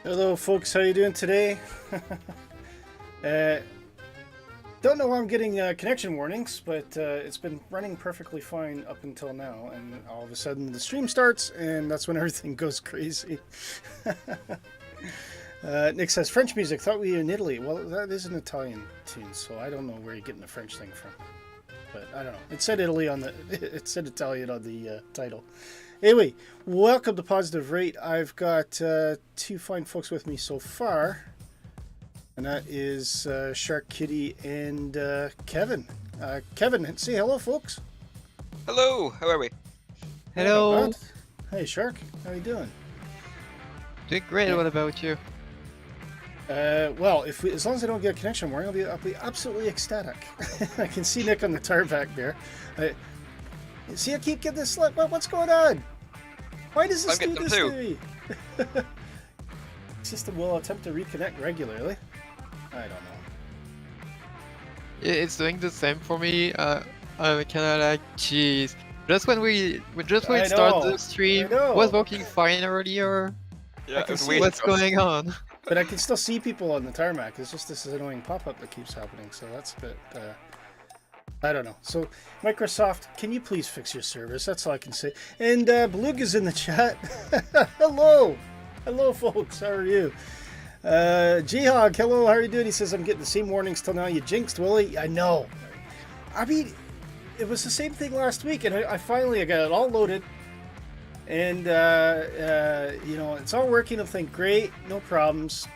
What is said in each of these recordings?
Hello folks, how you doing today? Don't know why I'm getting connection warnings, but it's been running perfectly fine up until now, and all of a sudden the stream starts and that's when everything goes crazy. Nick says, French music, thought we were in Italy. Well, that is an Italian tune, so I don't know where you're getting the French thing from. But I don't know. It said Italy on the, it said Italian on the title. Anyway, welcome to Positive Rate. I've got two fine folks with me so far, and that is Shark Kitty and Kevin. Kevin, say hello, folks. Hello, how are we? Hello. Hey, Shark, how you doing? Doing great. What about you? Well, as long as I don't get a connection warning, I'll be absolutely ecstatic. I can see Nick on the tarmac there. See, I keep getting this slip. What's going on? Why does this do this to me? System will attempt to reconnect regularly. I don't know. It's doing the same for me. I'm kind of like, jeez. Just when we start the stream, was working fine earlier. Yeah, I can see what's going on. But I can still see people on the tarmac. It's just this annoying pop-up that keeps happening. So that's a bit. I don't know. So, Microsoft, can you please fix your service? That's all I can say. And Beluga's in the chat. Hello. Hello, folks. How are you? Jihog, hello. How are you doing? He says, I'm getting the same warnings till now. You jinxed, Willie. I know. I mean, it was the same thing last week, and I finally got it all loaded. And, you know, it's all working. I think, great. No problems.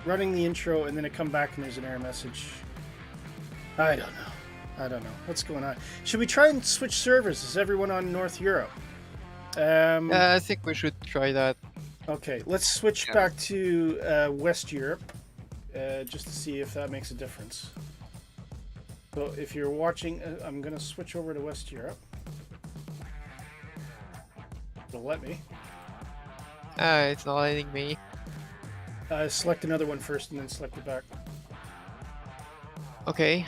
Running the intro, and then I come back, and there's an error message. I don't know. I don't know. What's going on? Should we try and switch servers? Is everyone on North Europe? I think we should try that. Okay, let's switch back to West Europe, just to see if that makes a difference. So if you're watching, I'm going to switch over to West Europe. It'll let me. It's not letting me. Select another one first and then select it back. Okay.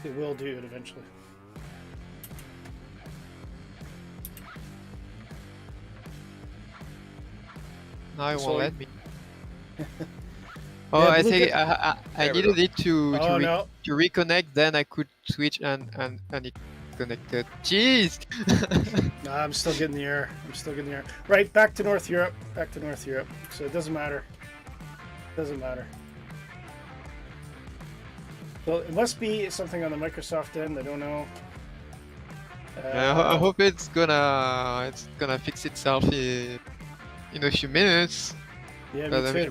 It will do it eventually. Now it won't let me. Oh, I think I needed it to reconnect, then I could switch and it connected. Jeez! No, I'm still getting the error. Right, back to North Europe. Back to North Europe. So it doesn't matter. Doesn't matter. Well, it must be something on the Microsoft end. I don't know. I hope it's gonna fix itself in a few minutes. Yeah, me too.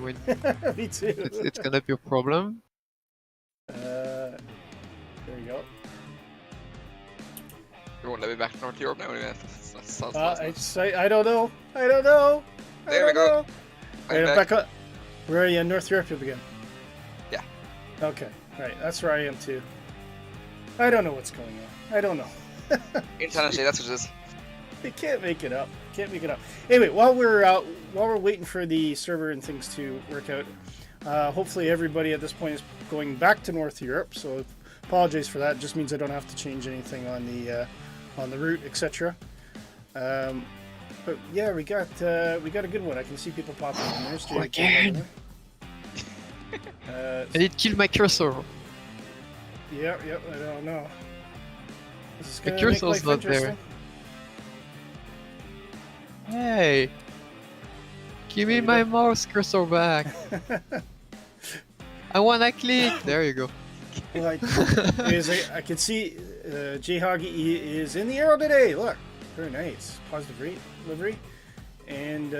Me too. It's gonna be a problem. There you go. You won't let me back to North Europe now anyway. I don't know. There we go. Right, I'm back up. Where are you in North Europe again? Yeah. Okay. Right, that's where I am too. I don't know what's going on. I don't know. Insanity, that's what it is. They can't make it up. Anyway, while we're waiting for the server and things to work out, hopefully everybody at this point is going back to North Europe. So apologize for that. It just means I don't have to change anything on the route, etc. But yeah, we got a good one. I can see people popping in there. Again. And it killed my cursor. Yep, I don't know. The cursor's not there. Hey! Give me my mouse cursor back! I wanna click! There you go. Well, I can see J-Hoggy is in the arrow today. Look, very nice. Positive rate livery. And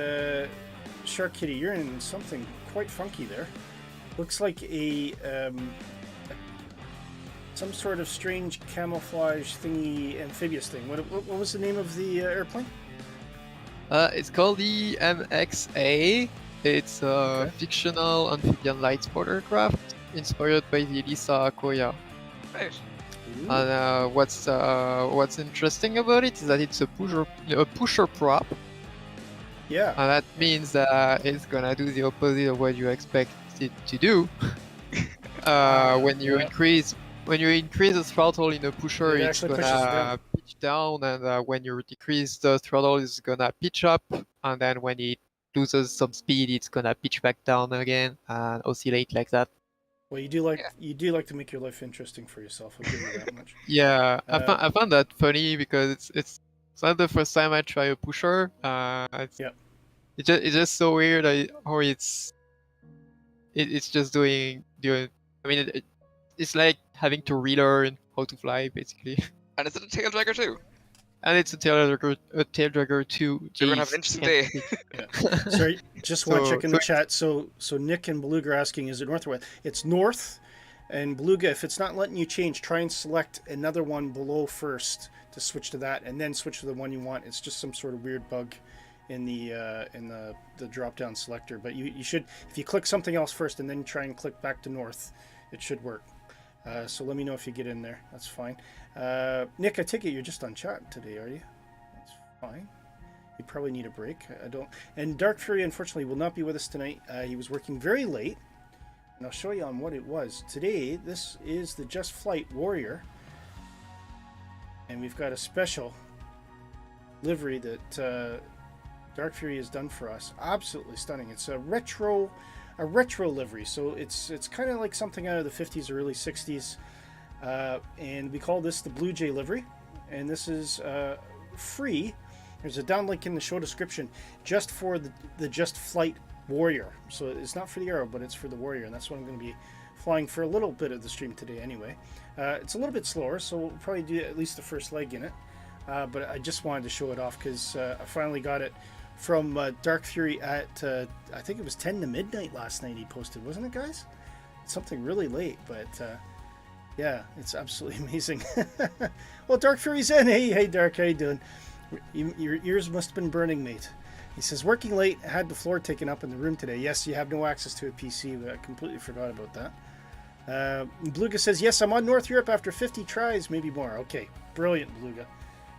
Shark Kitty, you're in something quite funky there. Looks like some sort of strange camouflage thingy, amphibious thing. What was the name of the airplane? It's called the MXA. It's a fictional amphibian light sport aircraft inspired by the Elisa Koya. Nice. And what's interesting about it is that it's a pusher prop. Yeah. And that means that it's gonna do the opposite of what you expect it to do. When you increase the throttle in a pusher, it's gonna pitch down, and when you decrease the throttle, it's gonna pitch up. And then when it loses some speed, it's gonna pitch back down again and oscillate like that. Well, you do like to make your life interesting for yourself. I'll give you that much. Yeah, I found that funny because it's not the first time I try a pusher. It's just so weird how it's just doing. I mean, it's like having to relearn how to fly basically. And is it a tail dragger too? And it's a tail dragger too. You're gonna have an interesting day. Yeah. Sorry, just want to check in the chat. So Nick and Beluga are asking, is it north or west? It's north. And Beluga, if it's not letting you change, try and select another one below first to switch to that, and then switch to the one you want. It's just some sort of weird bug in the drop-down selector. But you should, if you click something else first and then try and click back to north, it should work. So let me know if you get in there. That's fine. Nick, I take it you're just on chat today, are you? That's fine. You probably need a break. I don't. And Dark Fury, unfortunately, will not be with us tonight. He was working very late. And I'll show you on what it was. Today, this is the Just Flight Warrior. And we've got a special livery that Dark Fury has done for us. Absolutely stunning. It's a retro livery. So it's kind of like something out of the 50s or early 60s. And we call this the Blue Jay livery. And this is free. There's a down link in the show description just for the Just Flight Warrior. So it's not for the Arrow, but it's for the Warrior, and that's what I'm going to be flying for a little bit of the stream today anyway. It's a little bit slower, so we'll probably do at least the first leg in it. But I just wanted to show it off because I finally got it from Dark Fury at, I think it was 10 to midnight last night he posted, wasn't it, guys? It's something really late, but yeah, it's absolutely amazing. Well, Dark Fury's in. Hey, Dark, how you doing? Your ears must have been burning, mate. He says, working late, had the floor taken up in the room today. Yes, you have no access to a PC, but I completely forgot about that. Beluga says, yes, I'm on North Europe after 50 tries, maybe more. Okay, brilliant, Beluga.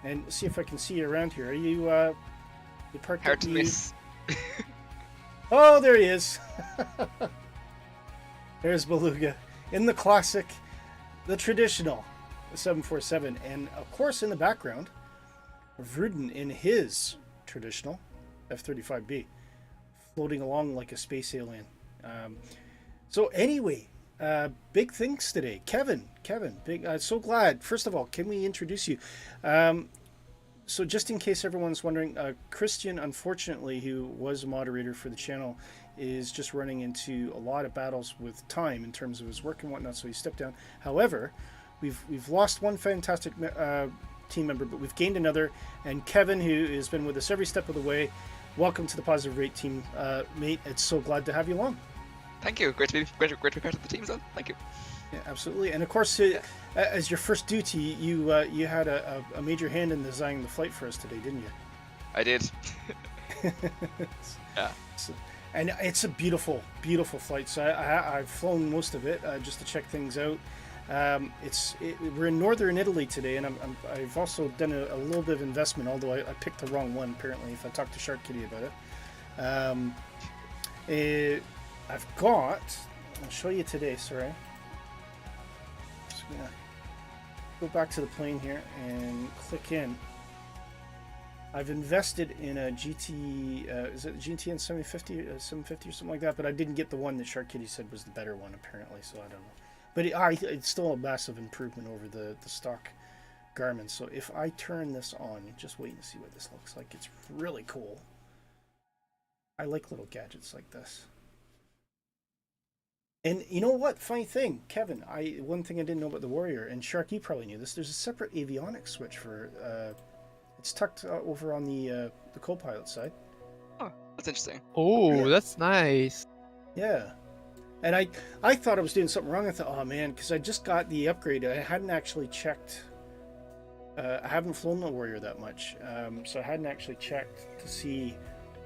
And see if I can see you around here. Are you, parked Hard to miss. Oh, there he is. There's Beluga. In the classic, the traditional 747. And, of course, in the background, Vruden in his traditional F-35B, floating along like a space alien. So anyway, big things today. Kevin, big. So glad. First of all, can we introduce you? So just in case everyone's wondering, Christian, unfortunately, who was a moderator for the channel, is just running into a lot of battles with time in terms of his work and whatnot, so he stepped down. However, we've lost one fantastic team member, but we've gained another, and Kevin, who has been with us every step of the way, welcome to the Positive Rate team, mate. It's so glad to have you along. Thank you. Great to be part of the team, son. Thank you. Yeah, absolutely. And of course, as your first duty, you had a major hand in designing the flight for us today, didn't you? I did. Yeah. And it's a beautiful flight. So I've flown most of it just to check things out. We're in northern Italy today, and I've also done a little bit of investment, although I picked the wrong one apparently. If I talk to Shark Kitty about it, I've got. I'll show you today. Sorry, just gonna go back to the plane here and click in. I've invested in a GT. Is it GTN 750 or something like that? But I didn't get the one that Shark Kitty said was the better one apparently. So I don't know. But it's still a massive improvement over the stock Garmin. So if I turn this on, just wait and see what this looks like. It's really cool. I like little gadgets like this. And you know what? Funny thing, Kevin, one thing I didn't know about the Warrior, and Shark, you probably knew this, there's a separate avionics switch for, it's tucked over on the co-pilot side. Oh, that's interesting. Oh, Yeah. That's nice. Yeah. And I thought I was doing something wrong. I thought, oh man, because I just got the upgrade. I hadn't actually checked. I haven't flown the Warrior that much, so I hadn't actually checked to see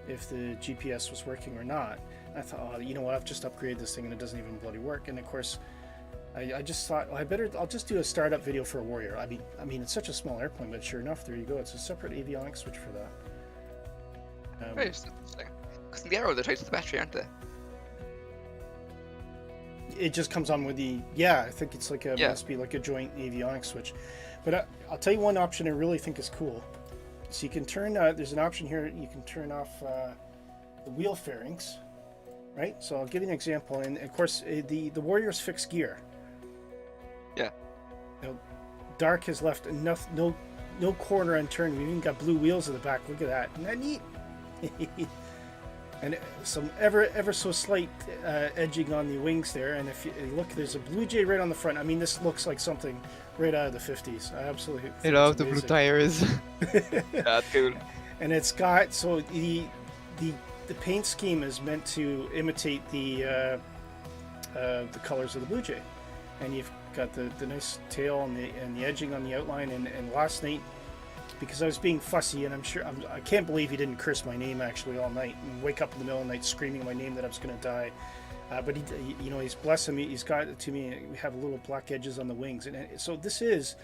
if the GPS was working or not. I thought, oh, you know what? I've just upgraded this thing and it doesn't even bloody work. And of course, I just thought, well, I'll just do a startup video for a Warrior. I mean, it's such a small airplane, but sure enough, there you go. It's a separate avionics switch for that. Very interesting. Because in the Arrow, they're tied to the battery, aren't they? It just comes on with the, I think it's like must be like a joint avionics switch. But I'll tell you one option I really think is cool. So you can turn, there's an option here, you can turn off wheel fairings, right? So I'll give you an example. And of course, the Warrior's fixed gear. Yeah. Now, Dark has left enough, no corner unturned. We've even got blue wheels at the back. Look at that. Isn't that neat? And some ever so slight edging on the wings there. And if you look, there's a Blue Jay right on the front. I mean, this looks like something right out of the 50s. I absolutely I love the blue tires. That's cool. And it's got, so the paint scheme is meant to imitate the colors of the Blue Jay. And you've got the nice tail and the edging on the outline. And last night, because I was being fussy, and I can't believe he didn't curse my name actually all night and wake up in the middle of the night screaming my name that I was going to die. But he, you know, he's blessing me. He's got it to me. We have little black edges on the wings, and so this is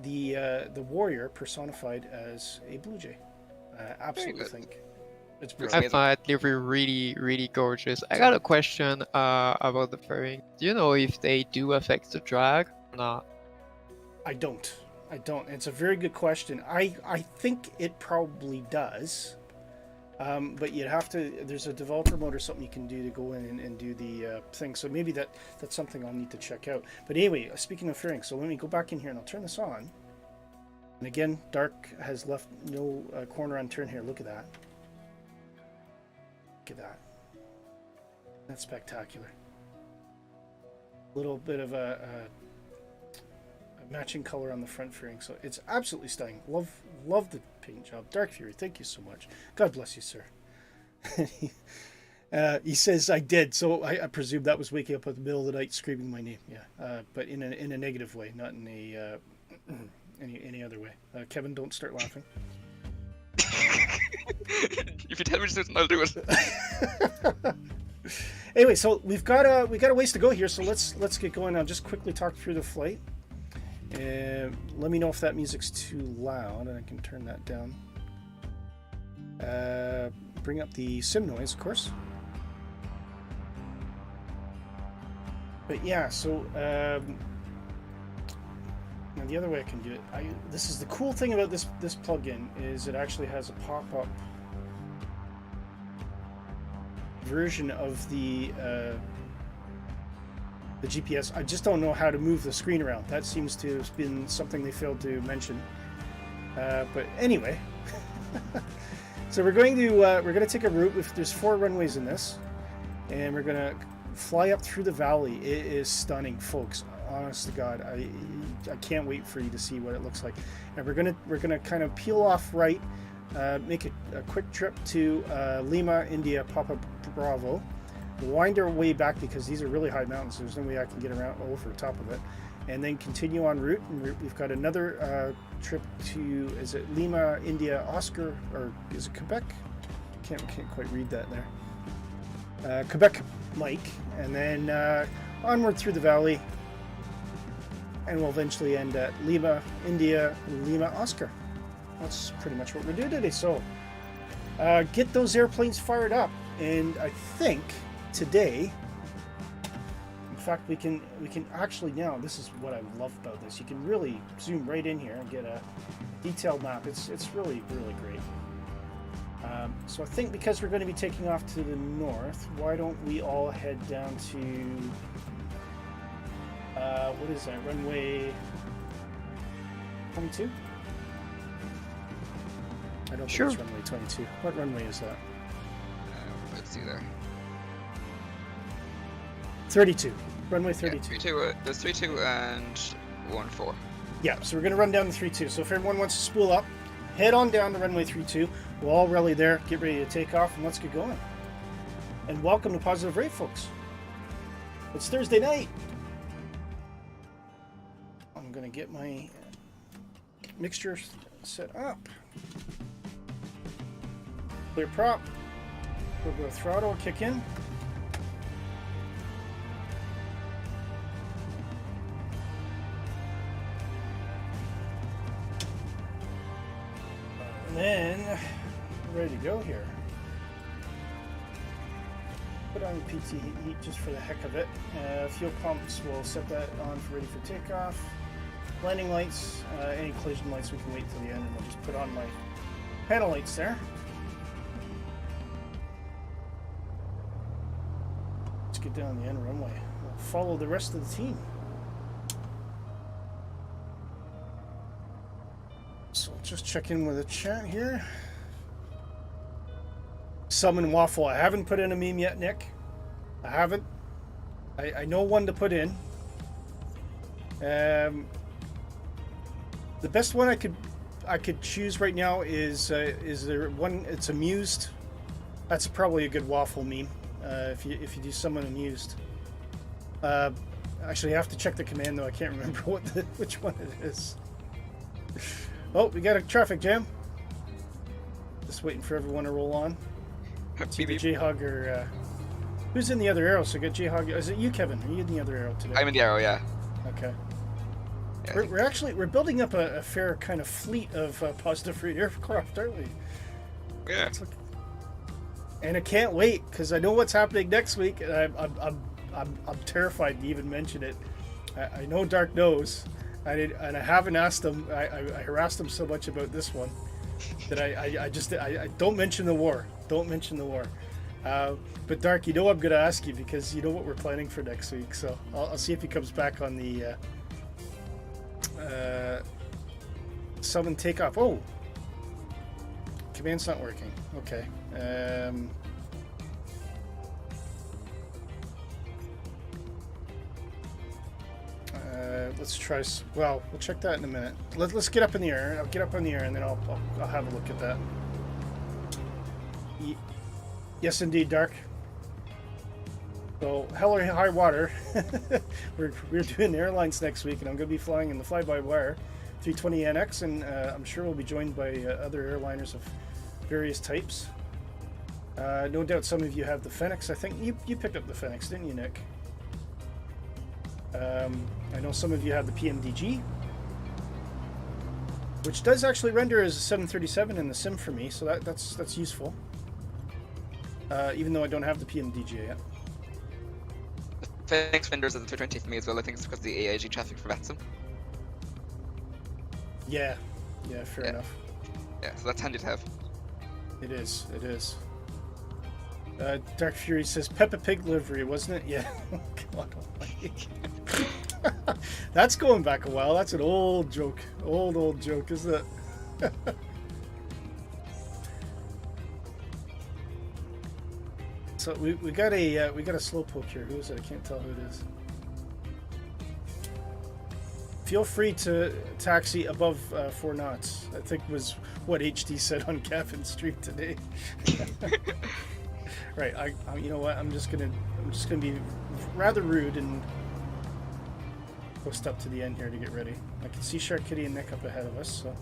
the Warrior personified as a Blue Jay. Absolutely think it's I brilliant. find that livery really gorgeous. I got a question about the fairing. Do you know if they do affect the drag or not? I don't. It's a very good question. I think it probably does. But you'd have to, there's a developer mode or something you can do to go in and do the thing. So maybe that's something I'll need to check out. But anyway, speaking of fairing, so let me go back in here and I'll turn this on. And again, Dark has left no corner unturned here. Look at that. Look at that. That's spectacular. Little bit of a matching color on the front fairing, so it's absolutely stunning. Love the paint job. Dark Fury, thank you so much. God bless you, sir. He says I did, so I presume that was waking up in the middle of the night screaming my name. Yeah, but in a negative way, not in a any other way. Kevin, don't start laughing. If you tell me to do something, I'll do it. Anyway, so we got a ways to go here, so let's get going. I'll just quickly talk through the flight. Let me know if that music's too loud, and I can turn that down. Bring up the sim noise, of course. But yeah, so now the other way I can do it. This is the cool thing about this plugin is it actually has a pop-up version of the GPS. I just don't know how to move the screen around. That seems to have been something they failed to mention. But anyway, so we're going to take a route. There's 4 runways in this, and we're going to fly up through the valley. It is stunning, folks. Honest to God, I can't wait for you to see what it looks like. And we're gonna kind of peel off right, make a quick trip to Lima, India, Papa Bravo. Wind our way back because these are really high mountains. There's no way I can get around over the top of it, and then continue en route. And we've got another trip to, is it Lima, India, Oscar, or is it Quebec? Can't quite read that there. Quebec, Mike, and then onward through the valley, and we'll eventually end at Lima, India, Lima, Oscar. That's pretty much what we're doing today. So get those airplanes fired up, and I think today, in fact, we can actually now, this is what I love about this, you can really zoom right in here and get a detailed map. It's really great. So I think because we're going to be taking off to the north, why don't we all head down to what is that, runway 22? I don't think it's runway 22. What runway is that? Let's see there. 32. Runway 32. Yeah, there's 32 and 14. Yeah, so we're going to run down the 32. So if everyone wants to spool up, head on down to runway 32. We'll all rally there, get ready to take off, and let's get going. And welcome to Positive Rate, folks. It's Thursday night. I'm going to get my mixture set up. Clear prop. Turbo throttle kick in. And then we're ready to go here. Put on the PT heat just for the heck of it. Fuel pumps, we'll set that on for ready for takeoff. Landing lights, any collision lights we can wait till the end, and I'll just put on my panel lights there. Let's get down the end runway. We'll follow the rest of the team. So just check in with the chat here. Summon Waffle. I haven't put in a meme yet, Nick. I haven't. I know one to put in. The best one I could choose right now is there one? It's amused. That's probably a good waffle meme. If you do someone amused. Actually, I have to check the command though. I can't remember which one it is. Oh, we got a traffic jam. Just waiting for everyone to roll on. See the J-Hog or who's in the other arrow? So we got J-Hog. Is it you, Kevin? Are you in the other arrow today? I'm in the arrow, yeah. Okay. Yeah. We're building up a fair kind of fleet of positive rate aircraft, aren't we? Yeah. And I can't wait because I know what's happening next week, and I'm terrified to even mention it. I know Dark knows, and I haven't asked him. I harassed him so much about this one that I don't mention the war. Don't mention the war. But Dark, you know I'm going to ask you because you know what we're planning for next week. So I'll see if he comes back on the summon takeoff. Oh, command's not working. Okay. Let's try. Well, we'll check that in a minute. Let's get up in the air. I'll get up in the air and then I'll have a look at that. Yes, indeed, Dark. So, hell or high water. we're doing airlines next week, and I'm going to be flying in the fly-by-wire 320NX, and I'm sure we'll be joined by other airliners of various types. No doubt some of you have the Phoenix. I think you picked up the Phoenix, didn't you, Nick? I know some of you have the PMDG, which does actually render as a 737 in the sim for me, so that's useful. Even though I don't have the PMDG yet. Phoenix vendors as a 320 for me as well. I think it's because the AIG traffic prevents them. Yeah, fair enough. Yeah, so that's handy to have. It is. Dark Fury says Peppa Pig livery, wasn't it? Yeah. God almighty. That's going back a while. That's an old joke. Old joke, isn't it? So we got a slowpoke here. Who is it? I can't tell who it is. Feel free to taxi above 4 knots. I think was what HD said on Kevin's stream today. Right. I you know what? I'm just gonna be rather rude and post up to the end here to get ready. I can see Shark Kitty and Nick up ahead of us. So.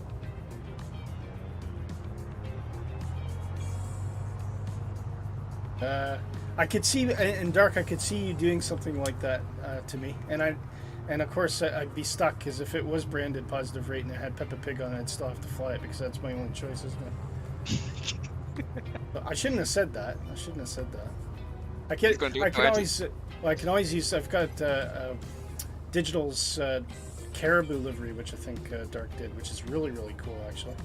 I could see in Dark. I could see you doing something like that to me, and of course I'd be stuck because if it was branded positive rate and it had Peppa Pig on it, I'd still have to fly it because that's my only choice, isn't it? But I shouldn't have said that. I can always use. I've got Digital's Caribou livery, which I think Dark did, which is really cool actually.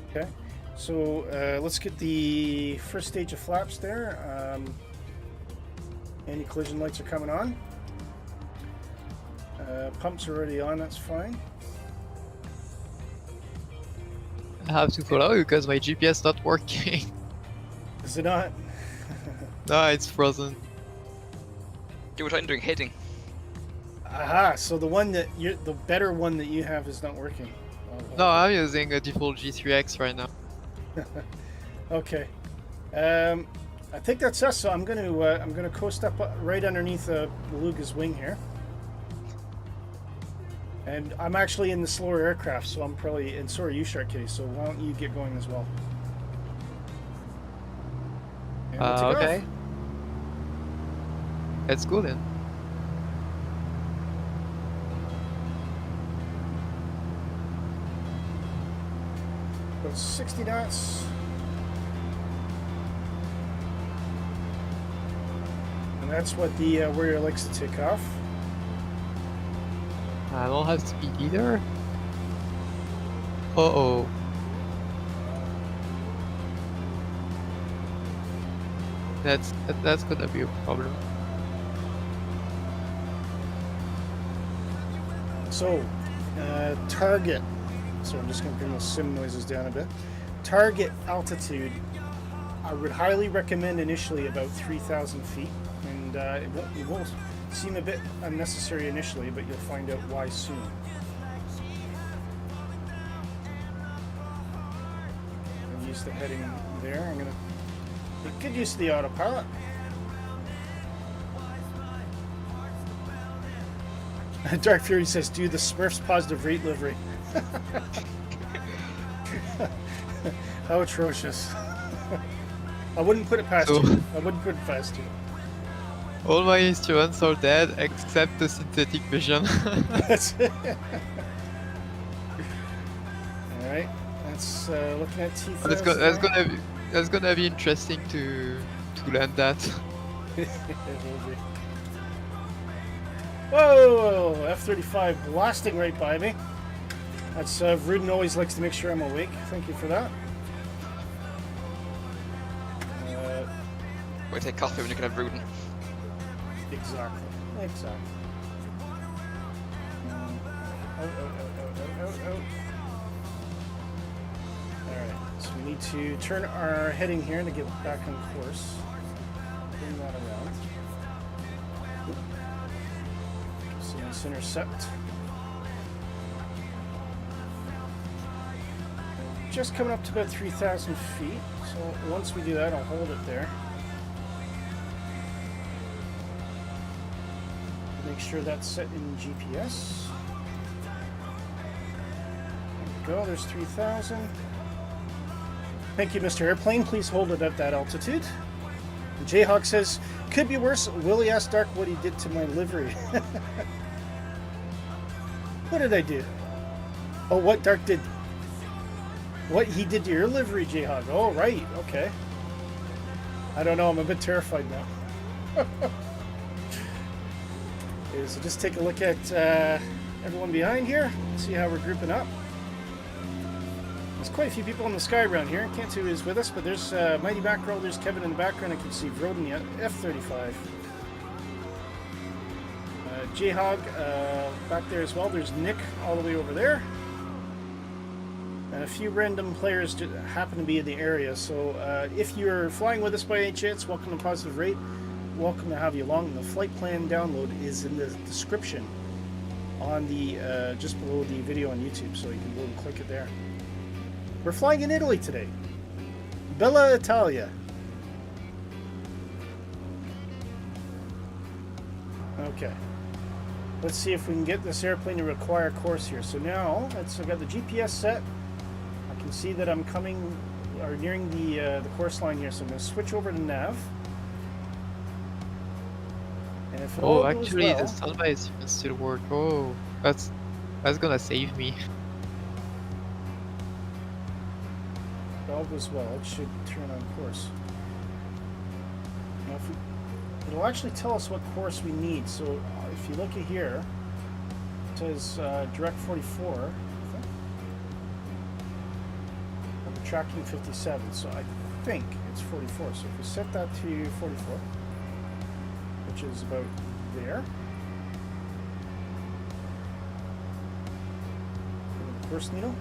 Okay. So let's get the first stage of flaps there. Anti-collision lights are coming on. Pumps are already on, that's fine. I have to follow you because my GPS not working. Is it not? No, it's frozen. You were trying doing heading. Aha, so the better one that you have is not working. No, I'm using a default G3X right now. Okay. I think that's us. So I'm gonna coast up right underneath Beluga's wing here, and I'm actually in the slower aircraft, so I'm probably. And so are you, Shark Kitty. So why don't you get going as well? Okay. Let's go then. Go 60 knots. And that's what the warrior likes to take off. I don't have speed either. Uh-oh. That's gonna be a problem. So, target. So I'm just going to bring those sim noises down a bit. Target altitude, I would highly recommend initially about 3,000 feet. And it won't seem a bit unnecessary initially, but you'll find out why soon. And use the heading there. I'm going to make good use of the autopilot. Dark Fury says, do the Smurfs positive rate livery. How atrocious. I wouldn't put it past you. I wouldn't put it past you. All my instruments are dead except the synthetic vision. That's it. Alright, that's looking at T-Fest. That's gonna be interesting to land that. It will be. Whoa! F-35 blasting right by me. That's Rudin always likes to make sure I'm awake. Thank you for that. Why take coffee when you can have Rudin? Exactly. Out. Alright, so we need to turn our heading here to get back on course. Bring that around. So nice intercept. Just coming up to about 3,000 feet. So once we do that, I'll hold it there. Make sure that's set in GPS. There we go, there's 3,000. Thank you, Mr. Airplane. Please hold it at that altitude. And Jayhawk says, could be worse. Willie asked Dark what he did to my livery. What did I do? Oh, what Dark did? What he did to your livery, Jayhawk? Oh, right, okay. I don't know, I'm a bit terrified now. So just take a look at everyone behind here, see how we're grouping up. There's quite a few people in the sky around here. Cantu is with us, but there's Mighty Mackerel, there's Kevin in the background. I can see Rodin yet. F-35. Jayhog back there as well. There's Nick all the way over there. And a few random players happen to be in the area. So if you're flying with us by any chance, welcome to Positive Rate. Welcome to have you along. The flight plan download is in the description on the just below the video on YouTube, so you can go and click it there. We're flying in Italy today. Bella Italia. Okay. Let's see if we can get this airplane to require course here. So now, I've got the GPS set. I can see that I'm coming or nearing the course line here, so I'm going to switch over to nav. And if it all goes actually, well, the standby can still work. Oh, that's gonna save me. if it all goes well, it should turn on course. Now, it'll actually tell us what course we need. So if you look at here, it says direct 44. I think. We're tracking 57, so I think it's 44. So if we set that to 44. Which is about there. Course needle.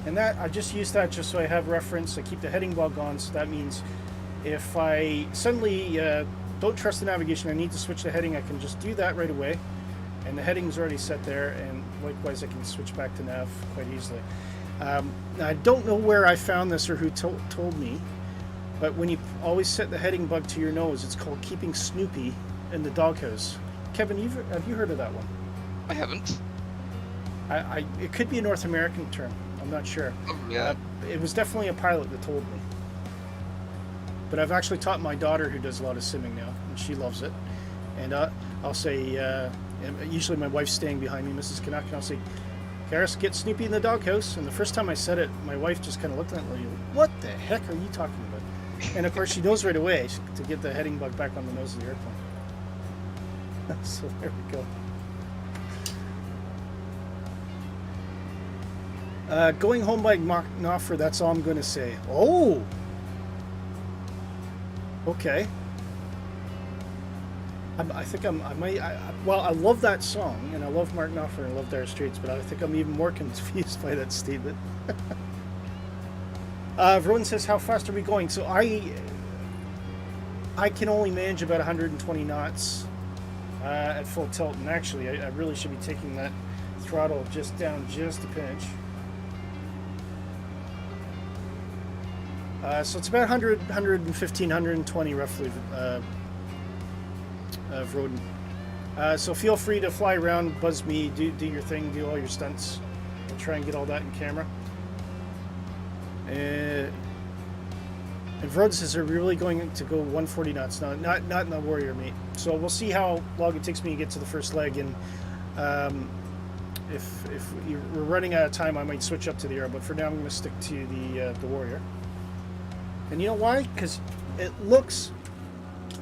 And that, I just use that just so I have reference. I keep the heading bug on, so that means if I suddenly don't trust the navigation, I need to switch the heading, I can just do that right away. And the heading's already set there, and likewise I can switch back to nav quite easily. I don't know where I found this or who told me. But when you always set the heading bug to your nose, it's called keeping Snoopy in the doghouse. Kevin, have you heard of that one? I haven't. It could be a North American term. I'm not sure. Yeah. It was definitely a pilot that told me. But I've actually taught my daughter, who does a lot of simming now, and she loves it. And I'll say, usually my wife's staying behind me, Mrs. Canuck, and I'll say, Karis, get Snoopy in the doghouse. And the first time I said it, my wife just kind of looked at me like, what the heck are you talking about? And of course, she knows right away to get the heading bug back on the nose of the airplane. So there we go. Going home by Knopfler, that's all I'm going to say. Oh! Okay. I think I might. Well, I love that song, and I love Mark Knopfler, and I love Dire Straits, but I think I'm even more confused by that statement. Rowan says, "How fast are we going?" So I can only manage about 120 knots at full tilt, and actually, I really should be taking that throttle just down just a pinch. So it's about 100, 115, 120 roughly. Roden. So feel free to fly around, buzz me, do your thing, do all your stunts. I'll try and get all that in camera. And Roden says, are we really going to go 140 knots? No, not in the Warrior, mate. So we'll see how long it takes me to get to the first leg, and if we're running out of time, I might switch up to the Aero, but for now I'm going to stick to the Warrior. And you know why? Because it looks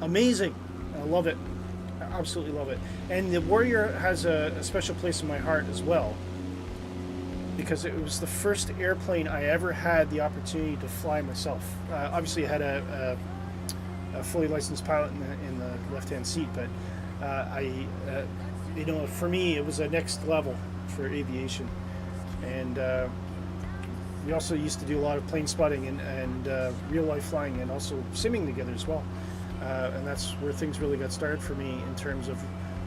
amazing. I love it. I absolutely love it. And the Warrior has a special place in my heart as well, because it was the first airplane I ever had the opportunity to fly myself. Obviously, I had a fully licensed pilot in the left-hand seat, but you know, for me, it was a next level for aviation. And we also used to do a lot of plane spotting and real-life flying, and also simming together as well. And that's where things really got started for me in terms of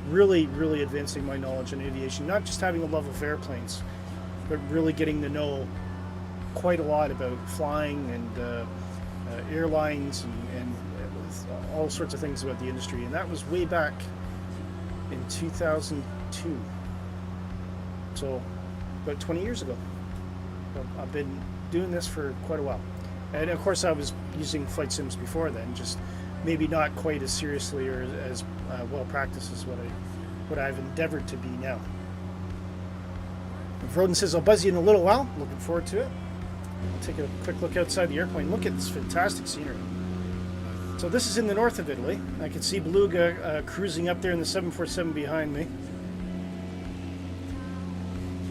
really, really advancing my knowledge in aviation. Not just having a love of airplanes, but really getting to know quite a lot about flying and airlines and all sorts of things about the industry. And that was way back in 2002. So about 20 years ago. I've been doing this for quite a while. And of course I was using flight sims before then, just maybe not quite as seriously or as well practiced as what I've endeavored to be now. Roden says, I'll buzz you in a little while. Looking forward to it. I'll take a quick look outside the airplane. Look at this fantastic scenery. So this is in the north of Italy. I can see Beluga cruising up there in the 747 behind me.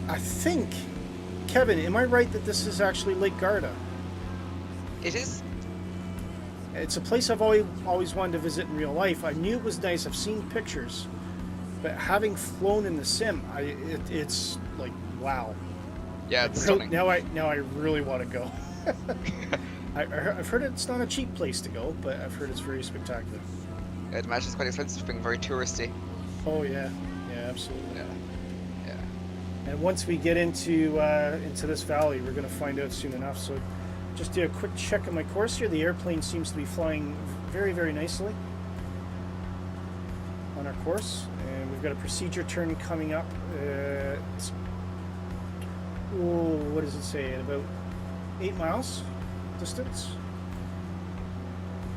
I think, Kevin, am I right that this is actually Lake Garda? It is. It's a place I've always wanted to visit in real life. I knew it was nice. I've seen pictures, but having flown in the sim, it's like, wow. Yeah, it's stunning. Now I really want to go. I've heard it's not a cheap place to go, but I've heard it's very spectacular. I'd imagine it's quite expensive, being very touristy. Oh yeah, absolutely. Yeah. And once we get into this valley, we're going to find out soon enough. So just do a quick check on my course here. The airplane seems to be flying very, very nicely on our course. And we've got a procedure turn coming up. What does it say? At about 8 miles distance.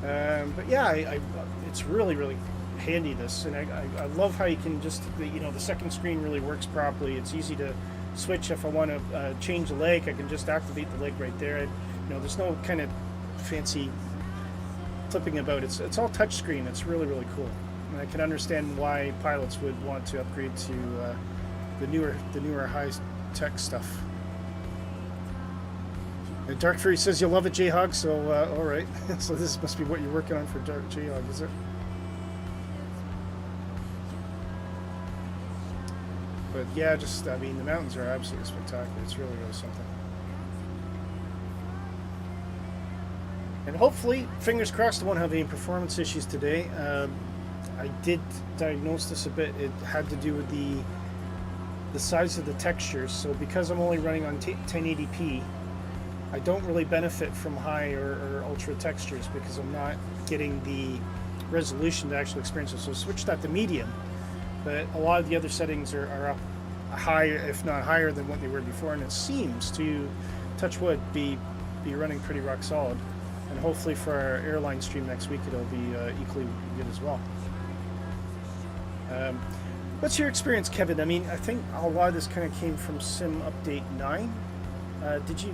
But yeah, it's really, really handy, this. And I love how you can just, the second screen really works properly. It's easy to switch. If I want to change the leg, I can just activate the leg right there. There's no kind of fancy flipping about. It's all touch screen. It's really, really cool. And I can understand why pilots would want to upgrade to the newer high-tech stuff. And Dark Fury says you'll love it, J-Hog, so all right. So this must be what you're working on for Dark J-Hog, is it? But yeah, the mountains are absolutely spectacular. It's really, really something. And hopefully, fingers crossed, I won't have any performance issues today. I did diagnose this a bit. It had to do with the size of the textures. So because I'm only running on 1080p, I don't really benefit from high or ultra textures because I'm not getting the resolution to actually experience it. So I switched that to medium, but a lot of the other settings are up high, if not higher than what they were before, and it seems to, touch wood, be running pretty rock solid. And hopefully for our airline stream next week, it'll be equally good as well. What's your experience, Kevin? I think a lot of this kind of came from Sim Update 9.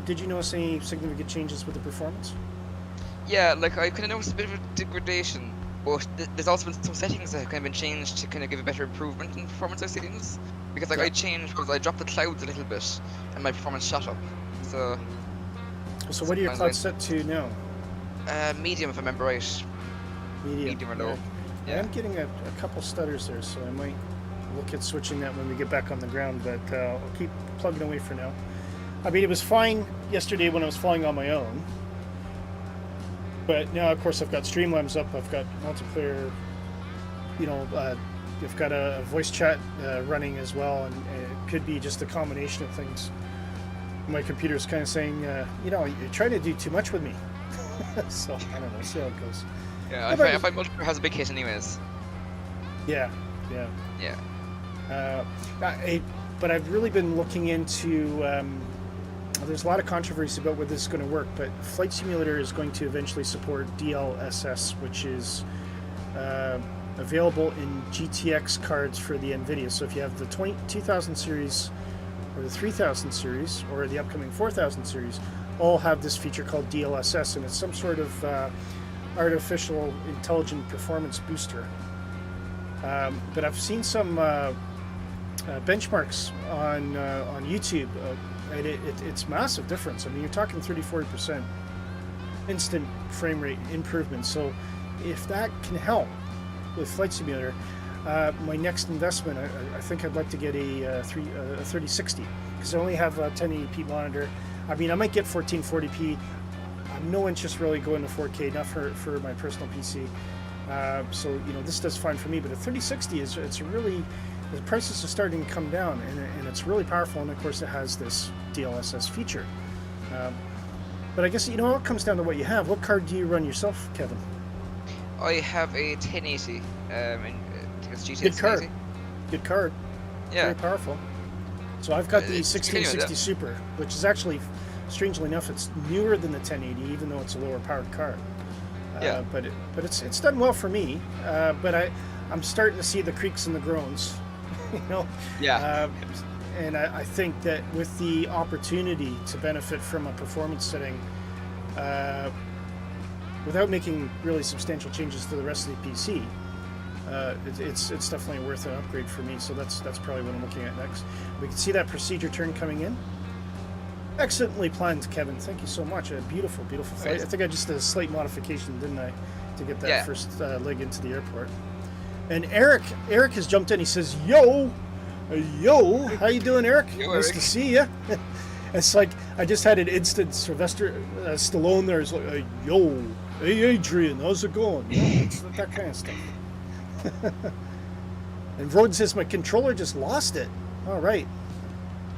Did you notice any significant changes with the performance? Yeah, I kind of noticed a bit of a degradation, but there's also been some settings that have kind of been changed to kind of give a better improvement in performance settings. Because I changed because I dropped the clouds a little bit, and my performance shot up. So what are your clouds set to now? Medium, if I remember right. Medium or low. I am getting a couple stutters there, so I might look at switching that when we get back on the ground, but I'll keep plugging away for now. I mean, it was fine yesterday when I was flying on my own, but now, of course, I've got Streamlabs up, I've got multiplayer, you know, I've got a voice chat running as well, and it could be just a combination of things. My computer's kind of saying, you know, you're trying to do too much with me. So, I don't know, see how it goes. Yeah, I find multiplayer has a big hit anyways. Yeah. But I've really been looking into, there's a lot of controversy about whether this is going to work, but Flight Simulator is going to eventually support DLSS, which is available in GTX cards for the Nvidia. So if you have the 2000 series or the 3000 series or the upcoming 4000 series, all have this feature called DLSS, and it's some sort of artificial intelligent performance booster. But I've seen some benchmarks on YouTube, and it's massive difference. I mean, you're talking 30-40% instant frame rate improvement. So if that can help with Flight Simulator, my next investment, I think I'd like to get a 3060, because I only have a 1080p monitor. I mean, I might get 1440p. I have no interest really going to 4K, not for my personal PC. So, you know, this does fine for me, but a 3060 it's really, the prices are starting to come down, and it's really powerful, and of course it has this DLSS feature. But I guess, you know, it comes down to what you have. What card do you run yourself, Kevin? I have a 1080, and it's GTX Good card. 1080. Good card. Yeah. Very powerful. So I've got the It's 1660 Super, which is actually, strangely enough, it's newer than the 1080, even though it's a lower powered card. Yeah. But it's done well for me. But I'm starting to see the creaks and the groans. You know. Yeah. And I think that with the opportunity to benefit from a performance setting, without making really substantial changes to the rest of the PC, it's definitely worth an upgrade for me. So that's probably what I'm looking at next. We can see that procedure turn coming in. Excellently planned, Kevin. Thank you so much. A beautiful, beautiful flight. Right. I think I just did a slight modification, didn't I, to get that first leg into the airport. And Eric has jumped in. He says, "Yo, how you doing, Eric? Yo, nice Eric. to see you." It's like I just had an instant Sylvester Stallone there. It's like, "Yo, hey Adrian, how's it going?" You know, it's that kind of stuff. And Roden says, "My controller just lost it." All right,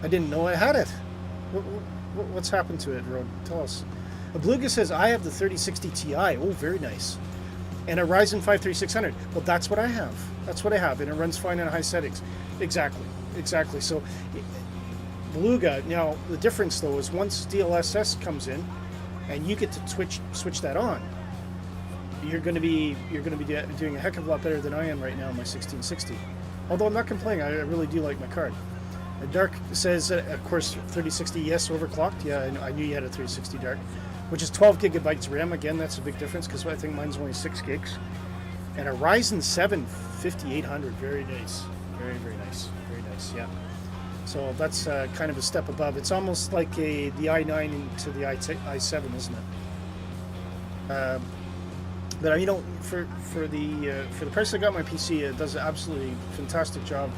I didn't know I had it. What's happened to it, Roden? Tell us. Beluga says, "I have the 3060 Ti." Oh, very nice. And a Ryzen 5 3600. Well, that's what I have. That's what I have, and it runs fine in high settings. Exactly. So, Beluga. Now, the difference though is once DLSS comes in, and you get to switch that on, you're going to be doing a heck of a lot better than I am right now in my 1660. Although I'm not complaining, I really do like my card. Dark says, of course, 3060, yes, overclocked. Yeah, I knew you had a 360 Dark, which is 12 gigabytes RAM. Again, that's a big difference because I think mine's only 6 gigs. And a Ryzen 7 5800, very nice. Very, very nice. Very nice, yeah. So that's kind of a step above. It's almost like the i9 into the i7, isn't it? But you know, for the price I got my PC, it does an absolutely fantastic job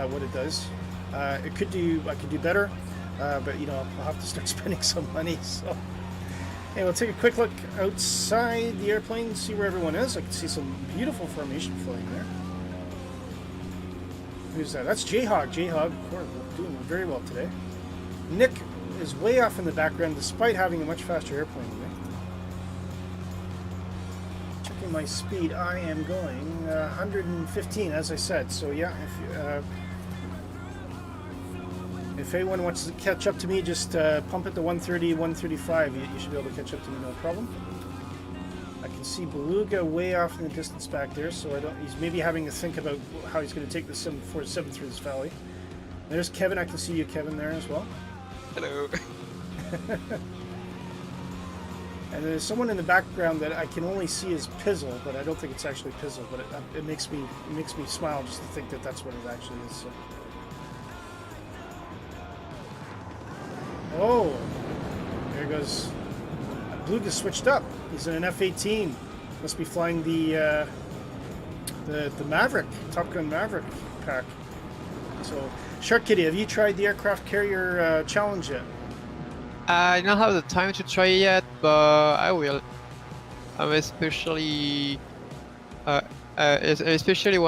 at what it does. I could do better, but you know, I'll have to start spending some money. So, and we'll take a quick look outside the airplane and see where everyone is. I can see some beautiful formation flying there. Who's that? That's J-Hog. J-Hog, of course, doing very well today. Nick is way off in the background, despite having a much faster airplane than me. Checking my speed, I am going 115, as I said. So yeah, if anyone wants to catch up to me, just pump it to 130, 135. You should be able to catch up to me, no problem. I can see Beluga way off in the distance back there, so he's maybe having to think about how he's going to take the 747 through this valley. There's Kevin. I can see you, Kevin, there as well. Hello. And there's someone in the background that I can only see as Pizzle, but I don't think it's actually Pizzle. But it makes me smile just to think that that's what it actually is. So. Oh, there goes. Beluga switched up. He's in an F-18. Must be flying the the Maverick, Top Gun Maverick pack. So, Shark Kitty, have you tried the aircraft carrier challenge yet? I don't have the time to try it yet, but I will. I'm especially when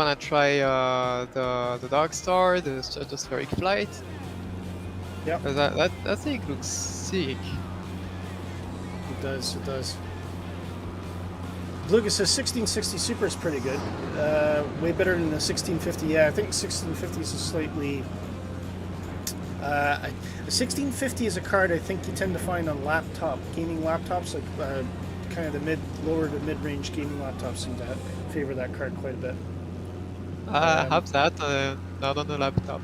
I try the Dark Star, the stratospheric flight. Yeah. That thing looks sick. It does. It does. Lucas says 1660 Super is pretty good. Way better than the 1650. Yeah, I think 1650 is a slightly. 1650 is a card I think you tend to find on gaming laptops, like kind of the lower to mid-range gaming laptops seem to favor that card quite a bit. I have that, not on the laptop.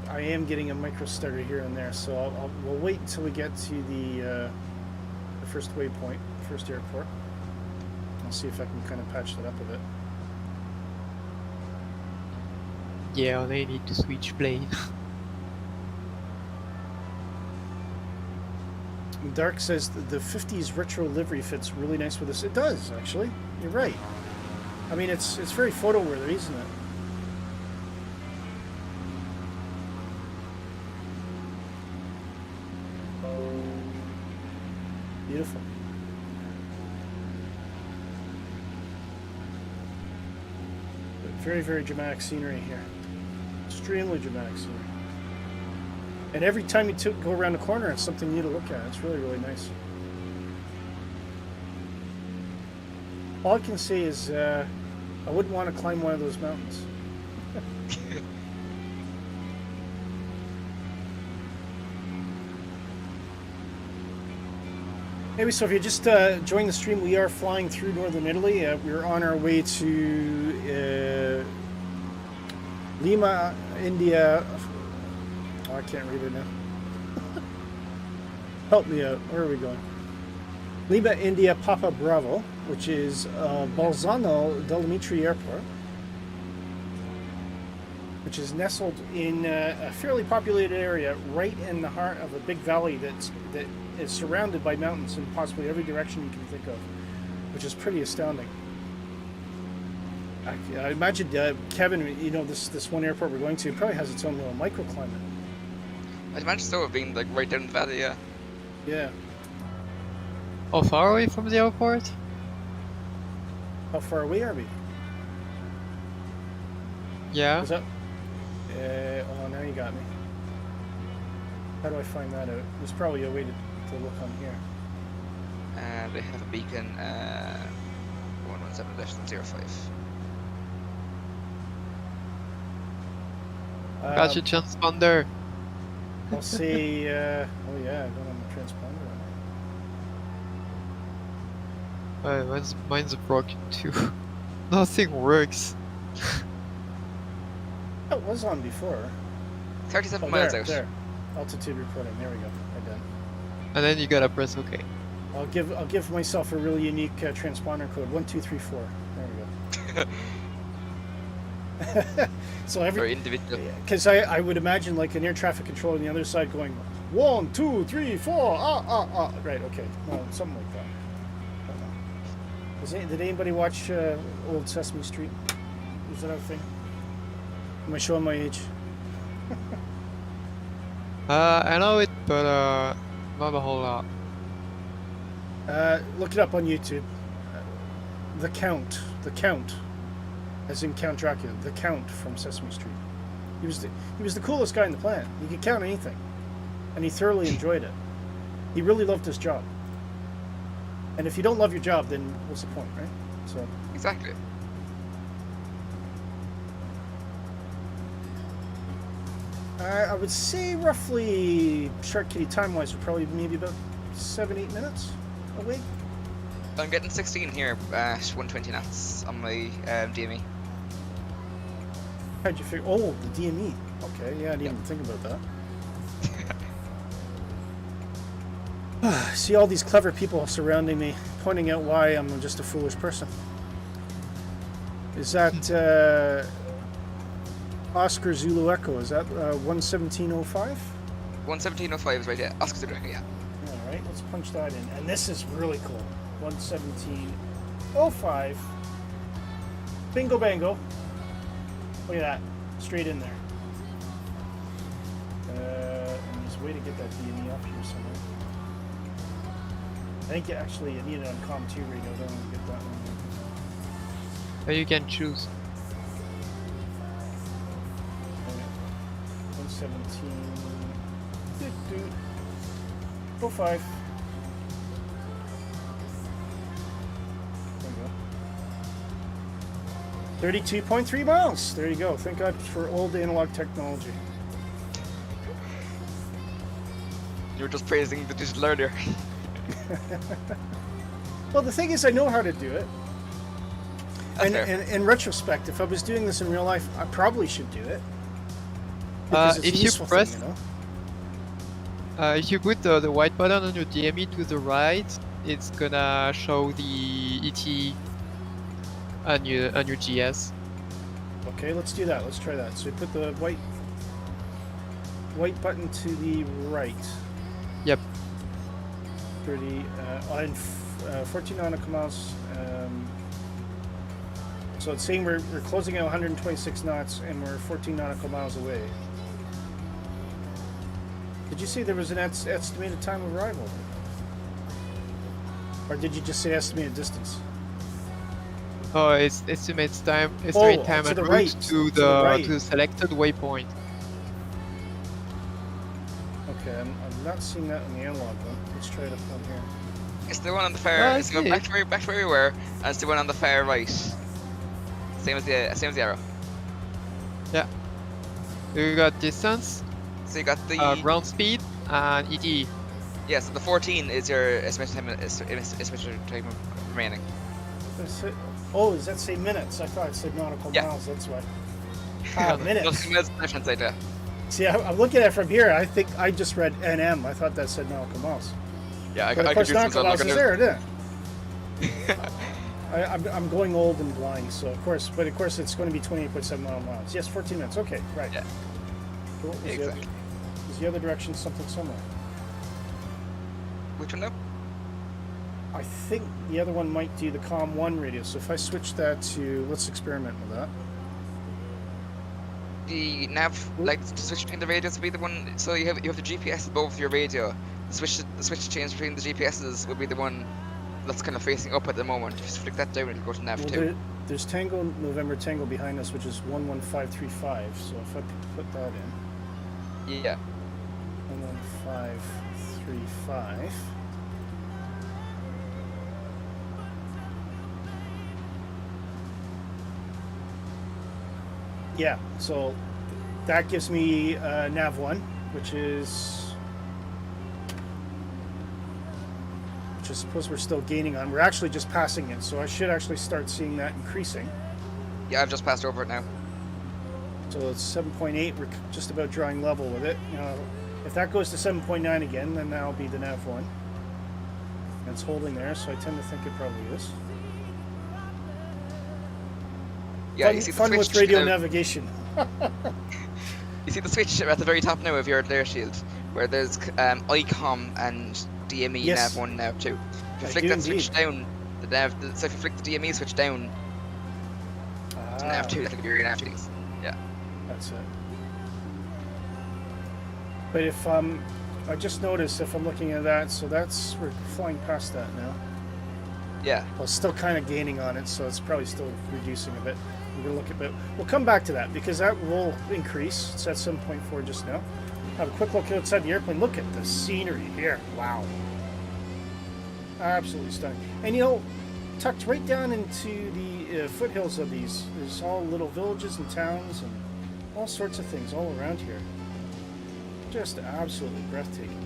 I am getting a micro stutter here and there, so we'll wait until we get to the first waypoint, first airport. I'll see if I can kind of patch that up a bit. Yeah, they need to switch plane. Dark says the 50s retro livery fits really nice with this. It does, actually. You're right. I mean, it's very photo worthy, isn't it? Beautiful. Very, very dramatic scenery here. Extremely dramatic scenery. And every time you go around the corner, it's something new to look at. It's really, really nice. All I can say is I wouldn't want to climb one of those mountains. Maybe so if you just joined the stream, we are flying through northern Italy. We're on our way to Lima, India. Oh, I can't read it now. Help me out. Where are we going? Lima, India, Papa Bravo, which is Bolzano Dolomitri Airport, which is nestled in a fairly populated area right in the heart of a big valley that is surrounded by mountains in possibly every direction you can think of, which is pretty astounding. I imagine, Kevin, you know, this one airport we're going to probably has its own little microclimate. I'd imagine so, being like right down the valley, yeah. Yeah. How far away from the airport? How far away are we? Yeah. Is that? Oh, now you got me. How do I find that out? There's probably a way to look on here. They have a beacon, 117-05. Got your transponder. I'll see. Oh yeah, I don't have my transponder on. Mine's broken too. Nothing works. It was on before. 37 miles out. There. Altitude reporting. There we go. I'm done. And then you gotta press OK. I'll give myself a really unique transponder code. 1234. There we go. So Very individual. Because I would imagine like an air traffic controller on the other side going 1, 2, 3, 4. Right. Okay. No, something like that. Did anybody watch old Sesame Street? Was that a thing? Am I showing my age? I know it, but not a whole lot. Look it up on YouTube. The Count, as in Count Dracula. The Count from Sesame Street. He was the coolest guy on the planet. He could count anything, and he thoroughly enjoyed it. He really loved his job. And if you don't love your job, then what's the point, right? So Exactly. I would say roughly Shark Kitty time-wise, we're probably maybe about 7-8 minutes away. I'm getting 16 here at 120 knots on my DME. How'd you figure? Oh, the DME. Okay, yeah, I didn't even think about that. See all these clever people surrounding me, pointing out why I'm just a foolish person. Is that Oscar Zulu Echo? Is that 11705? 117.05 is right, yeah. Oscar Zulu, yeah. All right, let's punch that in. And this is really cool. 117.05. Bingo bango. Look at that. Straight in there. And there's a way to get that DME up here somewhere. I think you need it on COM2 radio. I don't want to get that one. So you can choose. 117.05. There you go. 32.3 miles. There you go. Thank God for old analog technology. You were just praising the digital earlier. Well, the thing is, I know how to do it. That's And fair. in retrospect, if I was doing this in real life, I probably should do it. Because it's a If you useful press, thing, you know? if you put the white button on your DME to the right, it's gonna show the ET on your GS. Okay, let's do that. Let's try that. So we put the white button to the right. Yep. 30 on 14 nautical miles. So it's saying we're closing at 126 knots and we're 14 nautical miles away. Did you say there was an estimated time of arrival? Or did you just say estimated distance? Oh, it's estimates time to en the route right, to the the right. to the selected waypoint. Okay, I'm not seeing that in the analog one. Let's try it up on here. It's the one on the far. I It's the one see. back to where we were, and it's the one on the far right. Same as the arrow. Yeah. You got distance, So you got the ground speed, and ET. yeah. So the 14 is your estimated time remaining. Oh, does that say minutes? I thought it said nautical Yeah. miles. That's why. Just Minutes. minutes left hand side, yeah. See, I'm looking at it from here. I think I just read NM. I thought that said nautical miles. Yeah, But of I course, could do nautical some miles is stuff. there, isn't it? I'm going old and blind, so of course, but of course it's going to be 28.7 miles. Yes, 14 minutes. Okay, right. Yeah. Cool. Yeah, exactly. Is the other direction something similar? Which one now? I think the other one might do the COM1 radio. So if I switch that to, let's experiment with that. The nav, like the switch between the radios would be the one. So you have the GPS above your radio. The switch change between the GPSs would be the one that's kind of facing up at the moment. If you flick that down, it'll go to nav 2. There's Tango November Tango behind us, which is 11535. So if I put that in, Yeah. 11535. Yeah, so that gives me nav 1, which I suppose we're still gaining on. We're actually just passing it, so I should actually start seeing that increasing. Yeah, I've just passed over it now. So it's 7.8. We're just about drawing level with it. Now, if that goes to 7.9 again, then that'll be the nav 1. And it's holding there, so I tend to think it probably is. Yeah, you see the fun switch with radio kind of- navigation. You see the switch at the very top now of your layer shield, where there's ICOM and DME Yes. nav 1, nav 2. If you I flick do that switch indeed. down, so if you flick the DME switch down to nav 2, that'll give you your nav 2. Yeah. That's it. But if I just noticed if I'm looking at that, so we're flying past that now. Yeah. Well, it's still kind of gaining on it, so it's probably still reducing a bit. We're gonna look at it. We'll come back to that because that will increase. It's at 7.4 just now. Have a quick look outside the airplane. Look at the scenery here. Wow. Absolutely stunning. And you know, tucked right down into the foothills of these, there's all little villages and towns and all sorts of things all around here. Just absolutely breathtaking.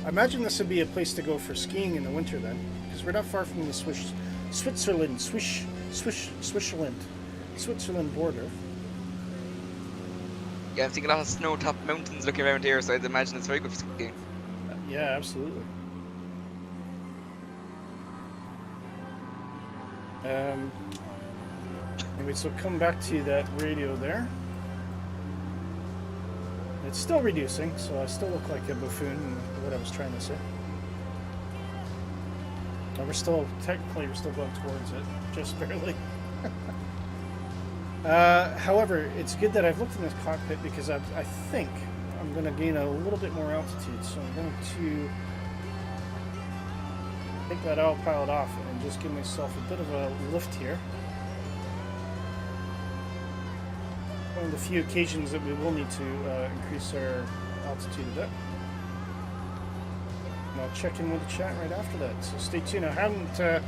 I imagine this would be a place to go for skiing in the winter then, because we're not far from the Switzerland border. Yeah, I'm seeing a lot of snow-topped mountains looking around here, so I'd imagine it's very good for skiing. Yeah, absolutely. Anyway, so come back to that radio there. It's still reducing, so I still look like a buffoon in what I was trying to say. Oh, we're still, technically, we're still going towards it, just barely. However, it's good that I've looked in this cockpit because I think I'm going to gain a little bit more altitude. So I'm going to take that autopilot off and just give myself a bit of a lift here. One of the few occasions that we will need to increase our altitude a bit. And I'll check in with the chat right after that. So stay tuned. I haven't,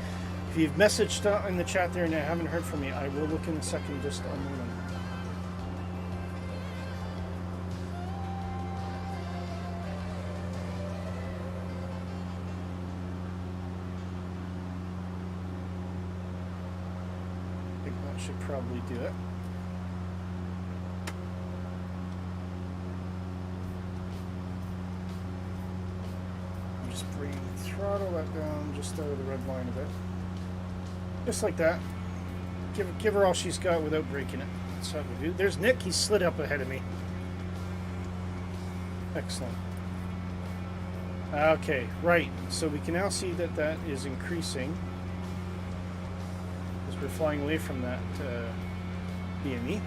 if you've messaged in the chat there and I haven't heard from you, I will look in a second, just a moment. I think that should probably do it. Just bring the throttle that down just out of the red line a bit. Just like that. Give her all she's got without breaking it. That's how we do. There's Nick. He slid up ahead of me. Excellent. Okay, right. So we can now see that that is increasing as we're flying away from that BME.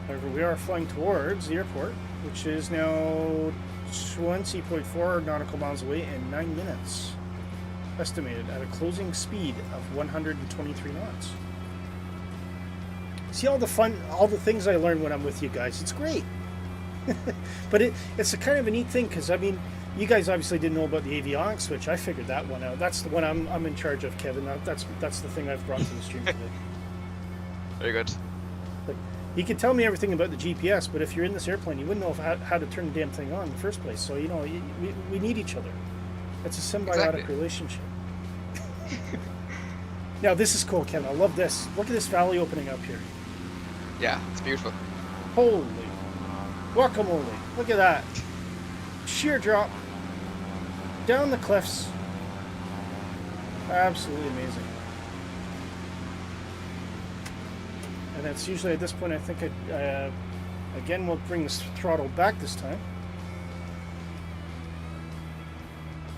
However, we are flying towards the airport, which is now 20.4 nautical miles away in 9 minutes. Estimated at a closing speed of 123 knots. See all the fun, all the things I learn when I'm with you guys. It's great. But it's a kind of a neat thing because, I mean, you guys obviously didn't know about the avionics switch. I figured that one out. That's the one I'm in charge of, Kevin. That's the thing I've brought to the stream today. Very good. Like, you can tell me everything about the GPS, but if you're in this airplane, you wouldn't know how to turn the damn thing on in the first place. So, you know, we need each other. It's a symbiotic relationship. Now, this is cool, Kevin. I love this. Look at this valley opening up here. Yeah, it's beautiful. Holy guacamole. Look at that. Sheer drop. Down the cliffs. Absolutely amazing. And that's usually at this point, I think, again, we'll bring the throttle back this time.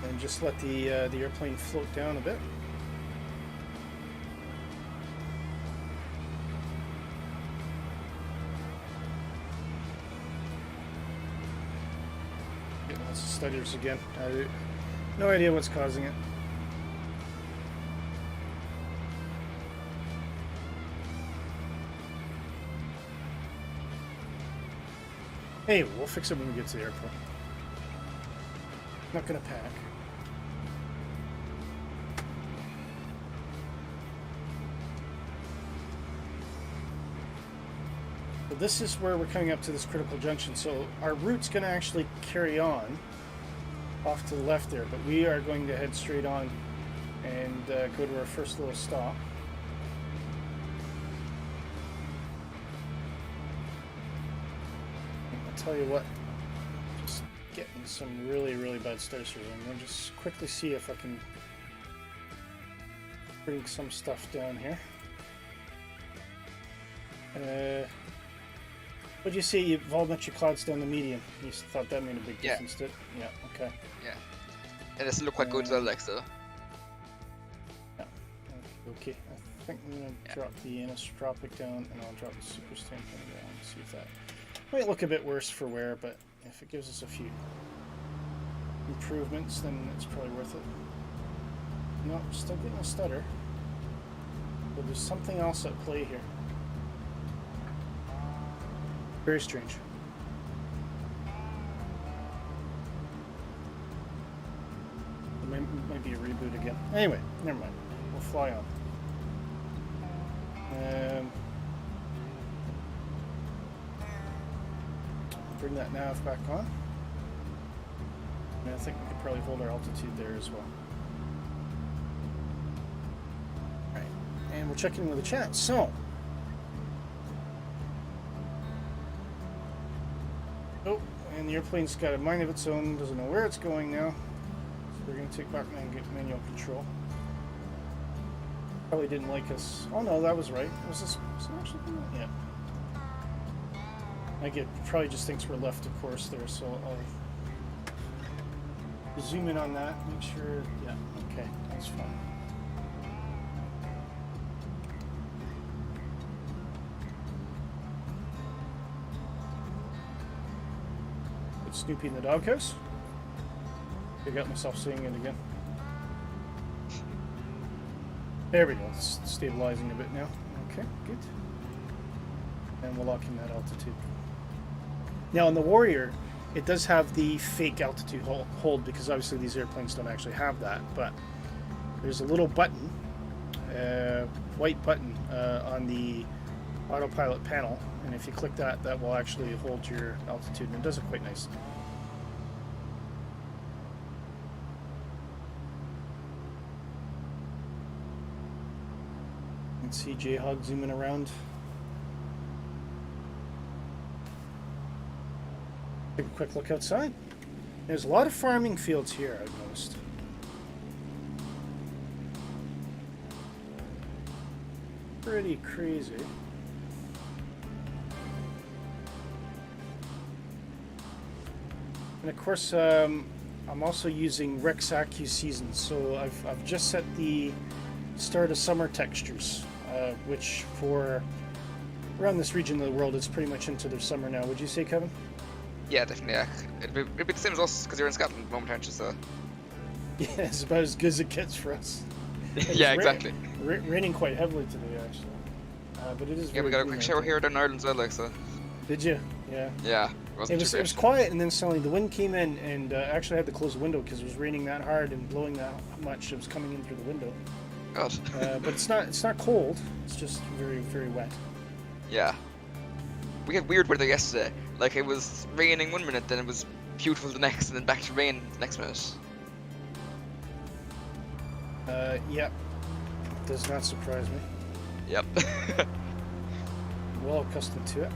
And just let the airplane float down a bit. Getting lots of stutters again. No idea what's causing it. Hey, we'll fix it when we get to the airport. Not gonna panic. So this is where we're coming up to this critical junction. So our route's gonna actually carry on off to the left there, but we are going to head straight on and go to our first little stop. Tell you what, just getting some really bad stutters here. I'm going to just quickly see if I can bring some stuff down here. What'd you say? You've all met your clouds down the median. You thought that made a big difference, did it? Yeah, okay. Yeah. And it's look quite good as well, like, so. Yeah, okay. I think I'm going to drop the anisotropic down and I'll drop the superstamp down and see if that might look a bit worse for wear, but if it gives us a few improvements, then it's probably worth it. No, still getting a stutter. But there's something else at play here. Very strange. It might be a reboot again. Anyway, never mind. We'll fly on. Bring that nav back on. And I think we could probably hold our altitude there as well. Alright, and we'll check in with the chat. So, oh, and the airplane's got a mind of its own, doesn't know where it's going now. So we're going to take back and get manual control. Probably didn't like us. Oh no, that was right. Was it actually? Yeah. It probably just thinks we're left of course there, so I'll Zoom in on that. Make sure. Yeah. Okay. That's fine. Put Snoopy in the doghouse. I got myself saying it again. There we go. It's stabilizing a bit now. Okay, good. And we'll lock in that altitude. Now on the Warrior, it does have the fake altitude hold because obviously these airplanes don't actually have that. But there's a little button, white button on the autopilot panel, and if you click that, that will actually hold your altitude, and it does it quite nice. You can see J-Hog zooming around. Take a quick look outside. There's a lot of farming fields here, I've noticed. Pretty crazy. And of course, I'm also using Rex AccuSeason, so I've just set the start of summer textures, which for around this region of the world, it's pretty much into their summer now. Would you say, Kevin? Yeah, definitely. Yeah, it'd be the same as us because you're in Scotland at the moment, aren't you? So. Yeah, it's about as good as it gets for us. Yeah, exactly. Raining quite heavily today, actually. But it is. Yeah, we got a quick shower here down in Ireland as well, like so. Did you? Yeah. Yeah. It was quiet, and then suddenly the wind came in, and I actually had to close the window because it was raining that hard and blowing that much. It was coming in through the window. God. But it's not cold. It's just very, very wet. Yeah. We had weird weather yesterday. Like it was raining 1 minute, then it was beautiful the next, and then back to rain the next minute. Yeah. Does not surprise me. Yep. Well accustomed to it.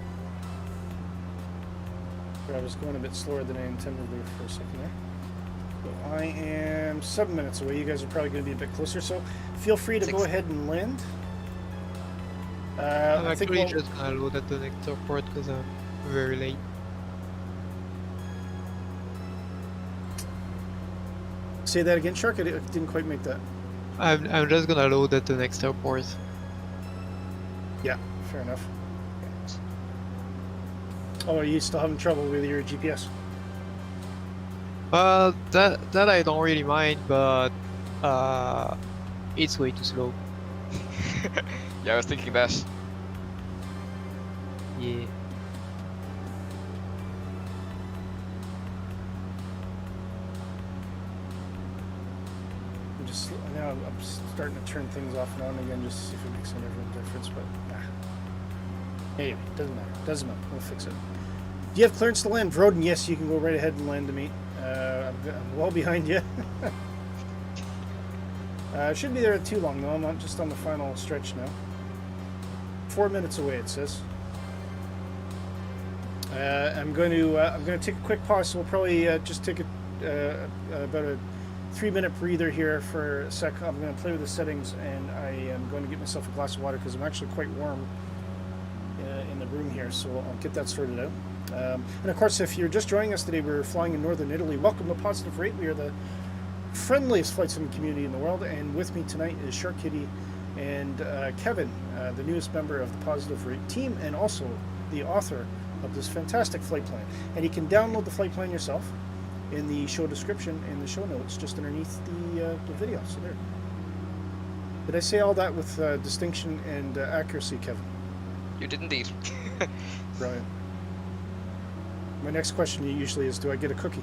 I was going a bit slower than I intended there for a second there. So I am 7 minutes away. You guys are probably going to be a bit closer, so feel free to go ahead and land. I'm I think actually just gonna load at the next airport because I'm very late. Say that again, Shark. I didn't quite make that. I'm just gonna load at the next airport. Yeah, fair enough. Oh, are you still having trouble with your GPS? That I don't really mind, but it's way too slow. Yeah, I was thinking that. Yeah. Now I'm starting to turn things off and on again just to see if it makes any difference, but nah. Anyway, doesn't matter, we'll fix it. Do you have clearance to land? Broden, yes, you can go right ahead and land to me. I'm well behind you. Should be there too long though, I'm not just on the final stretch now. 4 minutes away it says. I'm going to take a quick pause, so we'll probably just take about a 3-minute breather here for a sec. I'm going to play with the settings, and I am going to get myself a glass of water because I'm actually quite warm in the room here, so I'll get that sorted out. And of course, if you're just joining us today, we're flying in northern Italy. Welcome to Positive Rate. We are the friendliest flight sim community in the world, and with me tonight is Shark Kitty and Kevin, the newest member of the Positive Rate team, and also the author of this fantastic flight plan. And you can download the flight plan yourself in the show description and the show notes just underneath the video. So there. Did I say all that with distinction and accuracy, Kevin? You did indeed. Brilliant. My next question usually is, do I get a cookie?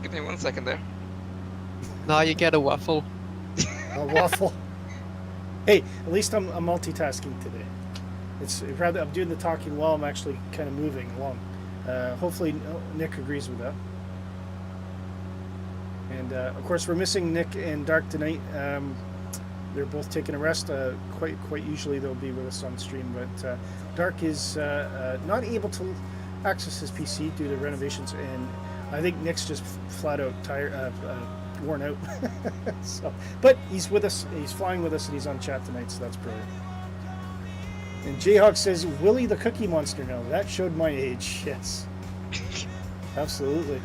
Give me 1 second there. Now you get a waffle. A waffle. Hey, at least I'm multitasking today. It's rather I'm doing the talking while I'm actually kind of moving along. Hopefully Nick agrees with that. And of course we're missing Nick and Dark tonight. They're both taking a rest. Quite usually they'll be with us on stream, but Dark is not able to access his PC due to renovations, and I think Nick's just flat out tired, worn out. So, but he's with us. He's flying with us, and he's on chat tonight, so that's brilliant. And Jayhawk says, Willie the Cookie Monster now. That showed my age. Yes. Absolutely.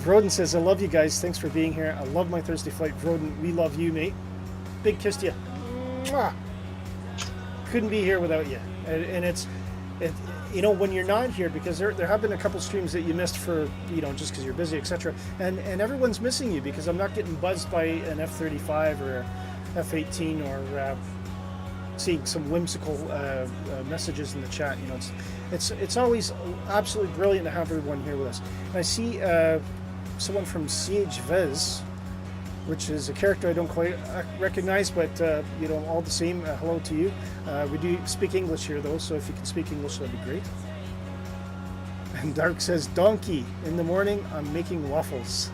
Vroden says, I love you guys. Thanks for being here. I love my Thursday flight. Vroden, we love you, mate. Big kiss to you. Mwah. Couldn't be here without you. And it's, you know, when you're not here, because there have been a couple streams that you missed for, you know, just because you're busy, etc. And everyone's missing you because I'm not getting buzzed by an F-35 or a F-18 or seeing some whimsical messages in the chat. You know, it's always absolutely brilliant to have everyone here with us. And I see someone from CHVez, which is a character I don't quite recognize, but you know, all the same, hello to you. We do speak English here though, so if you can speak English, that'd be great. And Dark says, donkey, in the morning I'm making waffles.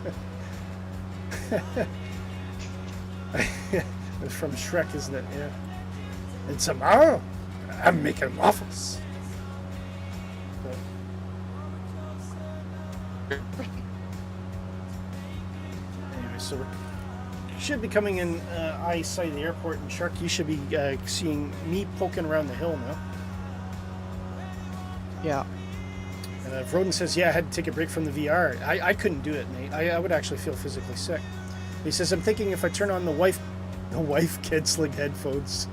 It's from Shrek, isn't it? Yeah. And tomorrow I'm making waffles. Anyway, so we should be coming in eyesight of the airport, and Shark, you should be seeing me poking around the hill now. Yeah. And Vroden says, yeah, I had to take a break from the VR. I couldn't do it, mate. I would actually feel physically sick. He says, I'm thinking if I turn on the wife Kidsling headphones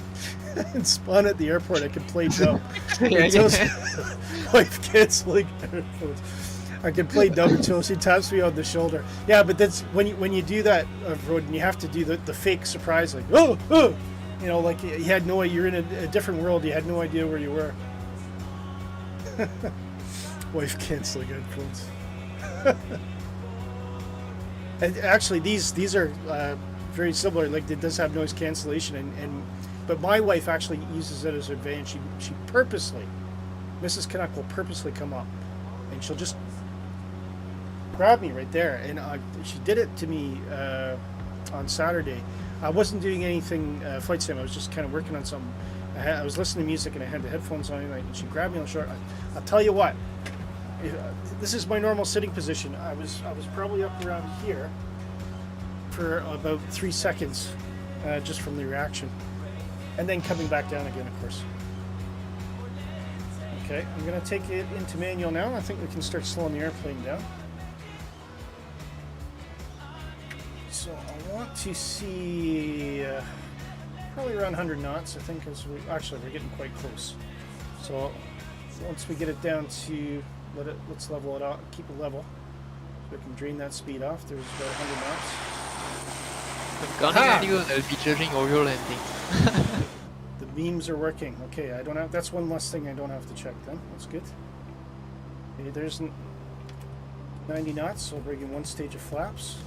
and spawn at the airport, I could play dub. Wife Kidsling headphones. I can play dub until she taps me on the shoulder. Yeah, but that's when you do that, Vroden, you have to do the fake surprise, like oh, you know, like you had no, you're in a different world. You had no idea where you were. Wife Kidsling headphones. And actually, these are very similar. Like it does have noise cancellation, but my wife actually uses it as her advantage. She purposely, Mrs. Canuck will purposely come up, and she'll just grab me right there. And she did it to me on Saturday. I wasn't doing anything flight sim. I was just kind of working on something. I was listening to music and I had the headphones on, and she grabbed me on the shoulder. I'll tell you what. This is my normal sitting position. I was probably up around here for about 3 seconds, just from the reaction, and then coming back down again, of course. Okay, I'm gonna take it into manual now. I think we can start slowing the airplane down. So I want to see probably around 100 knots. I think we're getting quite close. So once we get it down to let's level it out, keep it level, so we can drain that speed off. There's about 100 knots. I'll be judging all your landings. The beams are working. Okay, I don't have. That's one less thing I don't have to check then. That's good. Okay, there's 90 knots. So we'll bring in one stage of flaps.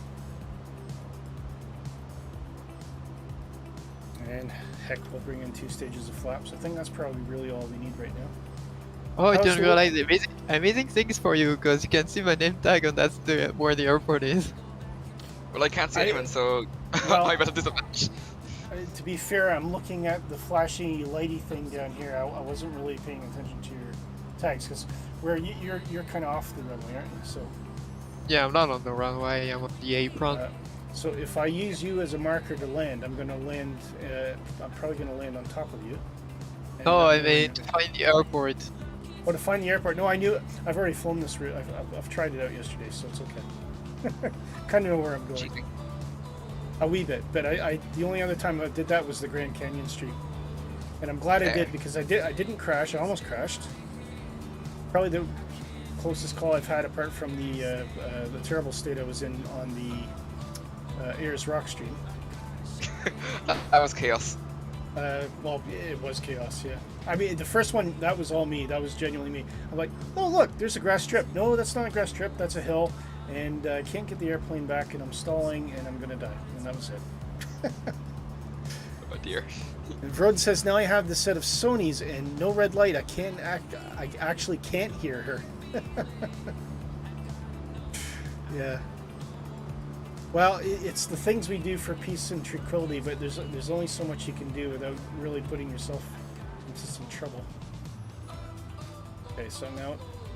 And heck, we'll bring in 2 stages of flaps. I think that's probably really all we need right now. Oh, I didn't realize amazing things for you, because you can see my name tag, and that's where the airport is. Well, I can't see anyone, so well, I better disadvantage. To be fair, I'm looking at the flashy lighty thing down here. I wasn't really paying attention to your tags, because you're kind of off the runway, aren't you? So. Yeah, I'm not on the runway. I'm on the apron. So if I use you as a marker to land, I'm going to land. I'm probably going to land on top of you. Oh, I mean to find the airport. Oh, to find the airport. No, I knew. I've already flown this route. I've tried it out yesterday, so it's okay. Kind of know where I'm going. Cheating. A wee bit, but the only other time I did that was the Grand Canyon stream, and I'm glad I did, because I didn't crash. I almost crashed. Probably the closest call I've had, apart from the terrible state I was in on the Ayers Rock stream. That was chaos. Well, it was chaos, yeah. I mean, the first one, that was all me. That was genuinely me. I'm like, oh, look, there's a grass strip. No, that's not a grass strip. That's a hill. And I can't get the airplane back, and I'm stalling, and I'm going to die. And that was it. Oh, dear. And Vroden says, now I have the set of Sonys and no red light. I actually can't hear her. Yeah. Well, it's the things we do for peace and tranquility, but there's only so much you can do without really putting yourself into some trouble. Okay, so now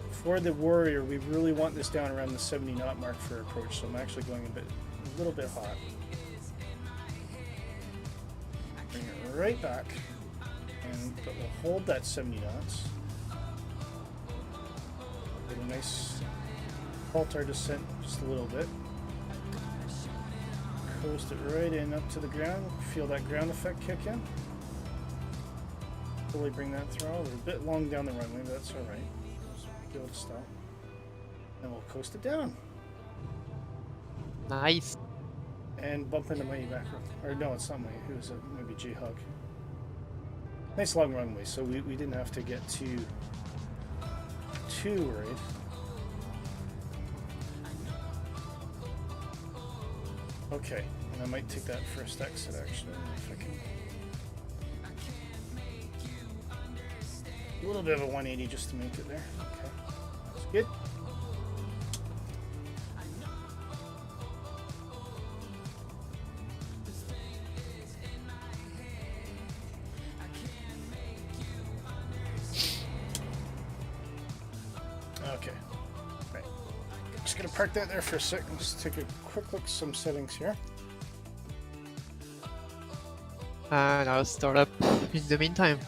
for the Warrior, we really want this down around the 70 knot mark for approach, so I'm actually going a little bit hot. Bring it right back, but we'll hold that 70 knots. Get a nice Halt our descent just a little bit. Coast it right in up to the ground. Feel that ground effect kick in. Fully bring that throttle. We're a bit long down the runway, but that's alright. Just be able to stop. And we'll coast it down. Nice. And bump into my back row. Or no, it's not my, who is it? Maybe J-Hug. Nice long runway, so we didn't have to get too worried. Okay, and I might take that first exit actually, if I can. A little bit of a 180 just to make it there. Okay, that's good. Okay, right. Just gonna park that there for a sec. Let's take a quick look at some settings here. And I'll start up in the meantime.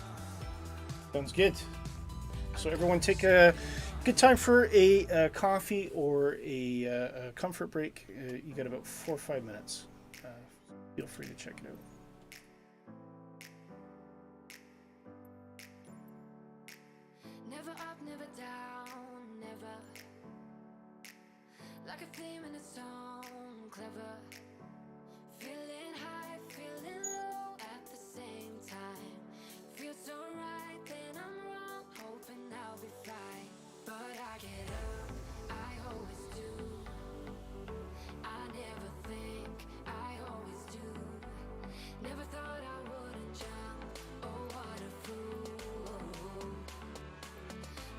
Sounds good. So everyone take a good time for a coffee or a comfort break. You got about 4 or 5 minutes. Feel free to check it out. Never up, never down, never. Like a theme in a song, clever. Feeling high, feeling low at the same time. Feels so right, then I'm wrong, hoping I'll be fine. But I get up, I always do. I never think, I always do. Never thought I wouldn't jump, oh what a fool.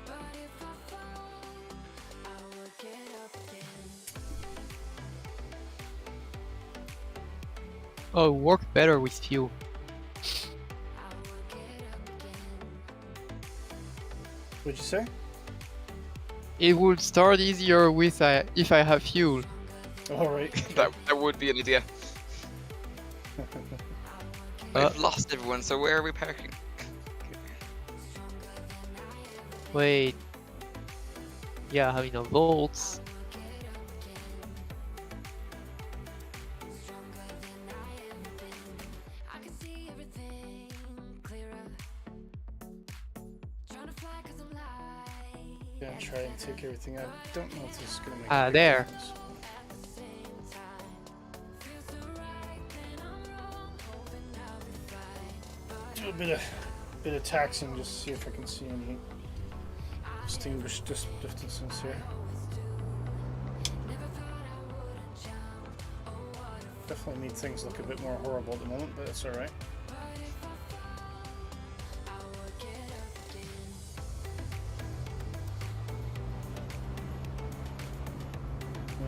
But if I fall, I will get up again. Oh, work better with fuel. I will get up again. What'd you say? It would start easier with if I have fuel. All right. That would be an idea. I've lost everyone, so where are we parking? Wait. Yeah, having a volts. I can see everything clearer. Trying to fly 'cause I'm light. Gonna try and take everything out. Don't know if this is gonna make Ah, a big there. difference. At the same time, feels so right, then I'm wrong, hoping I'll be fine. Do a bit of taxing just to see if I can see any distinguished distances here. Never thought I wouldn't jump, oh what a Definitely made things look a bit more horrible at the moment, but that's all right. I will get up again.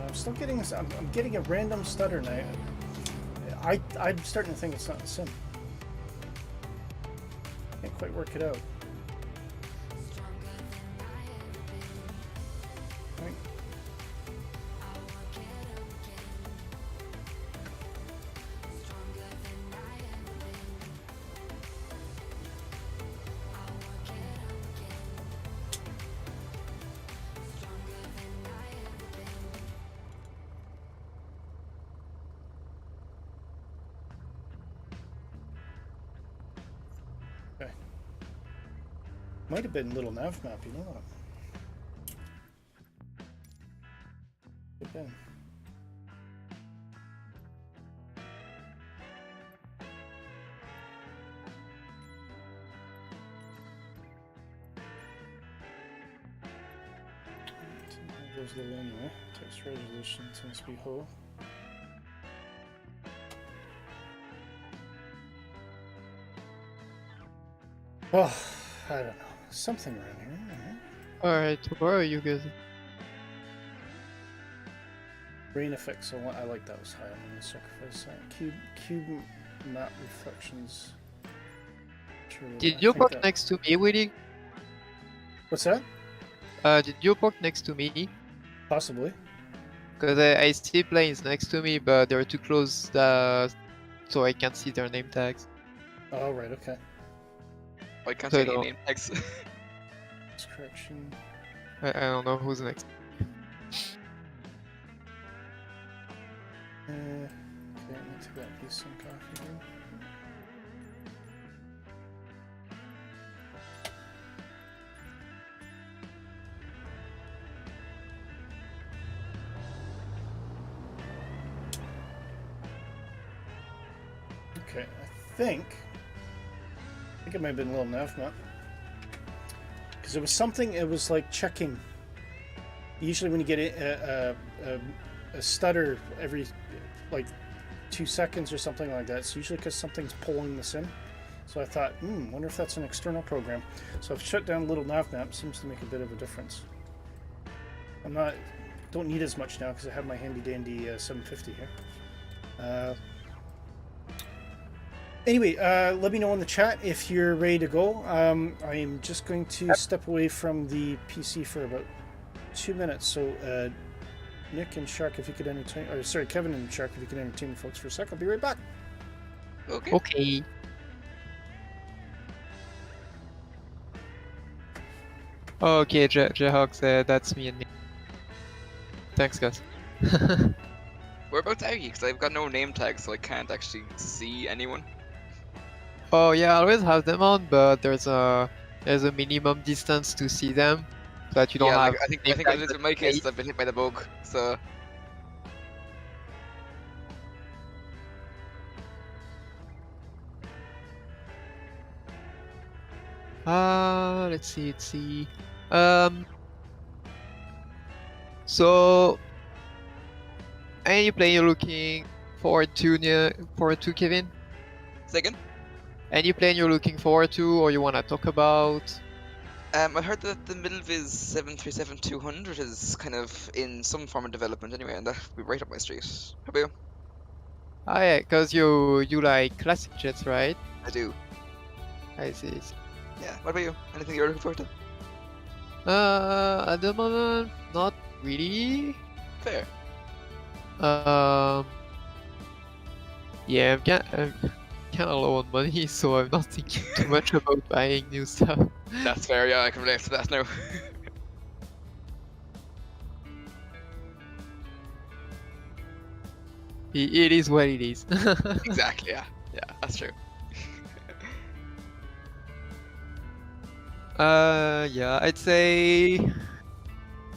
I'm still getting this. I'm getting a random stutter now. I'm starting to think it's not the sim. Can't quite work it out. Right. Okay. Might have been little nav map, you know what? Could have been. Goes low anyway. Text resolution tends to be whole. Oh, I don't know. Something around here. Alright, where are you guys? Rain effects. So I like that was high. I'm gonna sacrifice that. Cube map reflections. Sure, I Did you think park that- next to me, Willie? What's that? Did you park next to me? Possibly. Because I see planes next to me, but they're too close, so I can't see their name tags. Oh, right. Okay. I can't So see I any don't- name tags. This correction. I don't know who's next. Okay, I need to get these some coffee here. Okay, I think it might have been a little nav map. Because it was something, it was like checking. Usually when you get a stutter every like 2 seconds or something like that, it's usually because something's pulling this in. So I thought, wonder if that's an external program. So I've shut down little nav map, seems to make a bit of a difference. Don't need as much now because I have my handy dandy 750 here. Anyway, let me know in the chat if you're ready to go. I am just going to step away from the PC for about 2 minutes. So Nick and Shark, if you could entertain, or sorry, Kevin and Shark, if you could entertain the folks for a sec, I'll be right back. Okay. Okay. Okay, Jayhawk said that's me and me. Thanks, guys. Whereabouts are you? Because I've got no name tag, so I can't actually see anyone. Oh yeah, I always have them on, but there's a minimum distance to see them, so that you don't have. Like, I think it is in my case. I've been hit by the bug, so. Let's see. So any plane you're looking forward to, Kevin? Second. Any plane you're looking forward to, or you want to talk about? I heard that the Milviz 737-200 is kind of in some form of development anyway, and that would be right up my street. How about you? Ah yeah, cause you like classic jets, right? I do. I see. Yeah. What about you? Anything you're looking forward to? At the moment, not really. Fair. Yeah, I'm kind of low on money, so I'm not thinking too much about buying new stuff. That's fair. Yeah, I can relate to that now. It is what it is. Exactly. Yeah. Yeah, that's true. Yeah, I'd say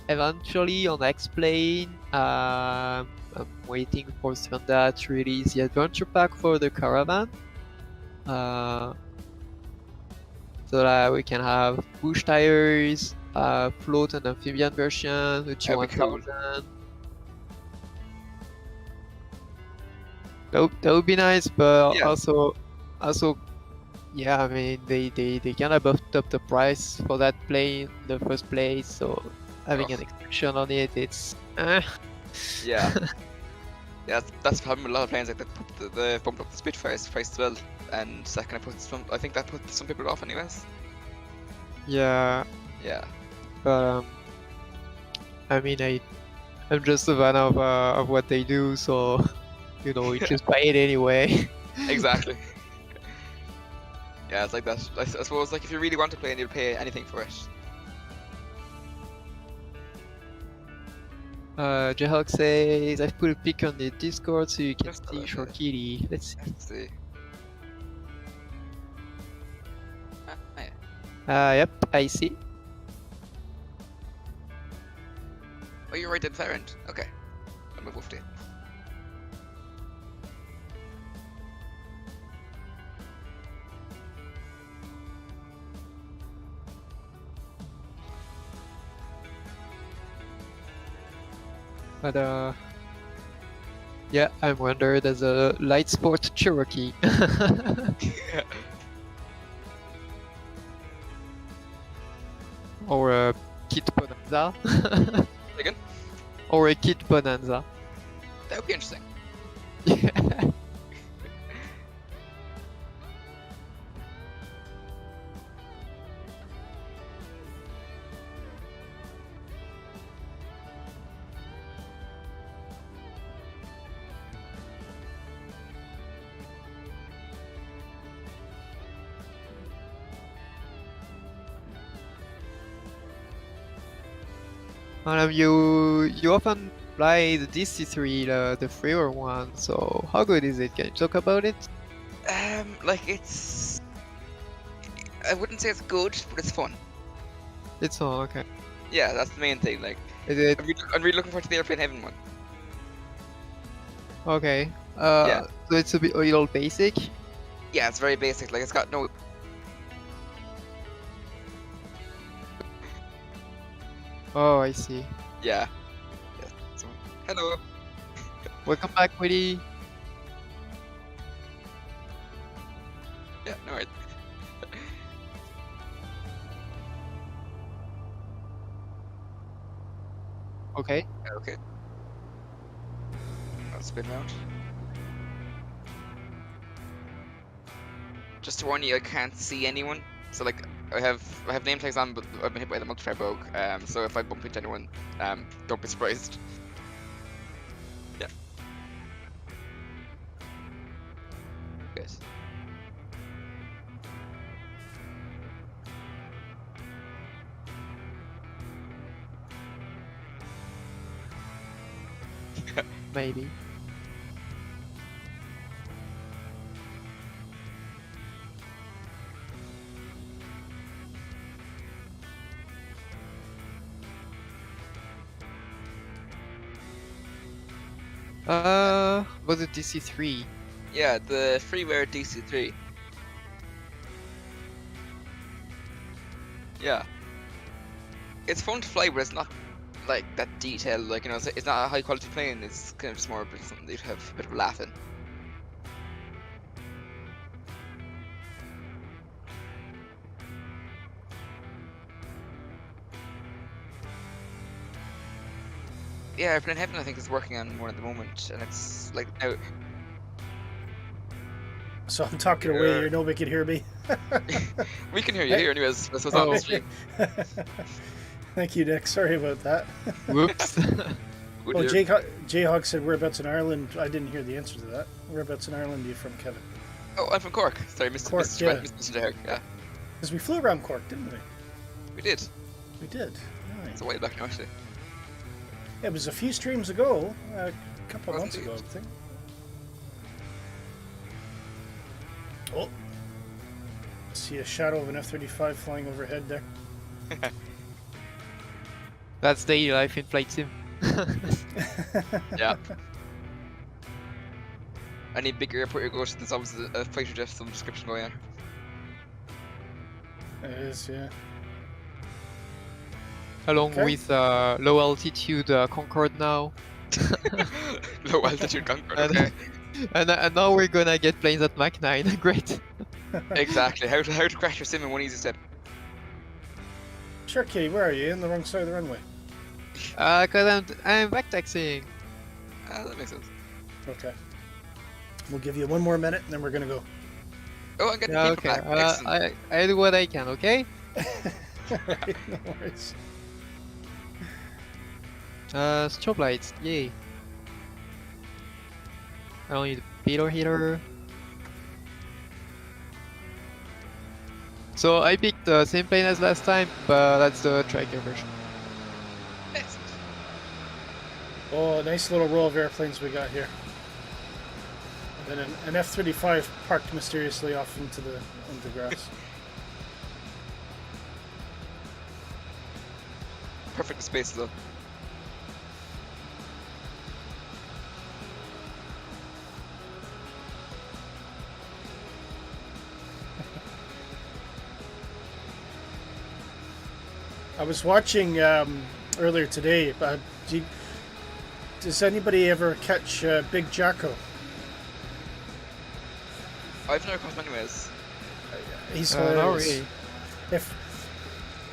eventually on X-Plane, I'm waiting for Sunda to release the adventure pack for the caravan, so that we can have bush tires, float and amphibian version, the That'd be cool. G1000. That would be nice, but Yeah. also, yeah, I mean they kind of buffed up the price for that plane in the first place, so having an extension on it, it's Yeah. Yeah, that's the problem with a lot of planes. Like they bumped up the Spitfire's price as well, and that kind of puts some. I think that puts some people off, anyways. yeah. Yeah. But I mean I'm just a fan of what they do, so you know, we just buy it anyway. Exactly. Yeah, it's like that. I suppose, like, if you really want to play, and you'll pay anything for it. Jahawk says, I've put a pic on the Discord so you can Just see about Short it. Kitty. Let's see. Let's see. Yeah. Yep, I see. Oh, you're right at the far end. Okay. I'll move over to you. But yeah, I wonder there's a light sport Cherokee. Or a Kit Bonanza. Again? Or a Kit Bonanza. That would be interesting. Yeah. You often fly the DC3, the freer one. So how good is it? Can you talk about it? Like it's. I wouldn't say it's good, but it's fun. It's all okay. Yeah, that's the main thing. Like, Is it I'm really looking forward to the Airplane Heaven one. okay? Yeah. So it's a little basic. Yeah, it's very basic. Like, it's got no. Oh, I see. Yeah. Yeah. So, hello. Welcome back, Willy. Yeah. No worries. Okay. Okay. I'll spin around. Just to warn you, I can't see anyone. So like, I have name tags on, but I've been hit by the multiplier bug. So if I bump into anyone, don't be surprised. Yeah. Good. Maybe. Was it DC3? Yeah, the freeware DC3. Yeah. It's fun to fly, but it's not like that detailed. Like, you know, it's not a high quality plane. It's kind of just more of something that you'd have a bit of a laugh in. Yeah, Airplane Heaven I think is working on one at the moment, and it's like now. So I'm talking away here. Nobody can hear me. We can hear you here, anyways. This was on the stream. Thank you, Nick. Sorry about that. Whoops. Good Oh, ear. Jayhawk said whereabouts in Ireland. I didn't hear the answer to that. Whereabouts in Ireland are you from, Kevin? Oh, I'm from Cork. Sorry, Mr. Cork, Mr. yeah. Mr. Jayhawk. Yeah, Because we flew around Cork, didn't we? we did. We did. Right. It's a while back now, actually. It was a few streams ago, a couple of Was months indeed. ago, I think. Oh, see a shadow of an F-35 flying overhead there. That's daily life in flight sim. Yeah. Any bigger airport you go to, there's always a fighter jet, some description going on. It is, yeah. Along Okay. with low altitude Concorde now. Low altitude Concorde. And- Okay. And now we're gonna get planes at Mach 9. Great. Exactly. How to crash your sim in one easy step. Sure, Kitty, where are you? In the wrong side of the runway. Cause I'm backtaxing. Ah, that makes sense. Okay. We'll give you one more minute, and then we're gonna go. Oh, I'm getting Yeah, people okay. back. Excellent. I do what I can, okay? Alright, no worries. Strobe lights, yay. I don't need a pitot heater. So I picked the same plane as last time, but that's the tracker version. Excellent. Oh, nice little row of airplanes we got here. And then an F-35 parked mysteriously off into the grass. Perfect space though. I was watching earlier today. Does anybody ever catch Big Jacko? I've never caught him anyways. He's Not hilarious. really. If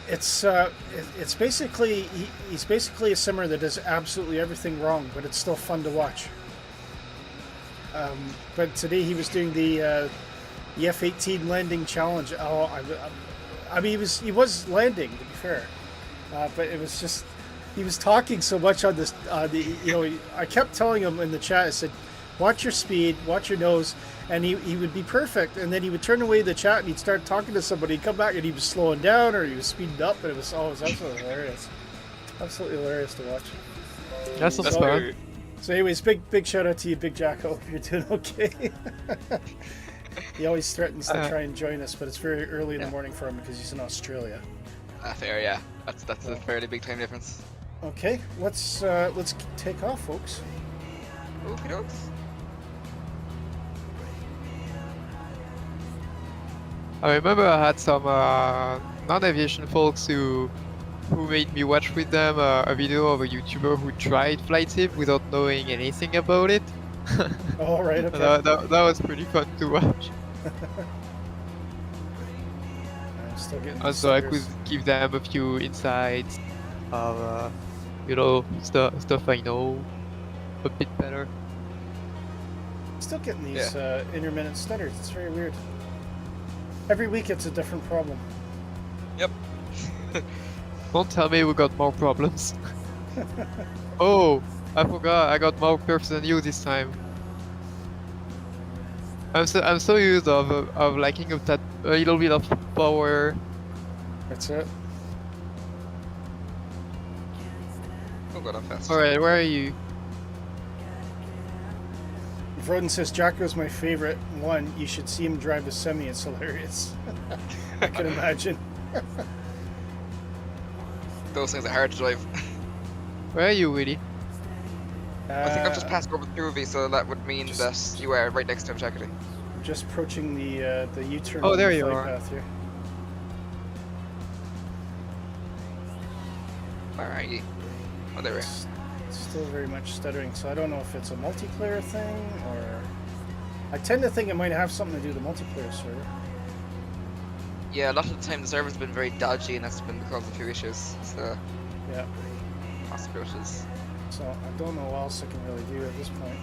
it's basically he's basically a simmer that does absolutely everything wrong, but it's still fun to watch. But today he was doing the F-18 landing challenge. Oh, I mean he was landing, to be fair, but it was just he was talking so much on this. I kept telling him in the chat. I said, "Watch your speed, watch your nose," and he would be perfect. And then he would turn away the chat and he'd start talking to somebody. He'd come back and he was slowing down or he was speeding up, and it was absolutely hilarious. Absolutely hilarious to watch. That sounds That's fun. very... So anyways, big shout out to you, Big Jack. I hope you're doing okay. He always threatens to try and join us, but it's very early in the morning for him because he's in Australia. fair, yeah. That's a fairly big time difference. Okay, let's take off, folks. Okie dokes. I remember I had some non-aviation folks who made me watch with them a video of a YouTuber who tried flight sim without knowing anything about it. All right, okay. that was pretty fun to watch. I'm still getting Also, I could stutters. give them a few insights of, you know, stuff I know a bit better. Still getting these intermittent stutters. It's very weird. Every week it's a different problem. Yep. Don't tell me we got more problems. Oh, I forgot. I got more perks than you this time. I'm so used of liking up that a little bit of power. That's it. Oh god, I'm fast. All right, where are you? Vroden says Jocko's my favorite one. You should see him drive a semi. It's hilarious. I can imagine. Those things are hard to drive. Where are you, Willie? I think I've just passed over through V, so that would mean that you are right next to him, Jackie. Just approaching the U-turn. Oh, on there the you flight are. path here. Where are you? Oh, there we are. It's still very much stuttering, so I don't know if it's a multiplayer thing or. I tend to think it might have something to do with the multiplayer server. Yeah, a lot of the time the server's been very dodgy, and that's been causing a few issues. So, Yeah. possibilities. So I don't know what else I can really do at this point.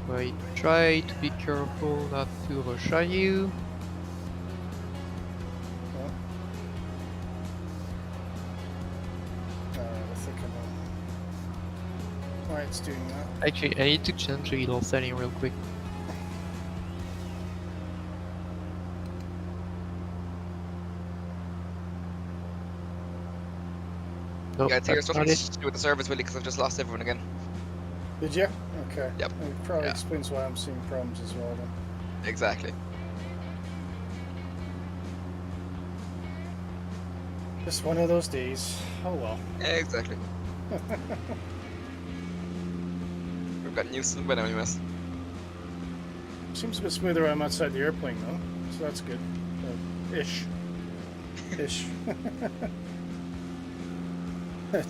Wait, try to be careful not to overshot you. Well, I think I know. Alright, it's doing that. Actually, I need to change the little setting real quick. Nope, Yeah, I'd say you're that's not something it. to do with the service, Willie, because I've just lost everyone again. Did you? Okay. Yep. It probably Yeah. explains why I'm seeing problems as well then. Exactly. Just one of those days. Oh well. Exactly. We've gotten used to them by now, anyways. Seems a bit smoother when I'm outside the airplane though, so that's good. Ish. Ish.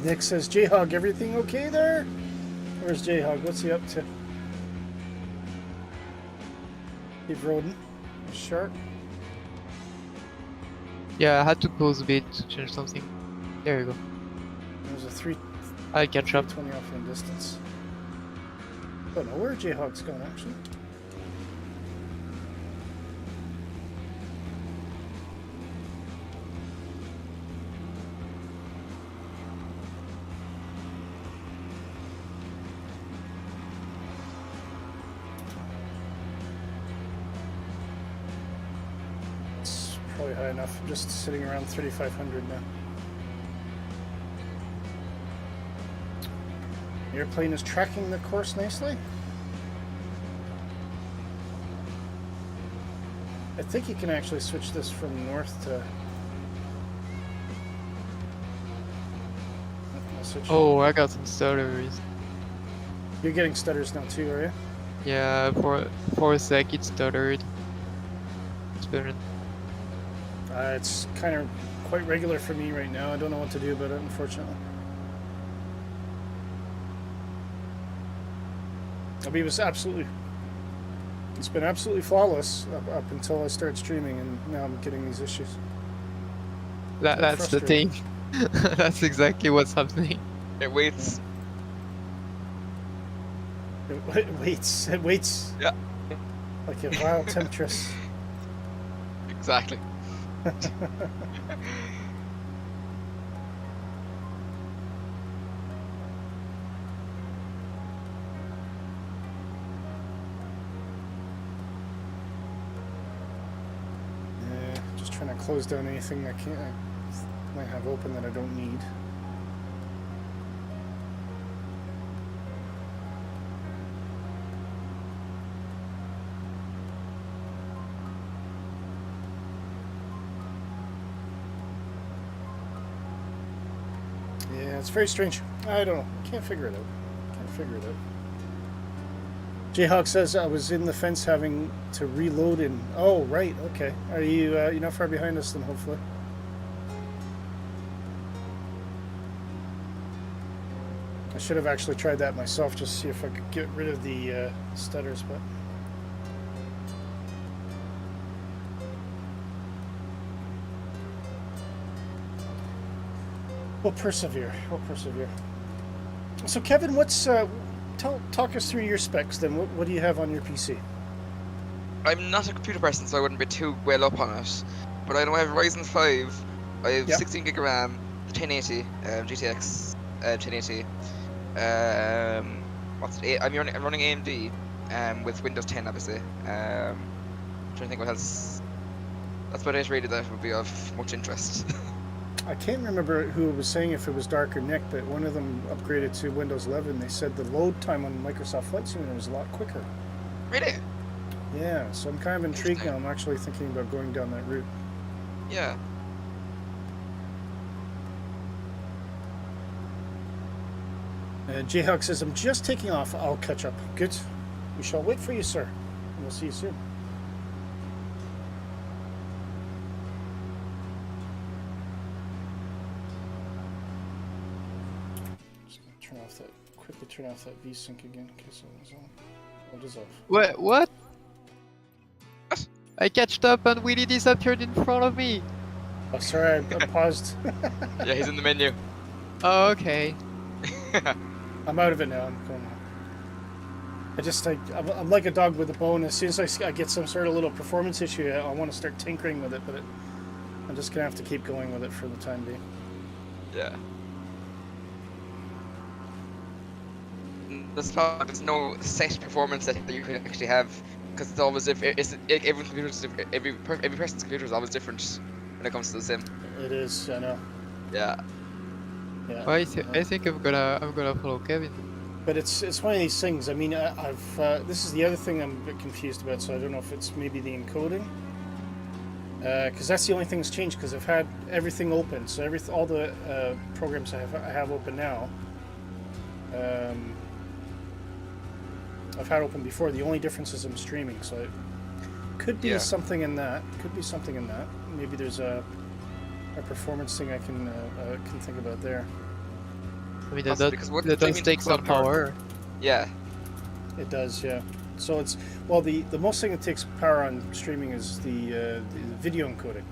Nick says, J-Hog, everything okay there? Where's J-Hog? What's he up to? Steve Roden. Shark. Yeah, I had to pause a bit to change something. There you go. There's a 3 I catch up. 20 off in distance. Don't know where J-Hog's going actually. It's probably high enough. I'm just sitting around 3,500 now. The airplane is tracking the course nicely. I think you can actually switch this from north to. I'll switch. Oh, I got some stutters. You're getting stutters now too, are you? Yeah, for a sec it stuttered. It's better. It's kind of quite regular for me right now. I don't know what to do about it, unfortunately. I mean, it's been absolutely flawless up until I started streaming, and now I'm getting these issues. That's the thing. That's exactly what's happening. It waits. It waits. Yeah. Like a vile temptress. Exactly. Yeah, just trying to close down anything I might have open that I don't need. Yeah, it's very strange. I don't know. Can't figure it out. Can't figure it out. Jayhawk says I was in the fence having to reload in. Oh, right. Okay. Are you you're not far behind us then, hopefully. I should have actually tried that myself just to see if I could get rid of the stutters, but we'll persevere. We'll persevere. So, Kevin, what's talk us through your specs then. What do you have on your PC? I'm not a computer person, so I wouldn't be too well up on it. But I know I have Ryzen 5. I have 16 gig of RAM, the 1080 GTX 1080. I'm running AMD with Windows 10, obviously. Trying to think what else. That's about it really that would be of much interest. I can't remember who was saying if it was Dark or Nick, but one of them upgraded to Windows 11. They said the load time on Microsoft Flight Simulator was a lot quicker. Really? Yeah, so I'm kind of intrigued now. I'm actually thinking about going down that route. Yeah. Jayhawk says, I'm just taking off. I'll catch up. Good. We shall wait for you, sir. And we'll see you soon. Quickly turn off that VSync again in case it was on. What is off? What? What? I catched up and Willy disappeared in front of me. Oh, sorry, I paused. Yeah, he's in the menu. Oh, okay. I'm out of it now. I'm going. I'm like a dog with a bone. As soon as I get some sort of little performance issue, I want to start tinkering with it, but I'm just gonna have to keep going with it for the time being. Yeah. There's no set performance setting that you can actually have, because it's always every person's computer is always different when it comes to the sim. It is, I know. Yeah. Yeah. Well, I think I'm gonna follow Kevin. But it's one of these things. I mean, I've this is the other thing I'm a bit confused about. So I don't know if it's maybe the encoding, because that's the only thing that's changed. Because I've had everything open, so all the programs I have open now. I've had open before. The only difference is I'm streaming, so it could be something in that. Could be something in that. Maybe there's a performance thing I can think about there. I mean, that does take some power. Yeah. It does, yeah. So it's the most thing that takes power on streaming is the video encoding.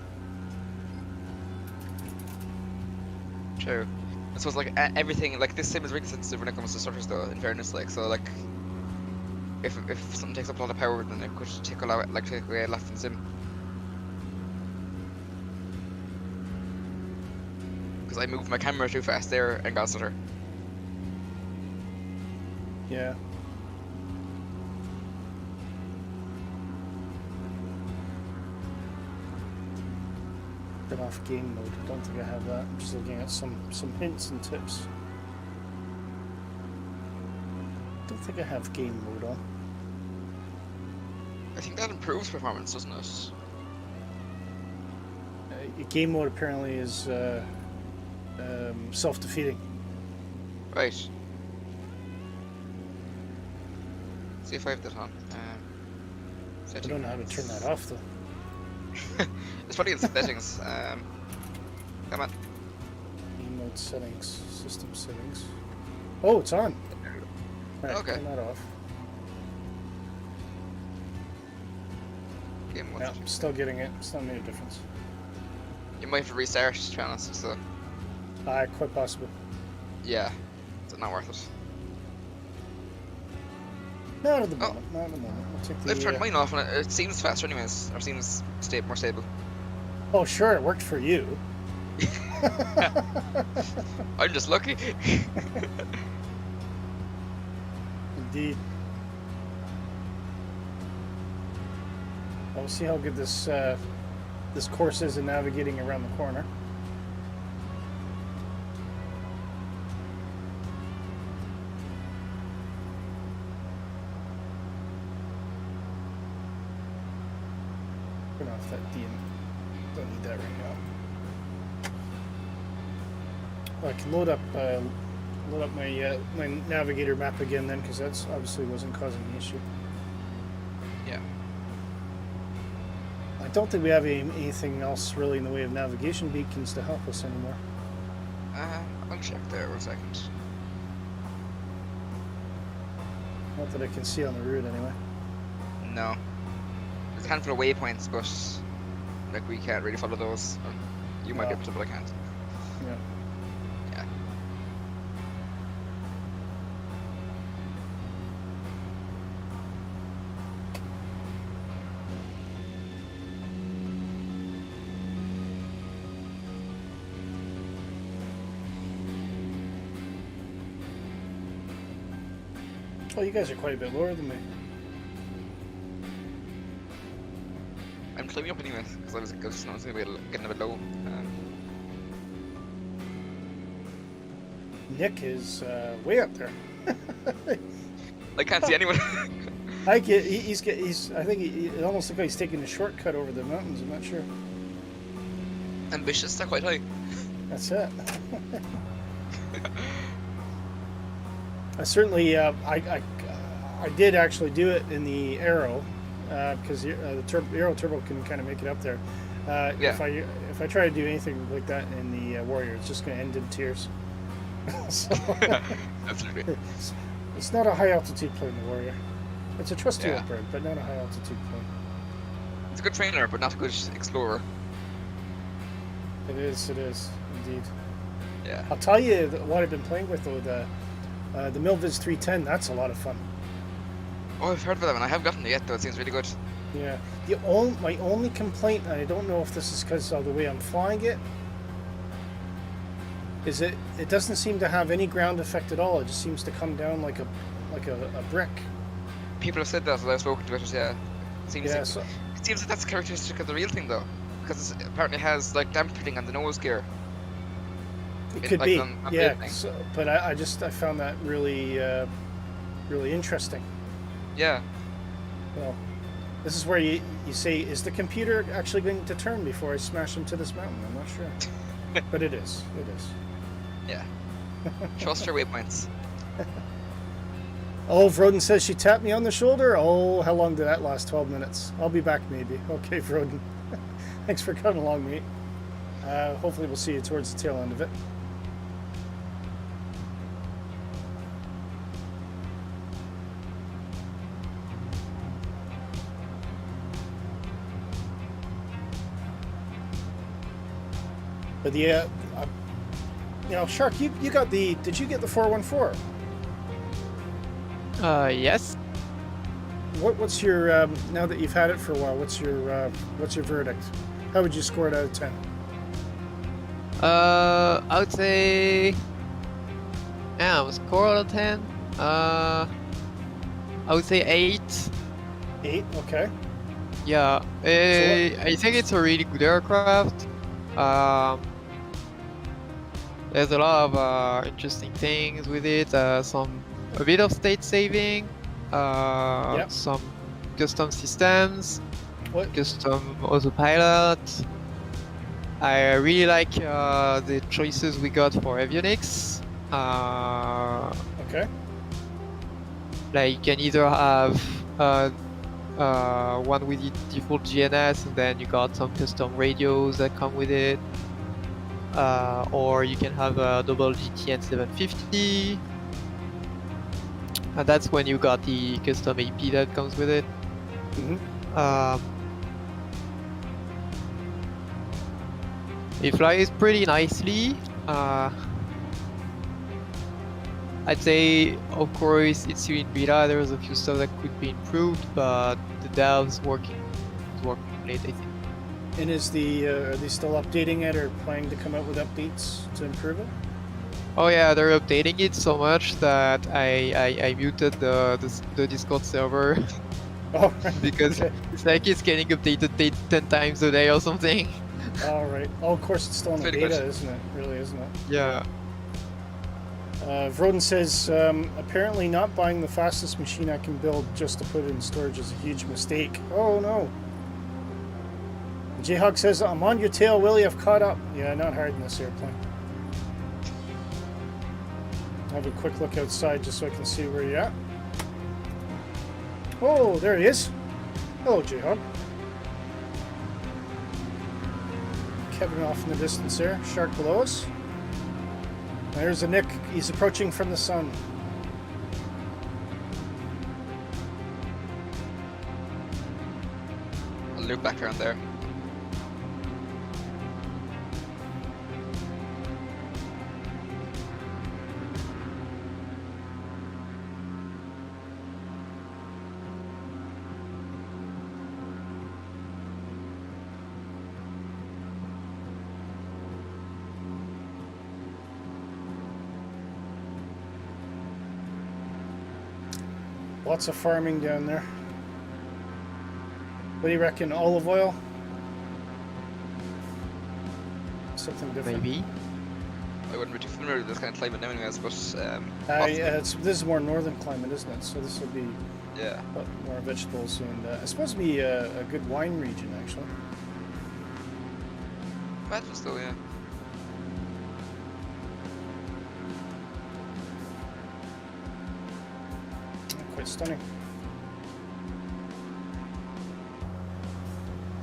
True. I suppose like everything like this sim is really sensitive when it comes to stutters though. In fairness, like so like. If something takes up a lot of power, then it could take away a lot from the sim. Because I moved my camera too fast there and got stutter. Yeah. Turn off game mode. I don't think I have that. I'm just looking at some hints and tips. I don't think I have game mode on. I think that improves performance, doesn't it? Game mode apparently is self-defeating. Right. See if I have that on. I don't know how to turn that off though. It's probably in settings. Come on. Game mode settings, system settings. Oh, it's on. Right, okay. Turn that off. Game mode. Yeah, I'm still getting it. It's not made a difference. You might have to restart, to be honest. So. Quite possible. Yeah. It's not worth it. Not at the moment. Not at the moment. I'll take the, I've turned mine off and it seems faster anyways, or seems more stable. Oh sure, it worked for you. I'm just lucky. Indeed. We'll see how good this this course is in navigating around the corner. Turn off that DM. Don't need that right now. I can load up my my navigator map again then, because that's obviously wasn't causing the issue. Yeah. I don't think we have anything else really in the way of navigation beacons to help us anymore. I'll check there for a second. Not that I can see on the route anyway. No. There's a handful of waypoints, but like we can't really follow those. Or you might be able to, but I can't. Yeah. Yeah. Oh, you guys are quite a bit lower than me. I'm climbing up anyway, because I was getting a bit low. Nick is way up there. I can't see anyone. I think it almost looks like he's taking a shortcut over the mountains. I'm not sure. Ambitious, they're quite high. That's it. I certainly, I did actually do it in the Aero, because the Aero Turbo can kind of make it up there. Yeah. If I try to do anything like that in the Warrior, it's just going to end in tears. So, Absolutely. it's not a high altitude plane, the Warrior. It's a trusty Yeah. old bird, but not a high altitude plane. It's a good trainer, but not a good explorer. It is indeed. Yeah. I'll tell you what I've been playing with though, the Milviz 310. That's a lot of fun. Oh, I've heard of that one. I haven't gotten it yet, though. It seems really good. Yeah. My only complaint, and I don't know if this is because of the way I'm flying it, is it doesn't seem to have any ground effect at all. It just seems to come down like a brick. People have said that as I've spoken to it. Yeah. Yeah. So, It seems that that's characteristic of the real thing, though, because it apparently has like dampening on the nose gear. it could be. On Yeah. building. So, but I found that really really interesting. Yeah. Well, this is where you say, is the computer actually going to turn before I smash into this mountain? I'm not sure. But it is. It is. Yeah. Trust your waypoints. Oh, Vroden says she tapped me on the shoulder. Oh, how long did that last? 12 minutes. I'll be back maybe. Okay, Vroden. Thanks for coming along, mate. Hopefully we'll see you towards the tail end of it. But the, Shark, you got the, did you get the 414? Yes. What's your, now that you've had it for a while, what's your verdict? How would you score it out of 10? I would say, yeah, score out of 10. I would say 8. 8, okay. Yeah, I think it's a really good aircraft. There's a lot of interesting things with it. A bit of state saving, Yep. some custom systems, What? custom autopilot. I really like the choices we got for avionics. Okay. Like you can either have one with the default GNS, and then you got some custom radios that come with it, or you can have a double GTN 750, and that's when you got the custom AP that comes with it. Mm-hmm. It flies pretty nicely. I'd say, of course, it's still in beta. There's a few stuff that could be improved, but the devs working late, I think. And are they still updating it or planning to come out with updates to improve it? Oh yeah, they're updating it so much that I muted the Discord server Oh, right. because Okay. it's like it's getting updated 10 times a day or something. All right. Oh, of course, it's still in the Pretty beta, good. isn't it? Really, isn't it? Yeah. Vroden says, apparently not buying the fastest machine I can build just to put it in storage is a huge mistake. Oh, no. Jayhawk says, I'm on your tail, Willie. I've caught up. Yeah, not hard in this airplane. I'll have a quick look outside just so I can see where you're at. Oh, there he is. Hello, Jayhawk. Kevin off in the distance there. Shark below us. There's a Nick. He's approaching from the sun. I'll loop back around there. Lots of farming down there. What do you reckon? Olive oil? Something different. Maybe. I wouldn't be too familiar with this kind of climate now anyways, but Yeah, this is more northern climate, isn't it? So this will be yeah. a lot more vegetables, and it's supposed to be a good wine region, actually. Imagine so, yeah. Quite stunning.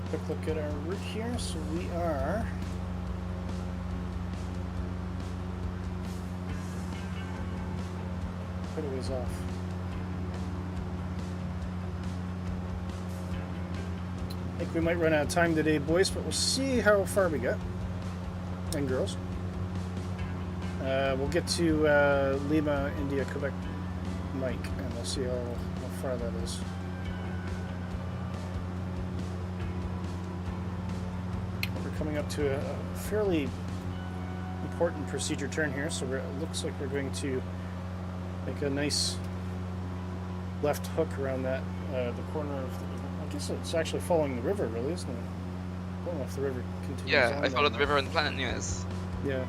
Quick look at our route here. So we are quite a ways off. I think we might run out of time today, boys, but we'll see how far we get. And girls. We'll get to Lima, India, Quebec, Mike, and we'll see how far that is. We're coming up to a fairly important procedure turn here, so it looks like we're going to make a nice left hook around that the corner of the, I guess it's actually following the river, really, isn't it? I don't know if the river continues. Yeah, on I followed down the there. river and the planet news. Yeah.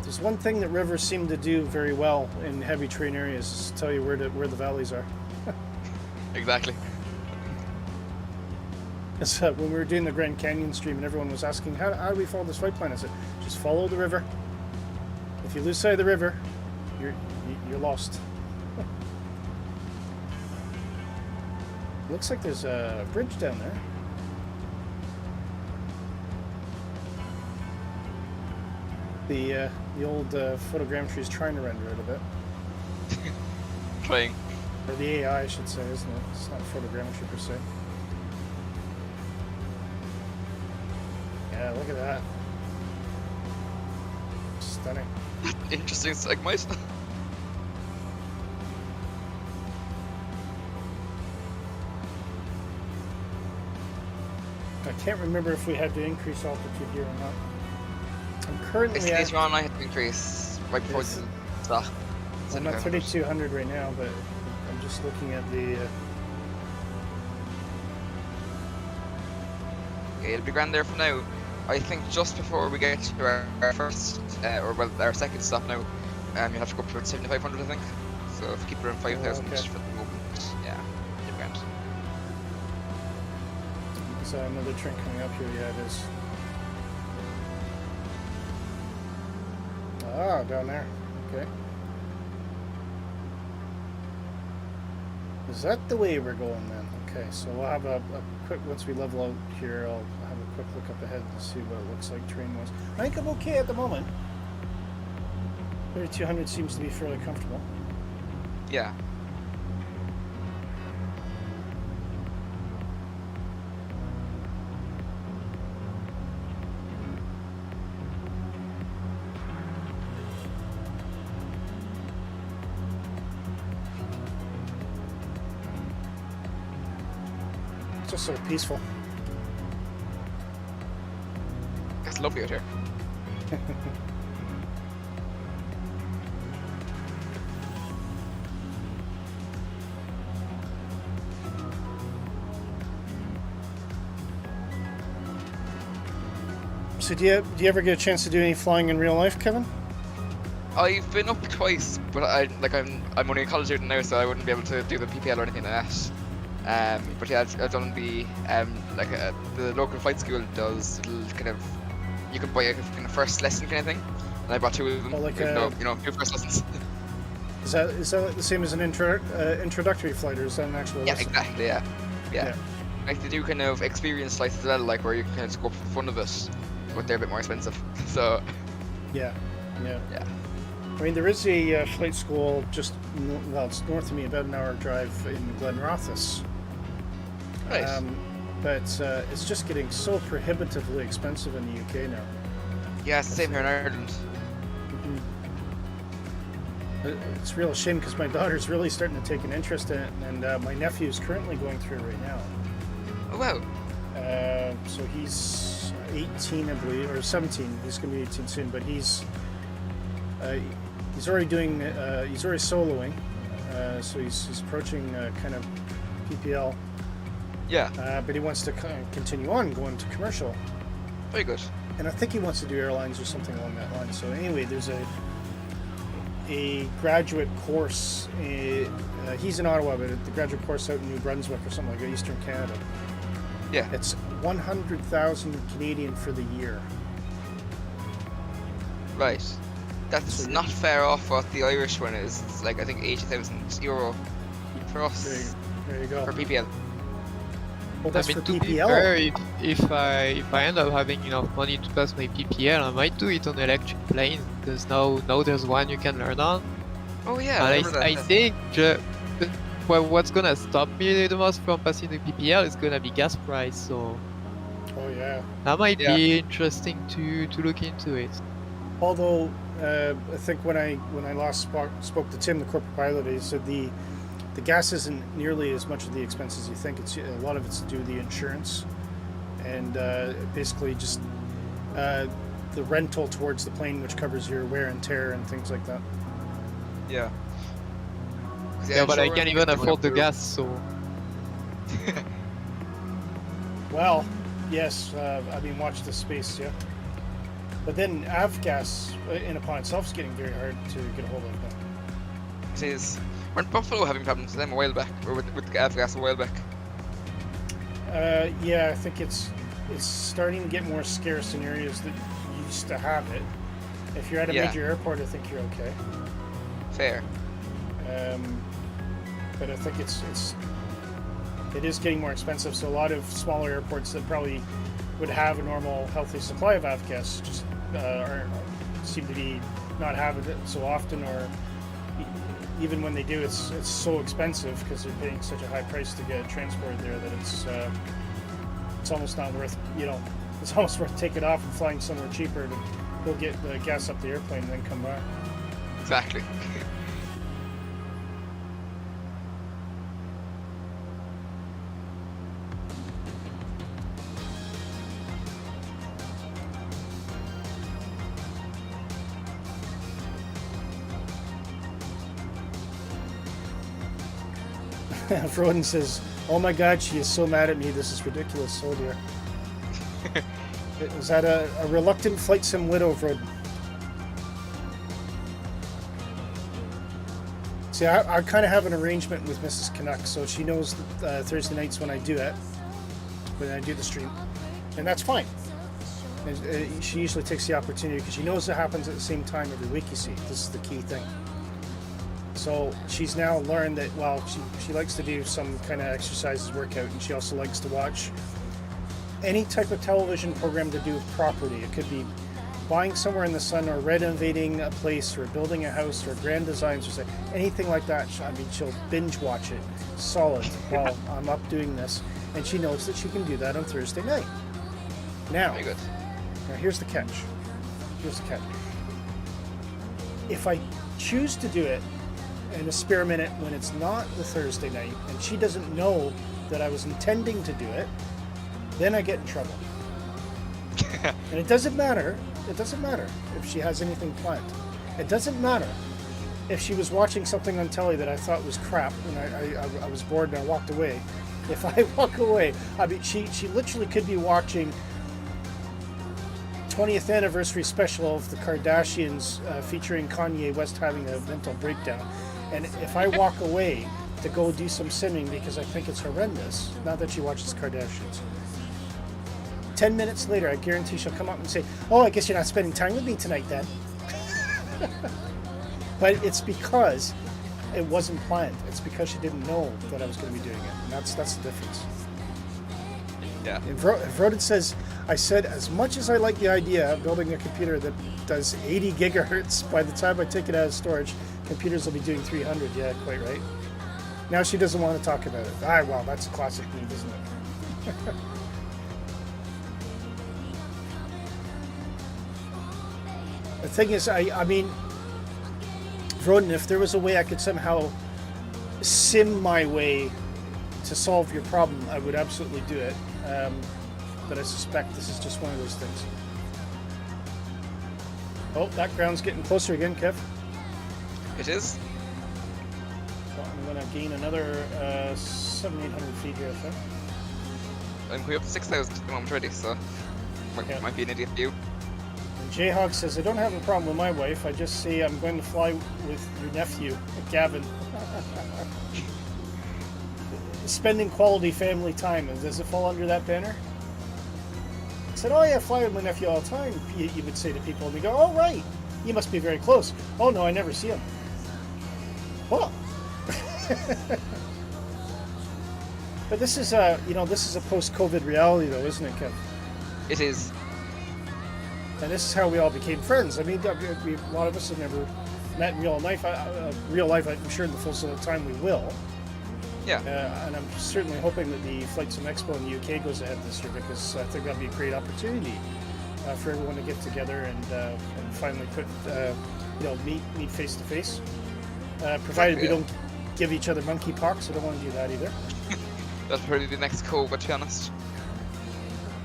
There's one thing that rivers seem to do very well in heavy terrain areas is to tell you where the valleys are. Exactly. It's, when we were doing the Grand Canyon stream and everyone was asking, how do we follow this flight plan? I said, just follow the river. If you lose sight of the river, you're lost. Looks like there's a bridge down there. The old photogrammetry is trying to render it a bit. Trying. Or the AI, I should say, isn't it? It's not photogrammetry per se. Yeah, look at that. Stunning. Interesting segment. I can't remember if we had to increase altitude here or not. I'm currently It's at, later on I had to increase right before Yes. the stock. I'm at 3,200 right now, but I'm just looking at the... Okay, it'll be grand there for now. I think just before we get to our first, or well, our second stop now, you have to go up to 7,500, I think. So if you keep it around 5,000 okay. for the moment, yeah, it'll be grand. Is another train coming up here? Yeah, it is. Ah, down there. Okay. Is that the way we're going then? Okay, so we'll have a quick, once we level out here, I'll have a quick look up ahead and see what it looks like terrain-wise. I think I'm okay at the moment. 3,200 seems to be fairly comfortable. Yeah. It's just so peaceful. It's lovely out here. So do you ever get a chance to do any flying in real life, Kevin? I've been up twice, but I'm only a college student now, so I wouldn't be able to do the PPL or anything like that. But yeah, I've done the the local flight school does little kind of, you can buy a kind of first lesson kind of thing, and I bought 2 of them. Oh, like even though, 2 first lessons. Is that the same as an introductory flight, or is that an actual Yeah, lesson? exactly. Yeah. Like they do kind of experience flights as well, like where you can kind of go for the fun of it, but they're a bit more expensive. So Yeah. yeah. I mean, there is a flight school just, it's north of me, about an hour drive in Glenrothes. Right. But it's just getting so prohibitively expensive in the UK now. Yeah, it's the same here in Ireland. It's a real shame because my daughter's really starting to take an interest in it, and my nephew's currently going through it right now. Oh wow. So he's 18, I believe, or 17. He's going to be 18 soon, but he's already doing, he's already soloing, so he's approaching kind of PPL. Yeah. But he wants to continue on going to commercial, Very good. and I think he wants to do airlines or something along that line. So anyway, there's a graduate course. He's in Ottawa, but the graduate course out in New Brunswick or something like that, Eastern Canada. Yeah. It's 100,000 Canadian for the year. Right. That's So not far off what the Irish one is. It's like I think €80,000 for us There you go. for PPL. Well, that's I mean, for to be PPL. fair, if I end up having enough money to pass my PPL, I might do it on electric planes because now there's one you can learn on. Oh yeah. And I think what's gonna stop me the most from passing the PPL is gonna be gas price. So Oh yeah. that might Yeah. be interesting to look into it. Although I think when I last spoke to Tim, the corporate pilot, he said the gas isn't nearly as much of the expense as you think. It's a lot of it's to do with the insurance, and basically just the rental towards the plane, which covers your wear and tear and things like that. Yeah. 'Cause Yeah, but I insurance can't even is afford the approved. gas, so Well, yes, I mean, watch the space, yeah. But then avgas in upon itself is getting very hard to get a hold of. It is. Weren't Buffalo having problems with them a while back, or with avgas a while back? Yeah, I think it's starting to get more scarce in areas that used to have it. If you're at a Yeah. major airport, I think you're okay. Fair. But I think it is getting more expensive. So a lot of smaller airports that probably would have a normal, healthy supply of avgas just seem to be not having it so often, or even when they do, it's so expensive because they're paying such a high price to get it transported there that it's almost not worth, it's almost worth taking off and flying somewhere cheaper to go get the gas up the airplane and then come back. Exactly. Froden says, "Oh my God, she is so mad at me. This is ridiculous." Oh dear. Is that a reluctant flight sim widow, Froden? See, I kind of have an arrangement with Mrs. Canuck, so she knows that, Thursday nights when I do it, when I do the stream, and that's fine. And, she usually takes the opportunity because she knows it happens at the same time every week. You see, this is the key thing. So she's now learned that, well, she likes to do some kind of exercises, workout, and she also likes to watch any type of television program to do with property. It could be buying somewhere in the sun, or renovating a place, or building a house, or grand designs, or something, anything like that. I mean, she'll binge watch it solid while I'm up doing this, and she knows that she can do that on Thursday night. Now, Very good. now here's the catch. Here's the catch. If I choose to do it in a spare minute when it's not the Thursday night, and she doesn't know that I was intending to do it, then I get in trouble. And it doesn't matter if she has anything planned. It doesn't matter if she was watching something on telly that I thought was crap and I was bored and I walked away. If I walk away, I mean, she literally could be watching 20th anniversary special of the Kardashians featuring Kanye West having a mental breakdown. And if I walk away to go do some simming because I think it's horrendous, not that she watches Kardashians, 10 minutes later, I guarantee she'll come up and say, "Oh, I guess you're not spending time with me tonight then." But it's because it wasn't planned. It's because she didn't know that I was going to be doing it. And that's the difference. Yeah. And Vroden says, I said, as much as I like the idea of building a computer that does 80 gigahertz, by the time I take it out of storage, computers will be doing 300. Yeah, quite right. Now she doesn't want to talk about it. Ah, well, that's a classic move, isn't it? The thing is, I mean, Vroden, if there was a way I could somehow sim my way to solve your problem, I would absolutely do it. But I suspect this is just one of those things. Oh, that ground's getting closer again, Kev. It is. So I'm going to gain another 700-800 feet here, I think. I'm going up to 6,000 at the moment already, so might be an idiot view. And Jayhawk says, I don't have a problem with my wife. I just say I'm going to fly with your nephew, Gavin. Spending quality family time. Does it fall under that banner? I said, oh yeah, I fly with my nephew all the time, you would say to people, and they go, oh right, you must be very close. Oh no, I never see him. What? But this is a, this is a post-COVID reality though, isn't it, Kev? It is. And this is how we all became friends. I mean, a lot of us have never met in real life. I'm sure in the fullness of time we will. Yeah. And I'm certainly hoping that the Flight Sim Expo in the UK goes ahead this year, because I think that'd be a great opportunity for everyone to get together and finally put, meet face to face. Provided we don't give each other monkeypox. I don't want to do that either. That's probably the next COVID, to be honest.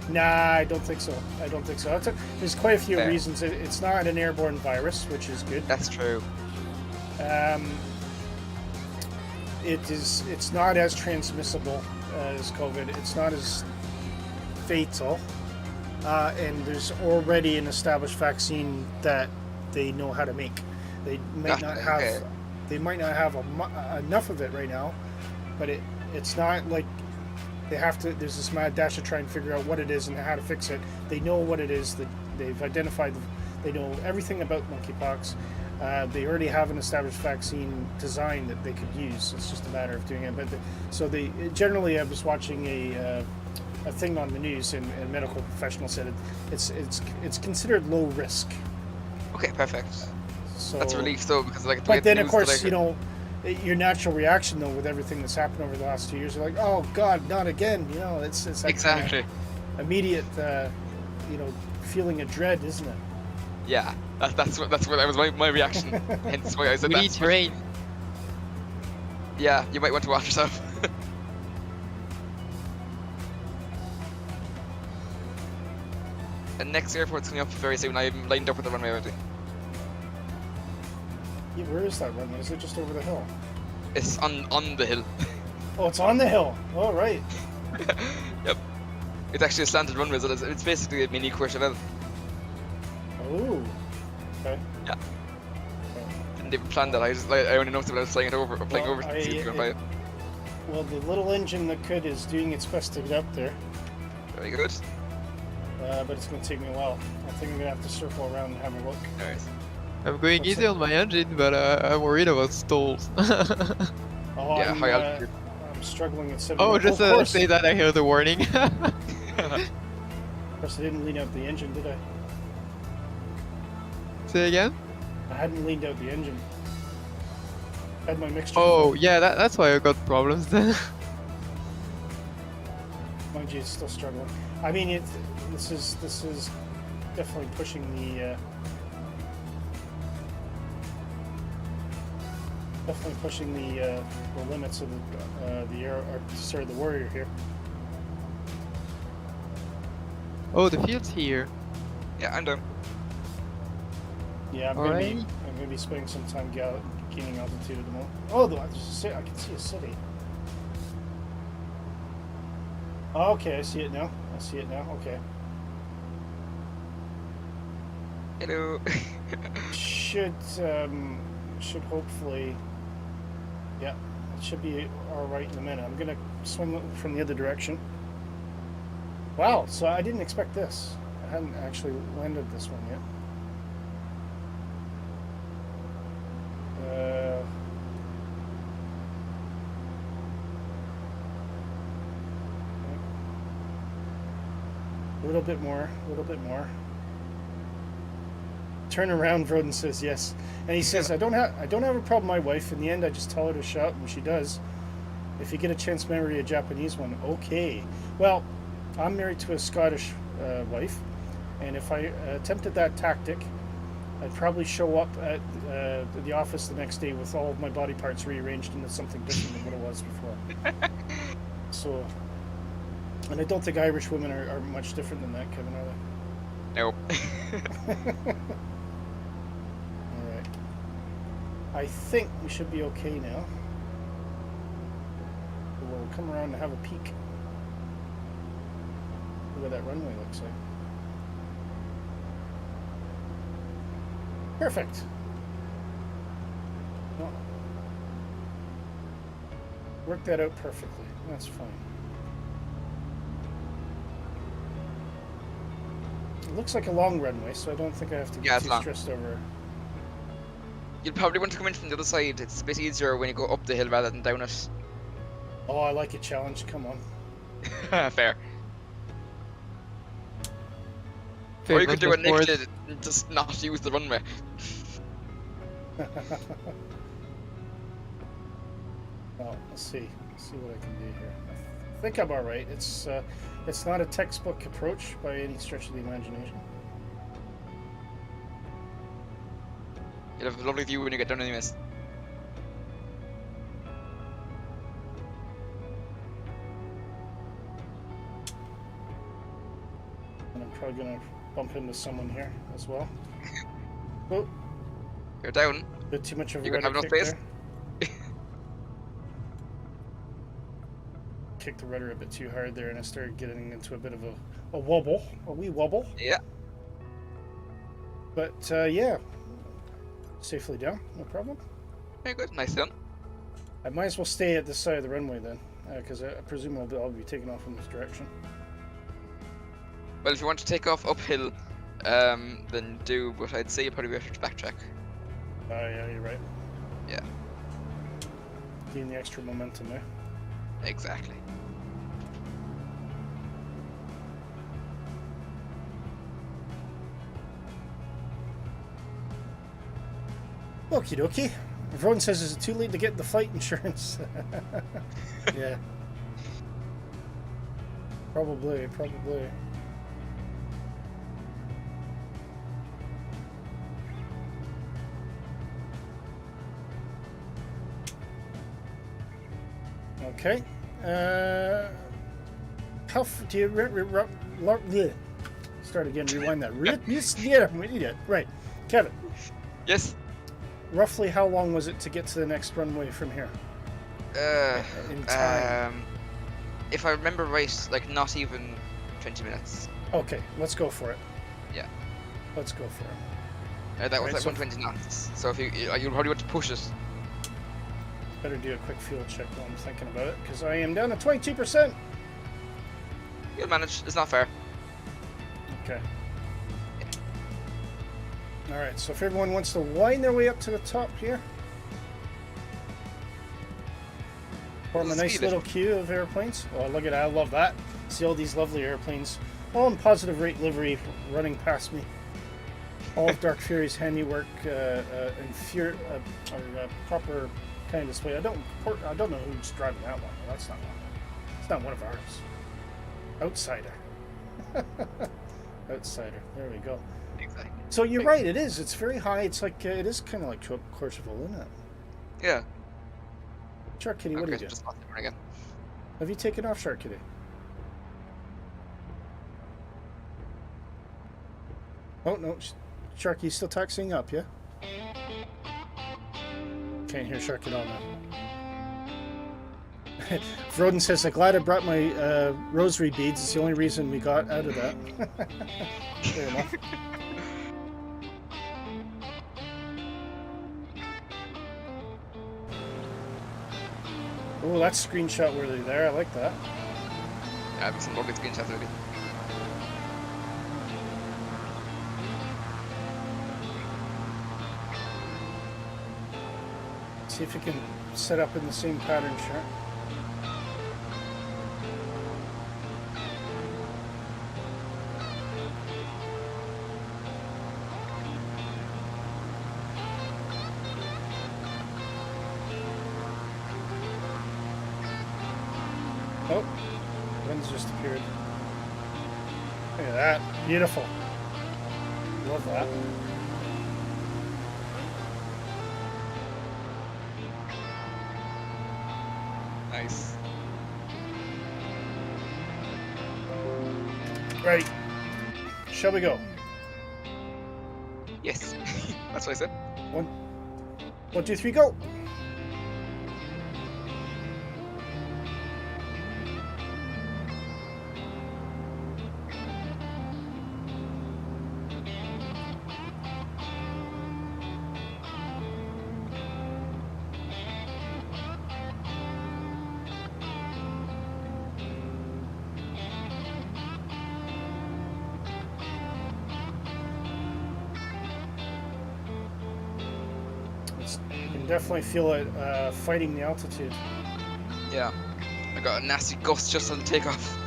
Nah, I don't think so. There's quite a few reasons. It's not an airborne virus, which is good. That's true. It's not as transmissible as COVID. It's not as fatal. And there's already an established vaccine that they know how to make. They might not have enough of it right now, but it's not like they have to. There's this mad dash to try and figure out what it is and how to fix it. They know what it is. They've identified. They know everything about monkeypox. They already have an established vaccine design that they could use. It's just a matter of doing it. But generally, I was watching a thing on the news, and a medical professional said it's considered low risk. Okay, perfect. So that's a relief, though, because But then, of course, your natural reaction though with everything that's happened over the last 2 years, you're like, oh God, not again. It's like exactly immediate, feeling of dread, isn't it? Yeah, that was my reaction. Hence why I said We that. need rain. Yeah, you might want to watch yourself. And next airport's coming up very soon. I'm lined up with the runway already. Yeah, where is that runway? Is it just over the hill? It's on the hill. Oh, it's on the hill. Oh, right. Yep. It's actually a slanted runway, so it's basically a mini Courchevel. Oh. Okay. Yeah. Didn't even plan that. I only noticed when I was flying it over, or flying over to see if we can buy it. Well, the little engine that could is doing its best to get up there. Very good. But it's going to take me a while. I think I'm going to have to circle around and have a look. Nice. I'm going easy on my engine, but I'm worried about stalls. Oh, Yeah, high altitude. I'm struggling at 70. Oh, just say that I heard the warning. Of course, I didn't lean out the engine, did I? Say again? I hadn't leaned out the engine. I had my mixture. Oh, yeah, that's why I got problems then. Mind you, it's still struggling. I mean, this is definitely pushing the limits of the Warrior here. Oh, the field's here. Yeah, I'm done. Yeah, I'm Alright. gonna be spending some time gaining altitude at the moment. Oh, I can see a city. Oh, okay, I see it now. Okay. Hello. Should hopefully, yeah, it should be all right in a minute. I'm gonna swing from the other direction. Wow, so I didn't expect this. I hadn't actually landed this one yet. A little bit more, a little bit more. Turn around, Vroden says yes. And he says, I don't have a problem with my wife. In the end, I just tell her to shut up, and she does. If you get a chance, marry a Japanese one. Okay. Well, I'm married to a Scottish wife, and if I attempted that tactic, I'd probably show up at the office the next day with all of my body parts rearranged into something different than what it was before. So, and I don't think Irish women are much different than that, Kevin, are they? Nope. Alright. I think we should be okay now. We'll come around and have a peek. Look what that runway looks like. Perfect. Well, worked that out perfectly. That's fine. It looks like a long runway, so I don't think I have to get too stressed over it. You'll probably want to come in from the other side. It's a bit easier when you go up the hill rather than down it. Oh, I like a challenge. Come on. Fair. Or you could do it naked and just not use the runway. Well, let's see. Let's see what I can do here. I think I'm all right. It's not a textbook approach by any stretch of the imagination. You'll have a lovely view when you get down anyways. And I'm probably gonna bump into someone here as well. Oh, You're down. a bit too much of a You gonna have rudder enough kick space? there. Kicked the rudder a bit too hard there, and I started getting into a bit of a wobble, a wee wobble. Yeah. But yeah, safely down, no problem. Very good. Nice done. I might as well stay at this side of the runway then, because I presume I'll be taking off in this direction. Well, if you want to take off uphill, then do, but I'd say you probably better to backtrack. Oh yeah, you're right. Yeah. Gain the extra momentum there. Exactly. Okie dokie. Everyone says, is it too late to get the flight insurance? Yeah. Probably. Okay. How do you start again? Rewind that. Right, Kevin. Yes. Roughly, how long was it to get to the next runway from here? In time. If I remember right, like not even 20 minutes. Okay, let's go for it. Yeah. Let's go for it. That was Right, like so 120 knots. So if you'll probably want to push it. Better do a quick fuel check while I'm thinking about it, because I am down to 22%. You'll manage. It's not fair. Okay. All right, so if everyone wants to wind their way up to the top here, form a nice little queue of airplanes. Oh, look at that! I love that. See all these lovely airplanes, all in positive rate livery, running past me. All of Dark Fury's handiwork and proper kind of display. I don't know who's driving that one. That's not one. It's not one of ours. Outsider. Outsider. There we go. Exactly. So you're right. It is. It's very high. It's like it is kind of like Courchevel, isn't it? Yeah. Shark Kitty, what are you doing? Just lost it again. Have you taken off, Shark Kitty? Oh no, Sharky's still taxiing up, yeah? Can't hear Shark at all now. Vroden says, I'm glad I brought my rosary beads. It's the only reason we got out of that. Fair enough. Oh, that's screenshot worthy there. I like that. Yeah, I've got some lovely screenshots already. See if we can set up in the same pattern, sure. Oh, wind's just appeared. Look at that. Beautiful. Love that. Nice. Right. Shall we go? Yes. That's what I said. 1, 2, 3, go! You can definitely feel it fighting the altitude. Yeah. I got a nasty gust just on takeoff.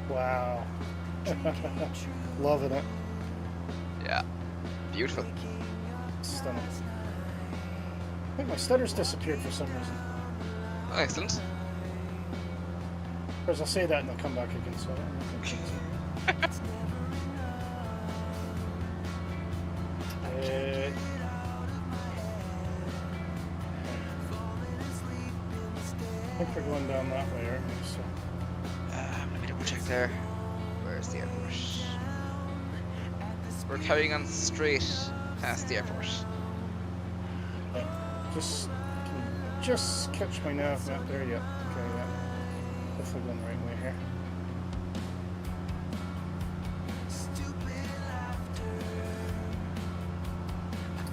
Wow. Loving it. Yeah. Beautiful. Stunning. I think my stutters disappeared for some reason. Oh, excellent. Of course, I'll say that and they'll come back again, so I don't think so. I think we're going down that way, aren't we? So. Let me double check there. Where's the airport? We're carrying on straight past the airport. Just can you just catch my nav map there, yeah. Okay, yeah. Definitely going the right way here.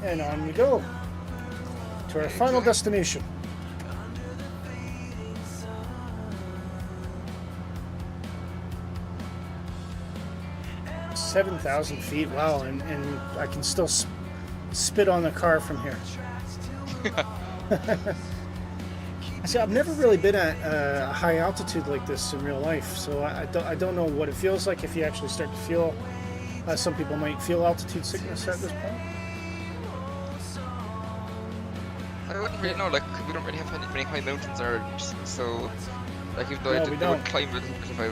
And on we go to our final destination. 7,000 feet, wow, and I can still spit on the car from here. See, I've never really been at a high altitude like this in real life, so I don't know what it feels like if you actually start to feel, some people might feel altitude sickness at this point. I wouldn't really know, like, we don't really have many high mountains, or so, like, even though No, I we would don't. climb it, because if I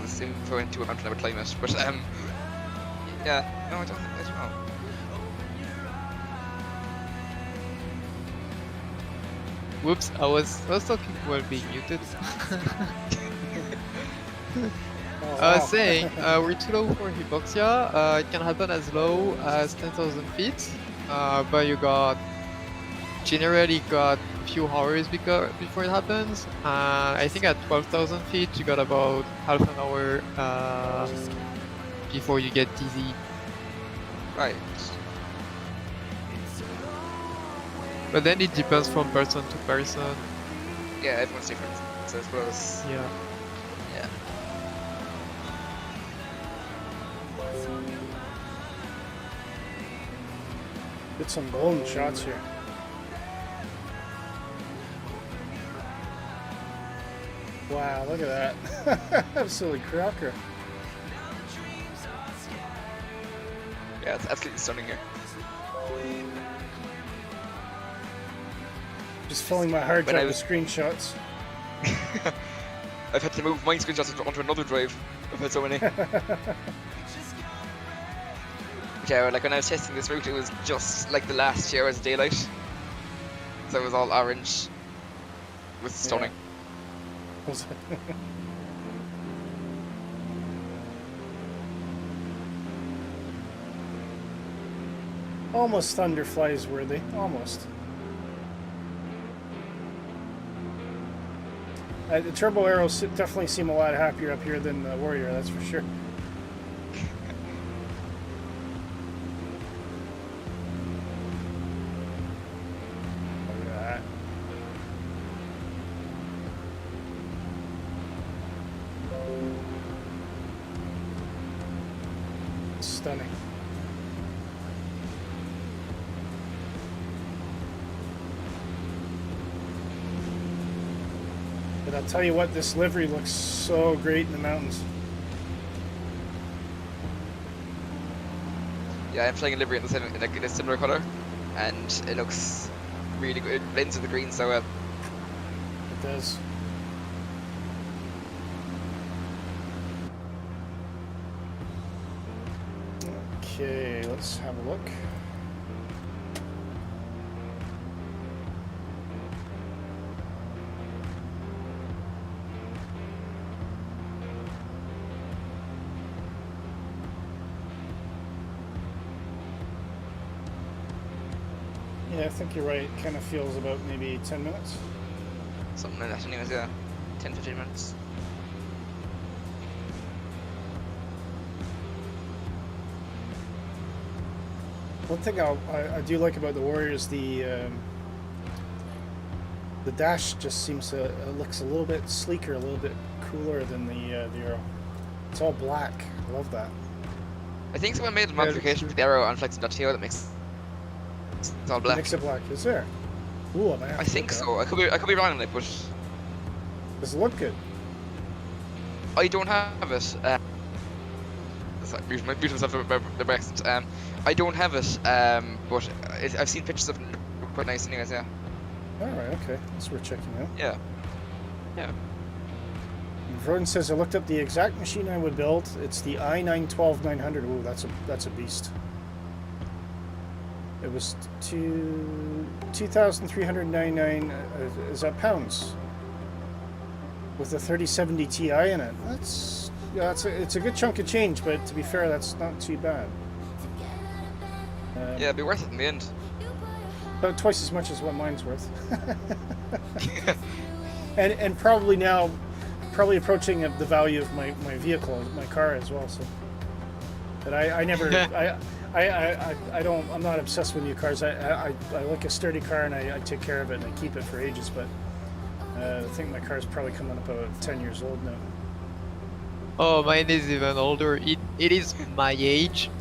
went to a mountain I would climb it, but, yeah, no, I don't know. Whoops, I was talking while being muted. Oh, I was wow. saying, we're too low for hypoxia. It can happen as low as 10,000 feet, but you generally got a few hours before it happens. I think at 12,000 feet you got about half an hour before you get dizzy. Right. But then it depends from person to person. Yeah, everyone's different, so I suppose. Yeah. Yeah. Get some golden shots here. Wow, look at that. Absolutely cracker. Yeah, it's absolutely stunning here. Just filling my hard When I drive with was- screenshots. I've had to move my screenshots onto another drive. I've had so many. Yeah, like when I was testing this route, it was just like the last few hours of daylight. So it was all orange. It was stunning. Was it? Almost Thunderflies worthy. Almost. The Turbo Arrows definitely seem a lot happier up here than the Warrior, that's for sure. Look at that. Stunning. But I'll tell you what, this livery looks so great in the mountains. Yeah, I'm trying a livery in a similar color, and it looks really good. It blends with the green so well. It does. Okay, let's have a look. Yeah, I think you're right. It kind of feels about maybe 10 minutes. Something like that anyways, yeah. 10-15 minutes. One thing I do like about the Warriors, the dash just seems to looks a little bit sleeker, a little bit cooler than the Arrow. It's all black. I love that. I think someone made a modification to the Arrow on Flex.to that makes it's all black. Mix it black. Is there? Ooh, I think so. I could be wrong on it, but does it look good? I don't have it. Sorry, mute myself the best. I don't have it, but I've seen pictures of it. Quite nice, anyways. Yeah. All right. Okay. That's worth checking out. Yeah. Yeah. Vroden says I looked up the exact machine I would build. It's the i9-12900. Ooh, that's a beast. It was 2,399. Is that pounds? With a 3070 Ti in it. That's it's a good chunk of change, but to be fair, that's not too bad. Yeah, it'd be worth it in the end. About twice as much as what mine's worth. and probably now, approaching the value of my vehicle, my car as well. So, but I never I'm not obsessed with new cars. I like a sturdy car and I take care of it and I keep it for ages. But I think my car's probably coming up about 10 years old now. Oh, mine is even older. It is my age.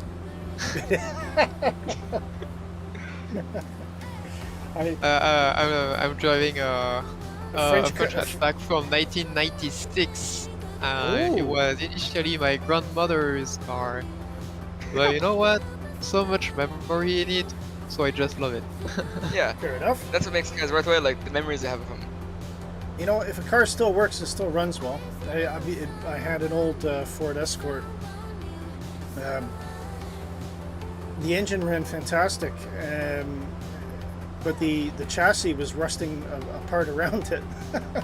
I'm driving a French hatchback from 1996. It was initially my grandmother's car, but you know what? So much memory in it, so I just love it. Yeah, Fair enough. that's what makes cars worthwhile. Like the memories you have of them. You know, if a car still works, it still runs well. I had an old Ford Escort. The engine ran fantastic, but the chassis was rusting apart around it.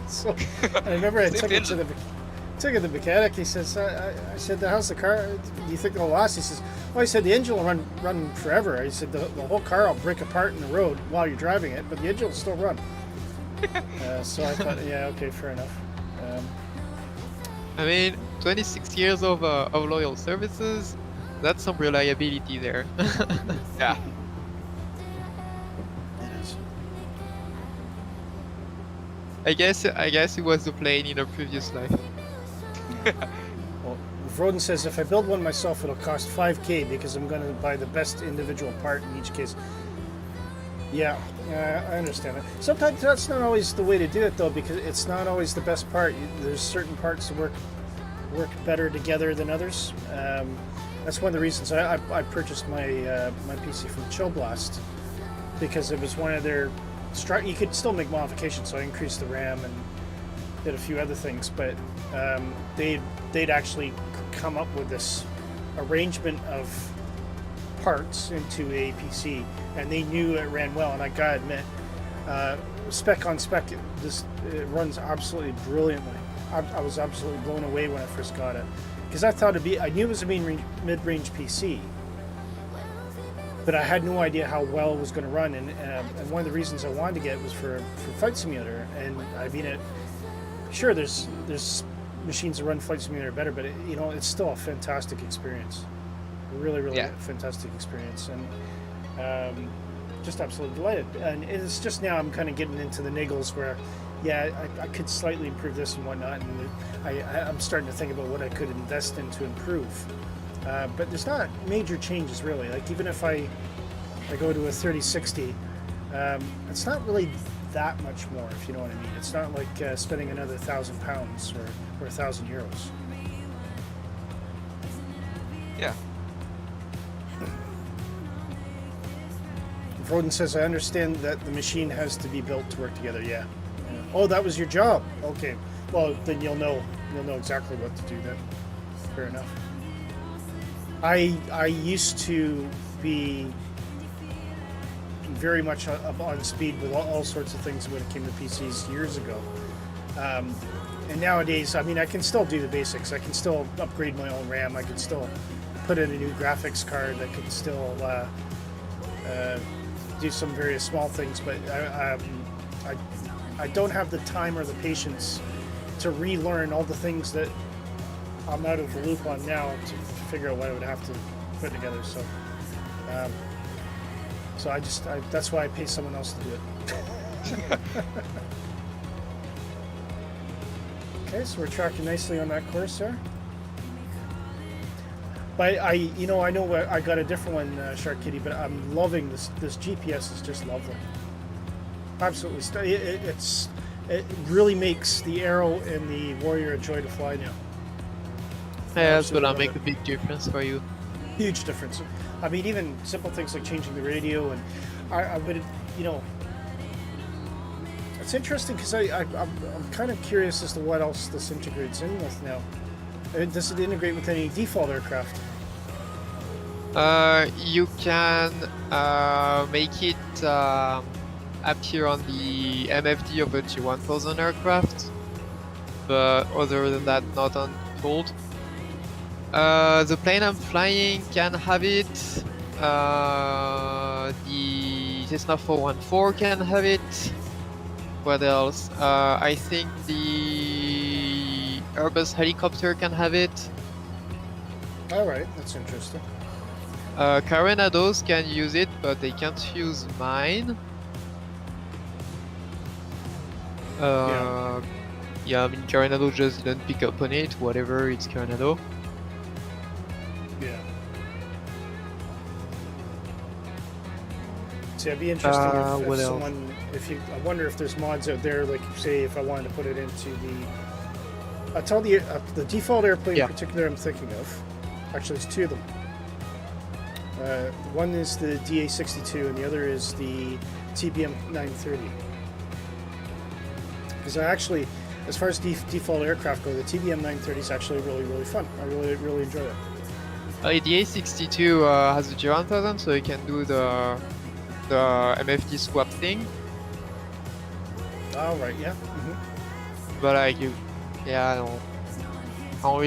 So I remember I took it to the mechanic. He says, I said, how's the car? Do you think it'll last? He says, well, I said, the engine will run forever. I said, the whole car will break apart in the road while you're driving it, but the engine will still run. So I thought, yeah, okay, fair enough. I mean, 26 years of loyal services, that's some reliability there. Yeah. It is. I guess it was the plane in a previous life. Well, Vroden says, if I build one myself, it'll cost $5,000 because I'm going to buy the best individual part in each case. Yeah, I understand it. Sometimes that's not always the way to do it, though, because it's not always the best part. There's certain parts that work better together than others. That's one of the reasons I purchased my my PC from Chill Blast, because it was one of their you could still make modifications, so I increased the RAM and did a few other things, but they'd actually come up with this arrangement of parts into a PC, and they knew it ran well. And I gotta admit, spec on spec, it runs absolutely brilliantly. I was absolutely blown away when I first got it, because I knew it was a mid-range PC, but I had no idea how well it was going to run, and one of the reasons I wanted to get it was for Flight Simulator, and I mean sure, there's machines that run Flight Simulator better, but it's still a fantastic experience, really fantastic experience, and just absolutely delighted. And it's just now I'm kind of getting into the niggles where, yeah, I could slightly improve this and whatnot, and I'm starting to think about what I could invest in to improve. But there's not major changes really. Like even if I go to a 3060, it's not really that much more, if you know what I mean. It's not like spending another £1,000 or €1,000. Yeah. Roden says, I understand that the machine has to be built to work together. Yeah. Oh, that was your job. Okay. Well, then you'll know exactly what to do then. Fair enough. I used to be very much up on speed with all sorts of things when it came to PCs years ago. And nowadays, I mean, I can still do the basics. I can still upgrade my own RAM. I can still put in a new graphics card. I can still do some various small things, but I don't have the time or the patience to relearn all the things that I'm out of the loop on now to figure out what I would have to put together. So that's why I pay someone else to do it. Okay, so we're tracking nicely on that course there. But I know I got a different one, Shark Kitty, but I'm loving this. This GPS is just lovely. Absolutely, it really makes the Arrow and the Warrior a joy to fly now. Yeah, that's gonna make a big difference for you. Huge difference. I mean, even simple things like changing the radio, and I would, it's interesting because I'm kind of curious as to what else this integrates in with now. Does it integrate with any default aircraft? You can make it appear on the MFD of a G1000 aircraft, but other than that, not on told. The plane I'm flying can have it. The Cessna 414 can have it. What else? I think the Airbus helicopter can have it. All right, that's interesting. Carenados can use it, but they can't use mine. Yeah, I mean, Carenado just didn't pick up on it, whatever, it's Carenado. Yeah. See, I'd be interested if someone, I wonder if there's mods out there, like say if I wanted to put it into I'll tell the default airplane in particular I'm thinking of. Actually, it's two of them. One is the DA62 and the other is the TBM 930. Because actually, as far as default aircraft go, the TBM 930 is actually really, really fun. I really enjoy it. The DA62 has a G1000, so you can do the MFD swap thing. Oh right, yeah. Mm-hmm. But like I don't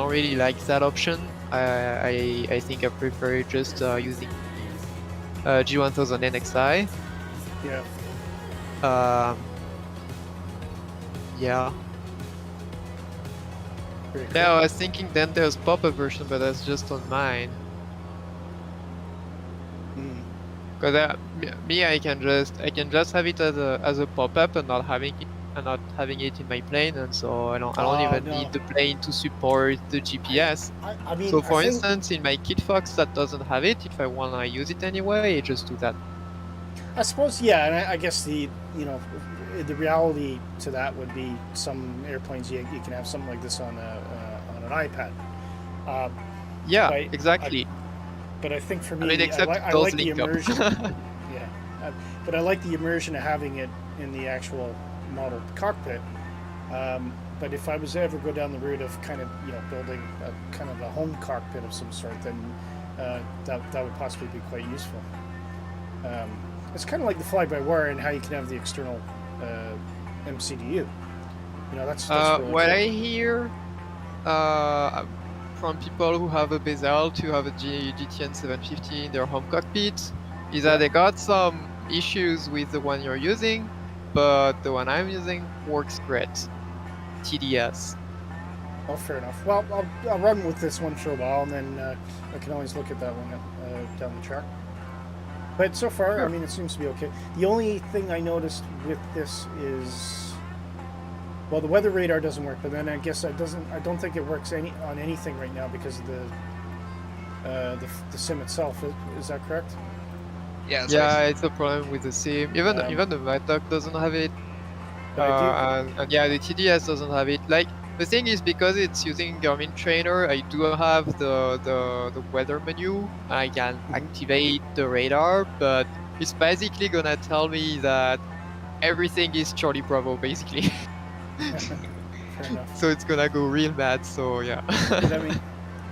really like that option. I think I prefer just using G1000 NXI. Yeah. Yeah. Pretty cool. Yeah, I was thinking then there's pop-up version, but that's just on mine. Because I can just have it as a pop-up and not having it in my plane, and so I don't even need the plane to support the GPS. I mean, so for instance, in my Kitfox that doesn't have it, if I wanna use it anyway, I just do that. I suppose, yeah, and I guess the reality to that would be some airplanes you can have something like this on an iPad. Yeah, exactly. But I think for me, I mean, except I like the link up. immersion. Yeah, but I like the immersion of having it in the actual model cockpit. But if I was to ever go down the route of kind of building a kind of a home cockpit of some sort, then that would possibly be quite useful. It's kind of like the fly-by-wire and how you can have the external MCDU. That's really what cool. I hear, from people who have a Bezel to have a GTN 750 in their home cockpit is that they got some issues with the one you're using, but the one I'm using works great. TDS. Oh, fair enough. Well, I'll run with this one for a while, and then I can always look at that one down the track. But so far, I mean, it seems to be okay. The only thing I noticed with this is, well, the weather radar doesn't work. But then I guess I don't think it works on anything right now because of the sim itself. Is that correct? Yeah, that's Yeah, right. it's a problem with the sim. Even the MacDoc doesn't have it. And yeah, the TDS doesn't have it. Like the thing is, because it's using Garmin Trainer, I do have the weather menu. I can activate the radar, but it's basically gonna tell me that everything is Charlie Bravo, basically. Fair enough. So it's gonna go real mad. So yeah. But I mean,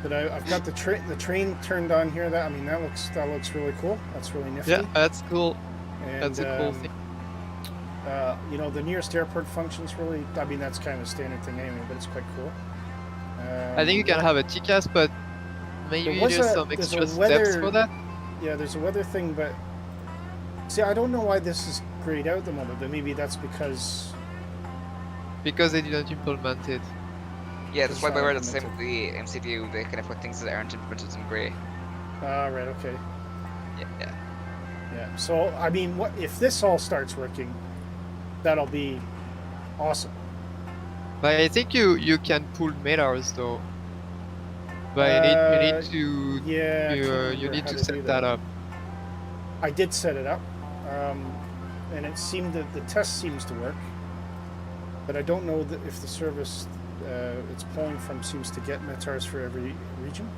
I've got the train turned on here. That looks really cool. That's really nifty. Yeah, that's cool. And, That's a cool thing. You know, the nearest airport functions really. I mean, that's kind of a standard thing anyway, but it's quite cool. I think you can have a TCAS, but maybe there's some extra steps for that. Yeah, there's a weather thing, but see, I don't know why this is grayed out at the moment, but maybe that's because they didn't implement it. Yeah, that's why It's we were not the same with the MCDU. They kind of put things that aren't implemented in grey. Ah, right, okay. Yeah. Yeah. So, I mean, what if this all starts working? That'll be awesome. But I think you can pull meters though. But you need to Yeah. you need to set that up. I did set it up, and it seemed that the test seems to work, but I don't know that if the service it's pulling from seems to get metars for every region.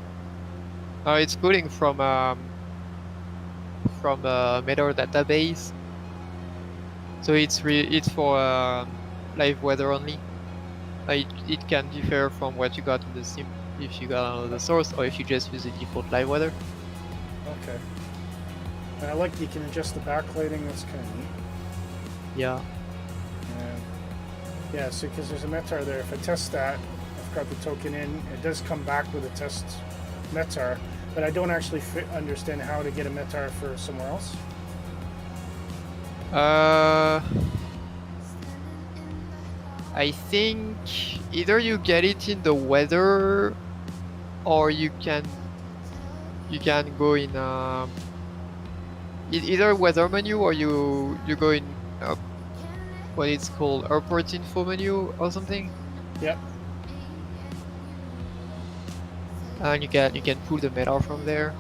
It's pulling from a meter database. So it's for live weather only. It can differ from what you got in the sim if you got another source, or if you just use the default live weather. Okay. And I like that you can adjust the backlighting. That's kind of neat. Yeah. Yeah, so because there's a metar there. If I test that, I've got the token in. It does come back with a test metar, but I don't actually understand how to get a metar for somewhere else. I think either you get it in the weather, or you can go in either weather menu, or you go in what it's called airport info menu or something. Yep. And you can pull the meter from there.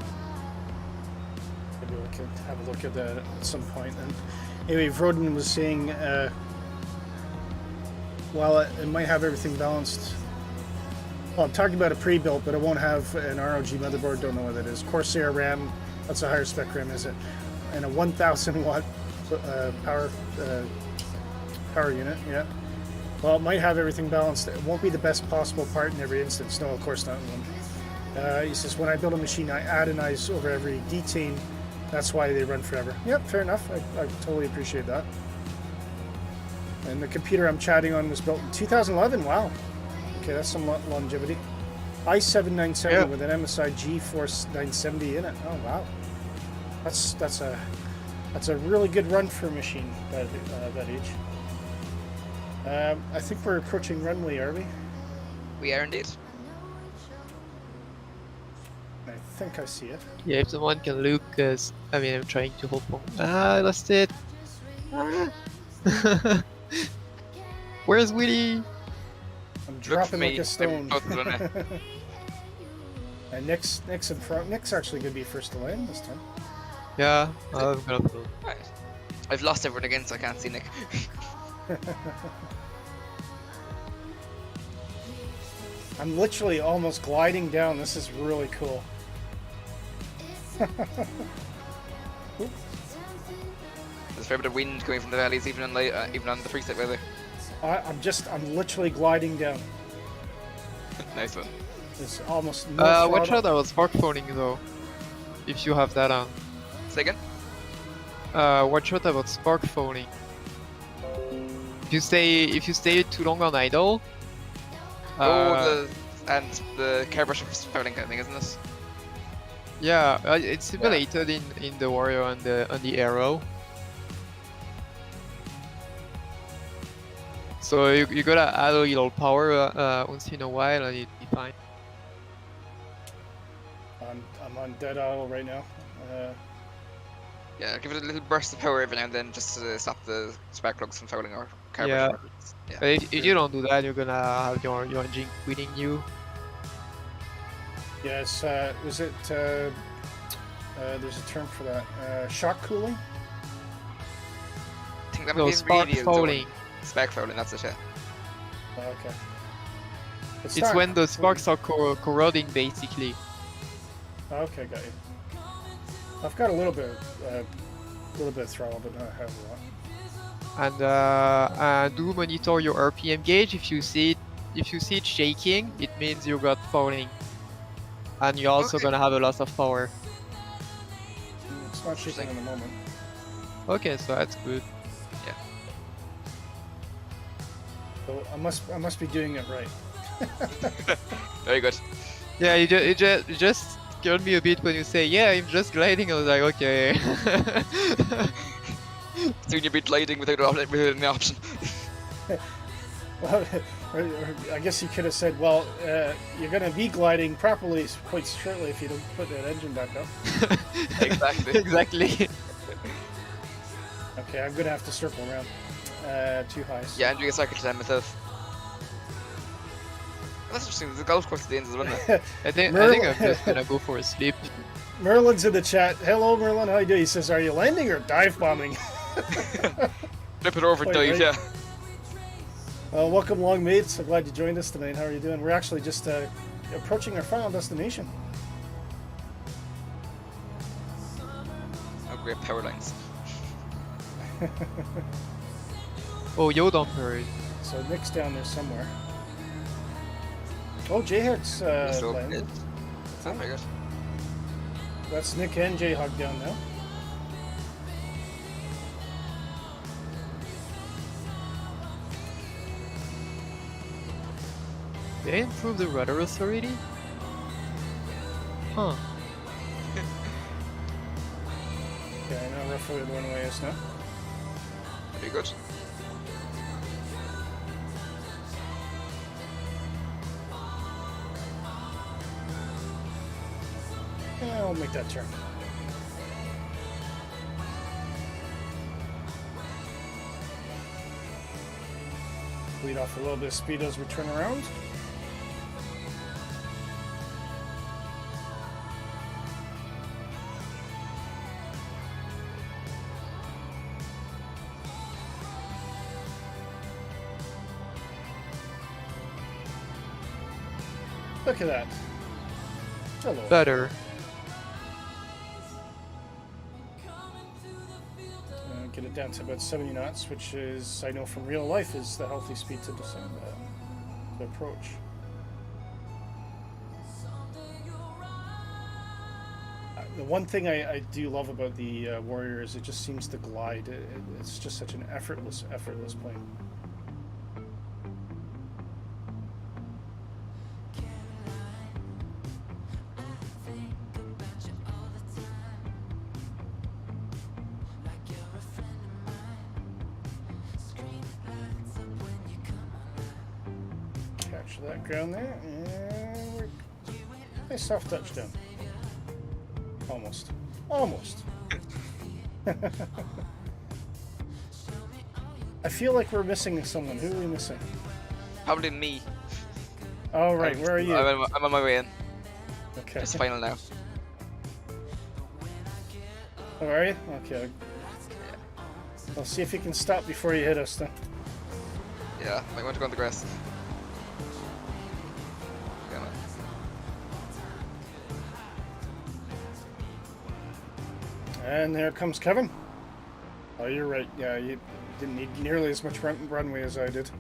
Maybe we can have a look at that at some point. And anyway, Vroden was saying, while it might have everything balanced. Well, I'm talking about a pre-built, but it won't have an ROG motherboard. Don't know what that is. Corsair RAM. That's a higher spec RAM, is it? And a 1,000 watt power unit. Yeah. Well, it might have everything balanced. It won't be the best possible part in every instance. No, of course not. He says, when I build a machine, I adonize over every detain. That's why they run forever. Yep, fair enough. I totally appreciate that. And the computer I'm chatting on was built in 2011. Wow. Okay, that's some longevity. i7 970 with an MSI GeForce 970 in it. Oh wow. That's a really good run for a machine that age. I think we're approaching runway, are we? We are indeed. I think I see it. Yeah, if someone can look, because I mean I'm trying to hold on. I lost it. Where's Willy? I'm dropping like a stone. I'm And Nick's in front. Nick's actually going to be first to land this time. Yeah, I'm gonna pull. Right. I've lost everyone again, so I can't see Nick. I'm literally almost gliding down. This is really cool. There's a fair bit of wind coming from the valleys, even on the preset weather. I'm literally gliding down. Nice one. It's almost no Watch throttle. out about smartphoning though, if you have that on. Say again? Watch out about smartphoning. If you stay too long on idle. Oh, and the carburetor fouling kind of thing, isn't it? Yeah, it's simulated in the warrior and the arrow. So you gotta add a little power once in a while, and it'll be fine. I'm on dead idle right now. Yeah, give it a little burst of power every now and then just to stop the spark plugs from fouling or Yeah. carburetor. Yeah. But if you don't do that, you're gonna have your engine quitting you. Yes, is it? There's a term for that. Shock cooling. I think that No, might be spark radial fouling. zone. Spark fouling, that's it, yeah. Oh, okay. It's not when the completely- sparks are corroding, basically. Okay, got you. I've got a little bit of throttle, but not a hell of a lot. And do monitor your RPM gauge. If you see it shaking, it means you got fouling, and you're also Okay. gonna have a loss of power. It's not shaking in the moment. Okay, so that's good. So I must be doing it right. Very good. Yeah, you just scared me a bit when you say, yeah, I'm just gliding. I was like, okay. Soon you'll be gliding without an option. Well, or I guess you could have said, well, you're going to be gliding properly quite shortly if you don't put that engine back up. Exactly. Exactly. Okay, I'm going to have to circle around. Too high. So. Yeah, I'm doing a cycle time myself. That's interesting, there's a golf course at the end as well, isn't it? I think I'm just gonna go for a sleep. Merlin's in the chat. Hello, Merlin. How you doing? He says, are you landing or dive bombing? Flip it over and Quite dive, right. yeah. Welcome along, mates. I'm glad you joined us tonight. How are you doing? We're actually just approaching our final destination. Oh, great power lines. Oh, yo, dumper. So Nick's down there somewhere. Oh, Jayhawk's So landed. It's not very good. That's Nick and Jayhawk down now. They improved the rudders already? Huh. Okay, I know roughly the one way is now. Very good. Yeah, I'll make that turn. Bleed off a little bit of speed as we turn around. Look at that. Hello. Better. Get it down to about 70 knots, which is, I know from real life, is the healthy speed to descend, to approach. The one thing I do love about the Warrior is it just seems to glide. It's just such an effortless plane. Capture that ground there, and we're nice soft touchdown. Almost. Almost. I feel like we're missing someone. Who are we missing? Probably me. Oh, right. Where are you? I'm on my way in. Okay. It's final now. Oh, are you? Okay. I'll see if you can stop before you hit us then. Yeah, might want to go on the grass. Yeah, man. And there comes Kevin. Oh, you're right. Yeah, you didn't need nearly as much runway as I did.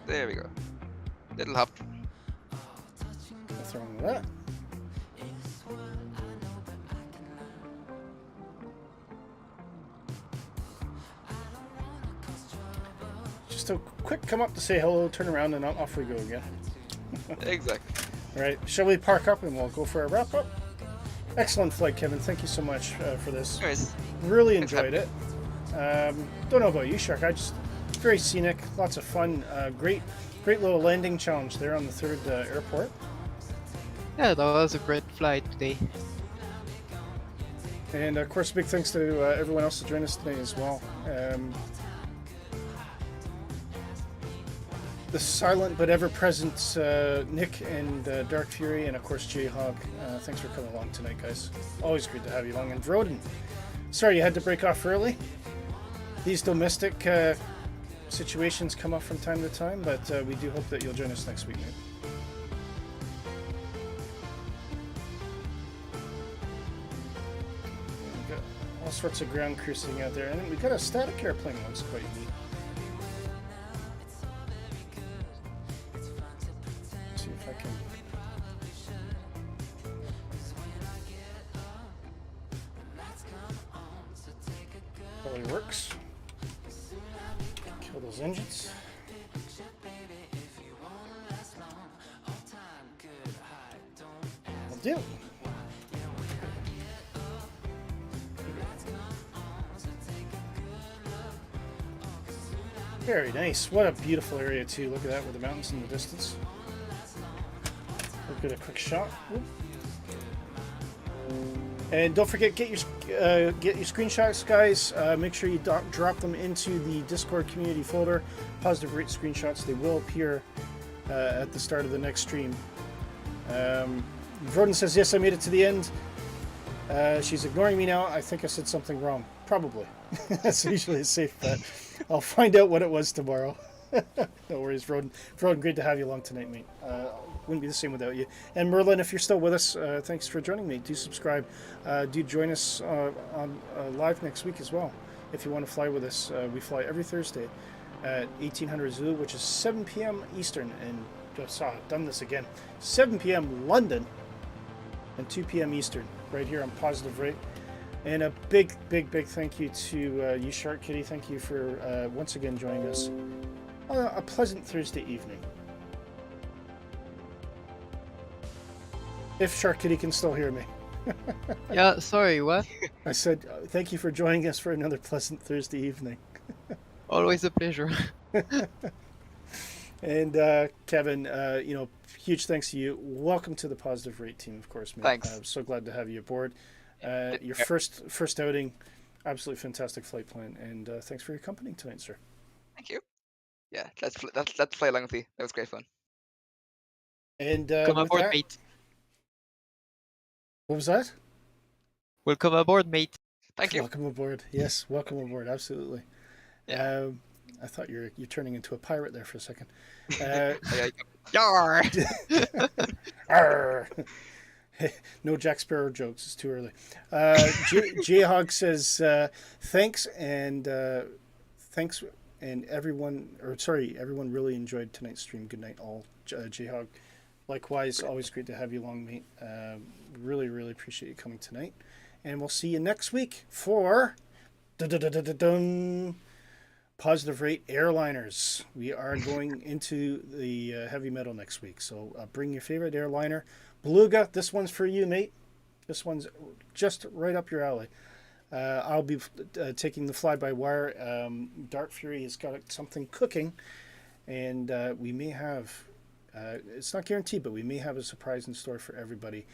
There we go. Little hop. Nothing wrong with that. Just just a quick come up to say hello, turn around, and off we go again. Exactly. All right, shall we park up and we'll go for a wrap up? Excellent flight, Kevin. Thank you so much for this. Anyways, Really enjoyed it. Don't know about you, Shark. I just very scenic, lots of fun. Great little landing challenge there on the third airport. Yeah, that was a great flight today. And of course, big thanks to everyone else that joined us today as well. The silent but ever-present Nick and Dark Fury, and of course Jayhawk. Thanks for coming along tonight, guys. Always great to have you along. And Vroden, sorry you had to break off early. These domestic situations come up from time to time, but we do hope that you'll join us next week, mate. We've got all sorts of ground crew sitting out there, and we've got a static airplane that looks quite neat. See if I can. Probably works. Kill those engines. Will do. Very nice. What a beautiful area too. Look at that with the mountains in the distance. We'll get a quick shot. Whoop. And don't forget, get your screenshots, guys. Make sure you drop them into the Discord community folder. Positive rate screenshots. They will appear at the start of the next stream. Vroden says, yes, I made it to the end. She's ignoring me now. I think I said something wrong. Probably. That's usually a safe bet. I'll find out what it was tomorrow. No worries, Vroden. Vroden, great to have you along tonight, mate. Wouldn't be the same without you. And Merlin, if you're still with us, thanks for joining me. Do subscribe. Do join us on live next week as well. If you want to fly with us, we fly every Thursday at 1800 Zulu, which is 7 p.m. Eastern. And I've done this again. 7 p.m. London and 2 p.m. Eastern, right here on Positive Rate. And a big thank you to you, Shark Kitty. Thank you for once again joining us on a pleasant Thursday evening. If Shark Kitty can still hear me. Yeah, sorry, what? I said thank you for joining us for another pleasant Thursday evening. Always a pleasure. And Kevin, huge thanks to you. Welcome to the Positive Rate team, of course, mate. Thanks. I'm so glad to have you aboard. Your first outing, absolutely fantastic flight plan, and thanks for your company tonight, sir. Thank you. Yeah, let's fly along with you. That was great fun. And Come with aboard, that, mate. what was that? Welcome aboard, mate. Thank you. Welcome aboard. Yes, welcome aboard. Absolutely. Yeah. I thought you're turning into a pirate there for a second. Yar! Arr. No Jack Sparrow jokes. It's too early. Jayhog says thanks and everyone really enjoyed tonight's stream. Good night, all. Jayhog. Likewise, always great to have you along, mate. Really appreciate you coming tonight, and we'll see you next week for Positive Rate Airliners. We are going into the heavy metal next week, so bring your favorite airliner. Beluga, this one's for you, mate. This one's just right up your alley. I'll be taking the fly-by-wire. Dark Fury has got something cooking, and we may have, it's not guaranteed, but we may have a surprise in store for everybody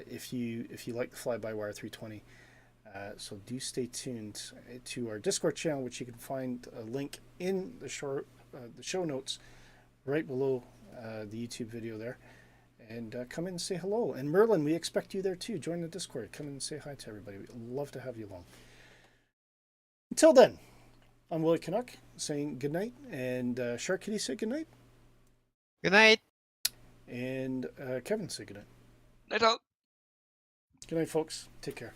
if you like the fly-by-wire 320. So do stay tuned to our Discord channel, which you can find a link in the show notes right below the YouTube video there. And come in and say hello. And Merlin, we expect you there too. Join the Discord. Come in and say hi to everybody. We'd love to have you along. Until then, I'm Willie Canuck saying good night. And Shark Kitty, say good night. Good night. And Kevin, say good night. Night out. Good night, folks. Take care.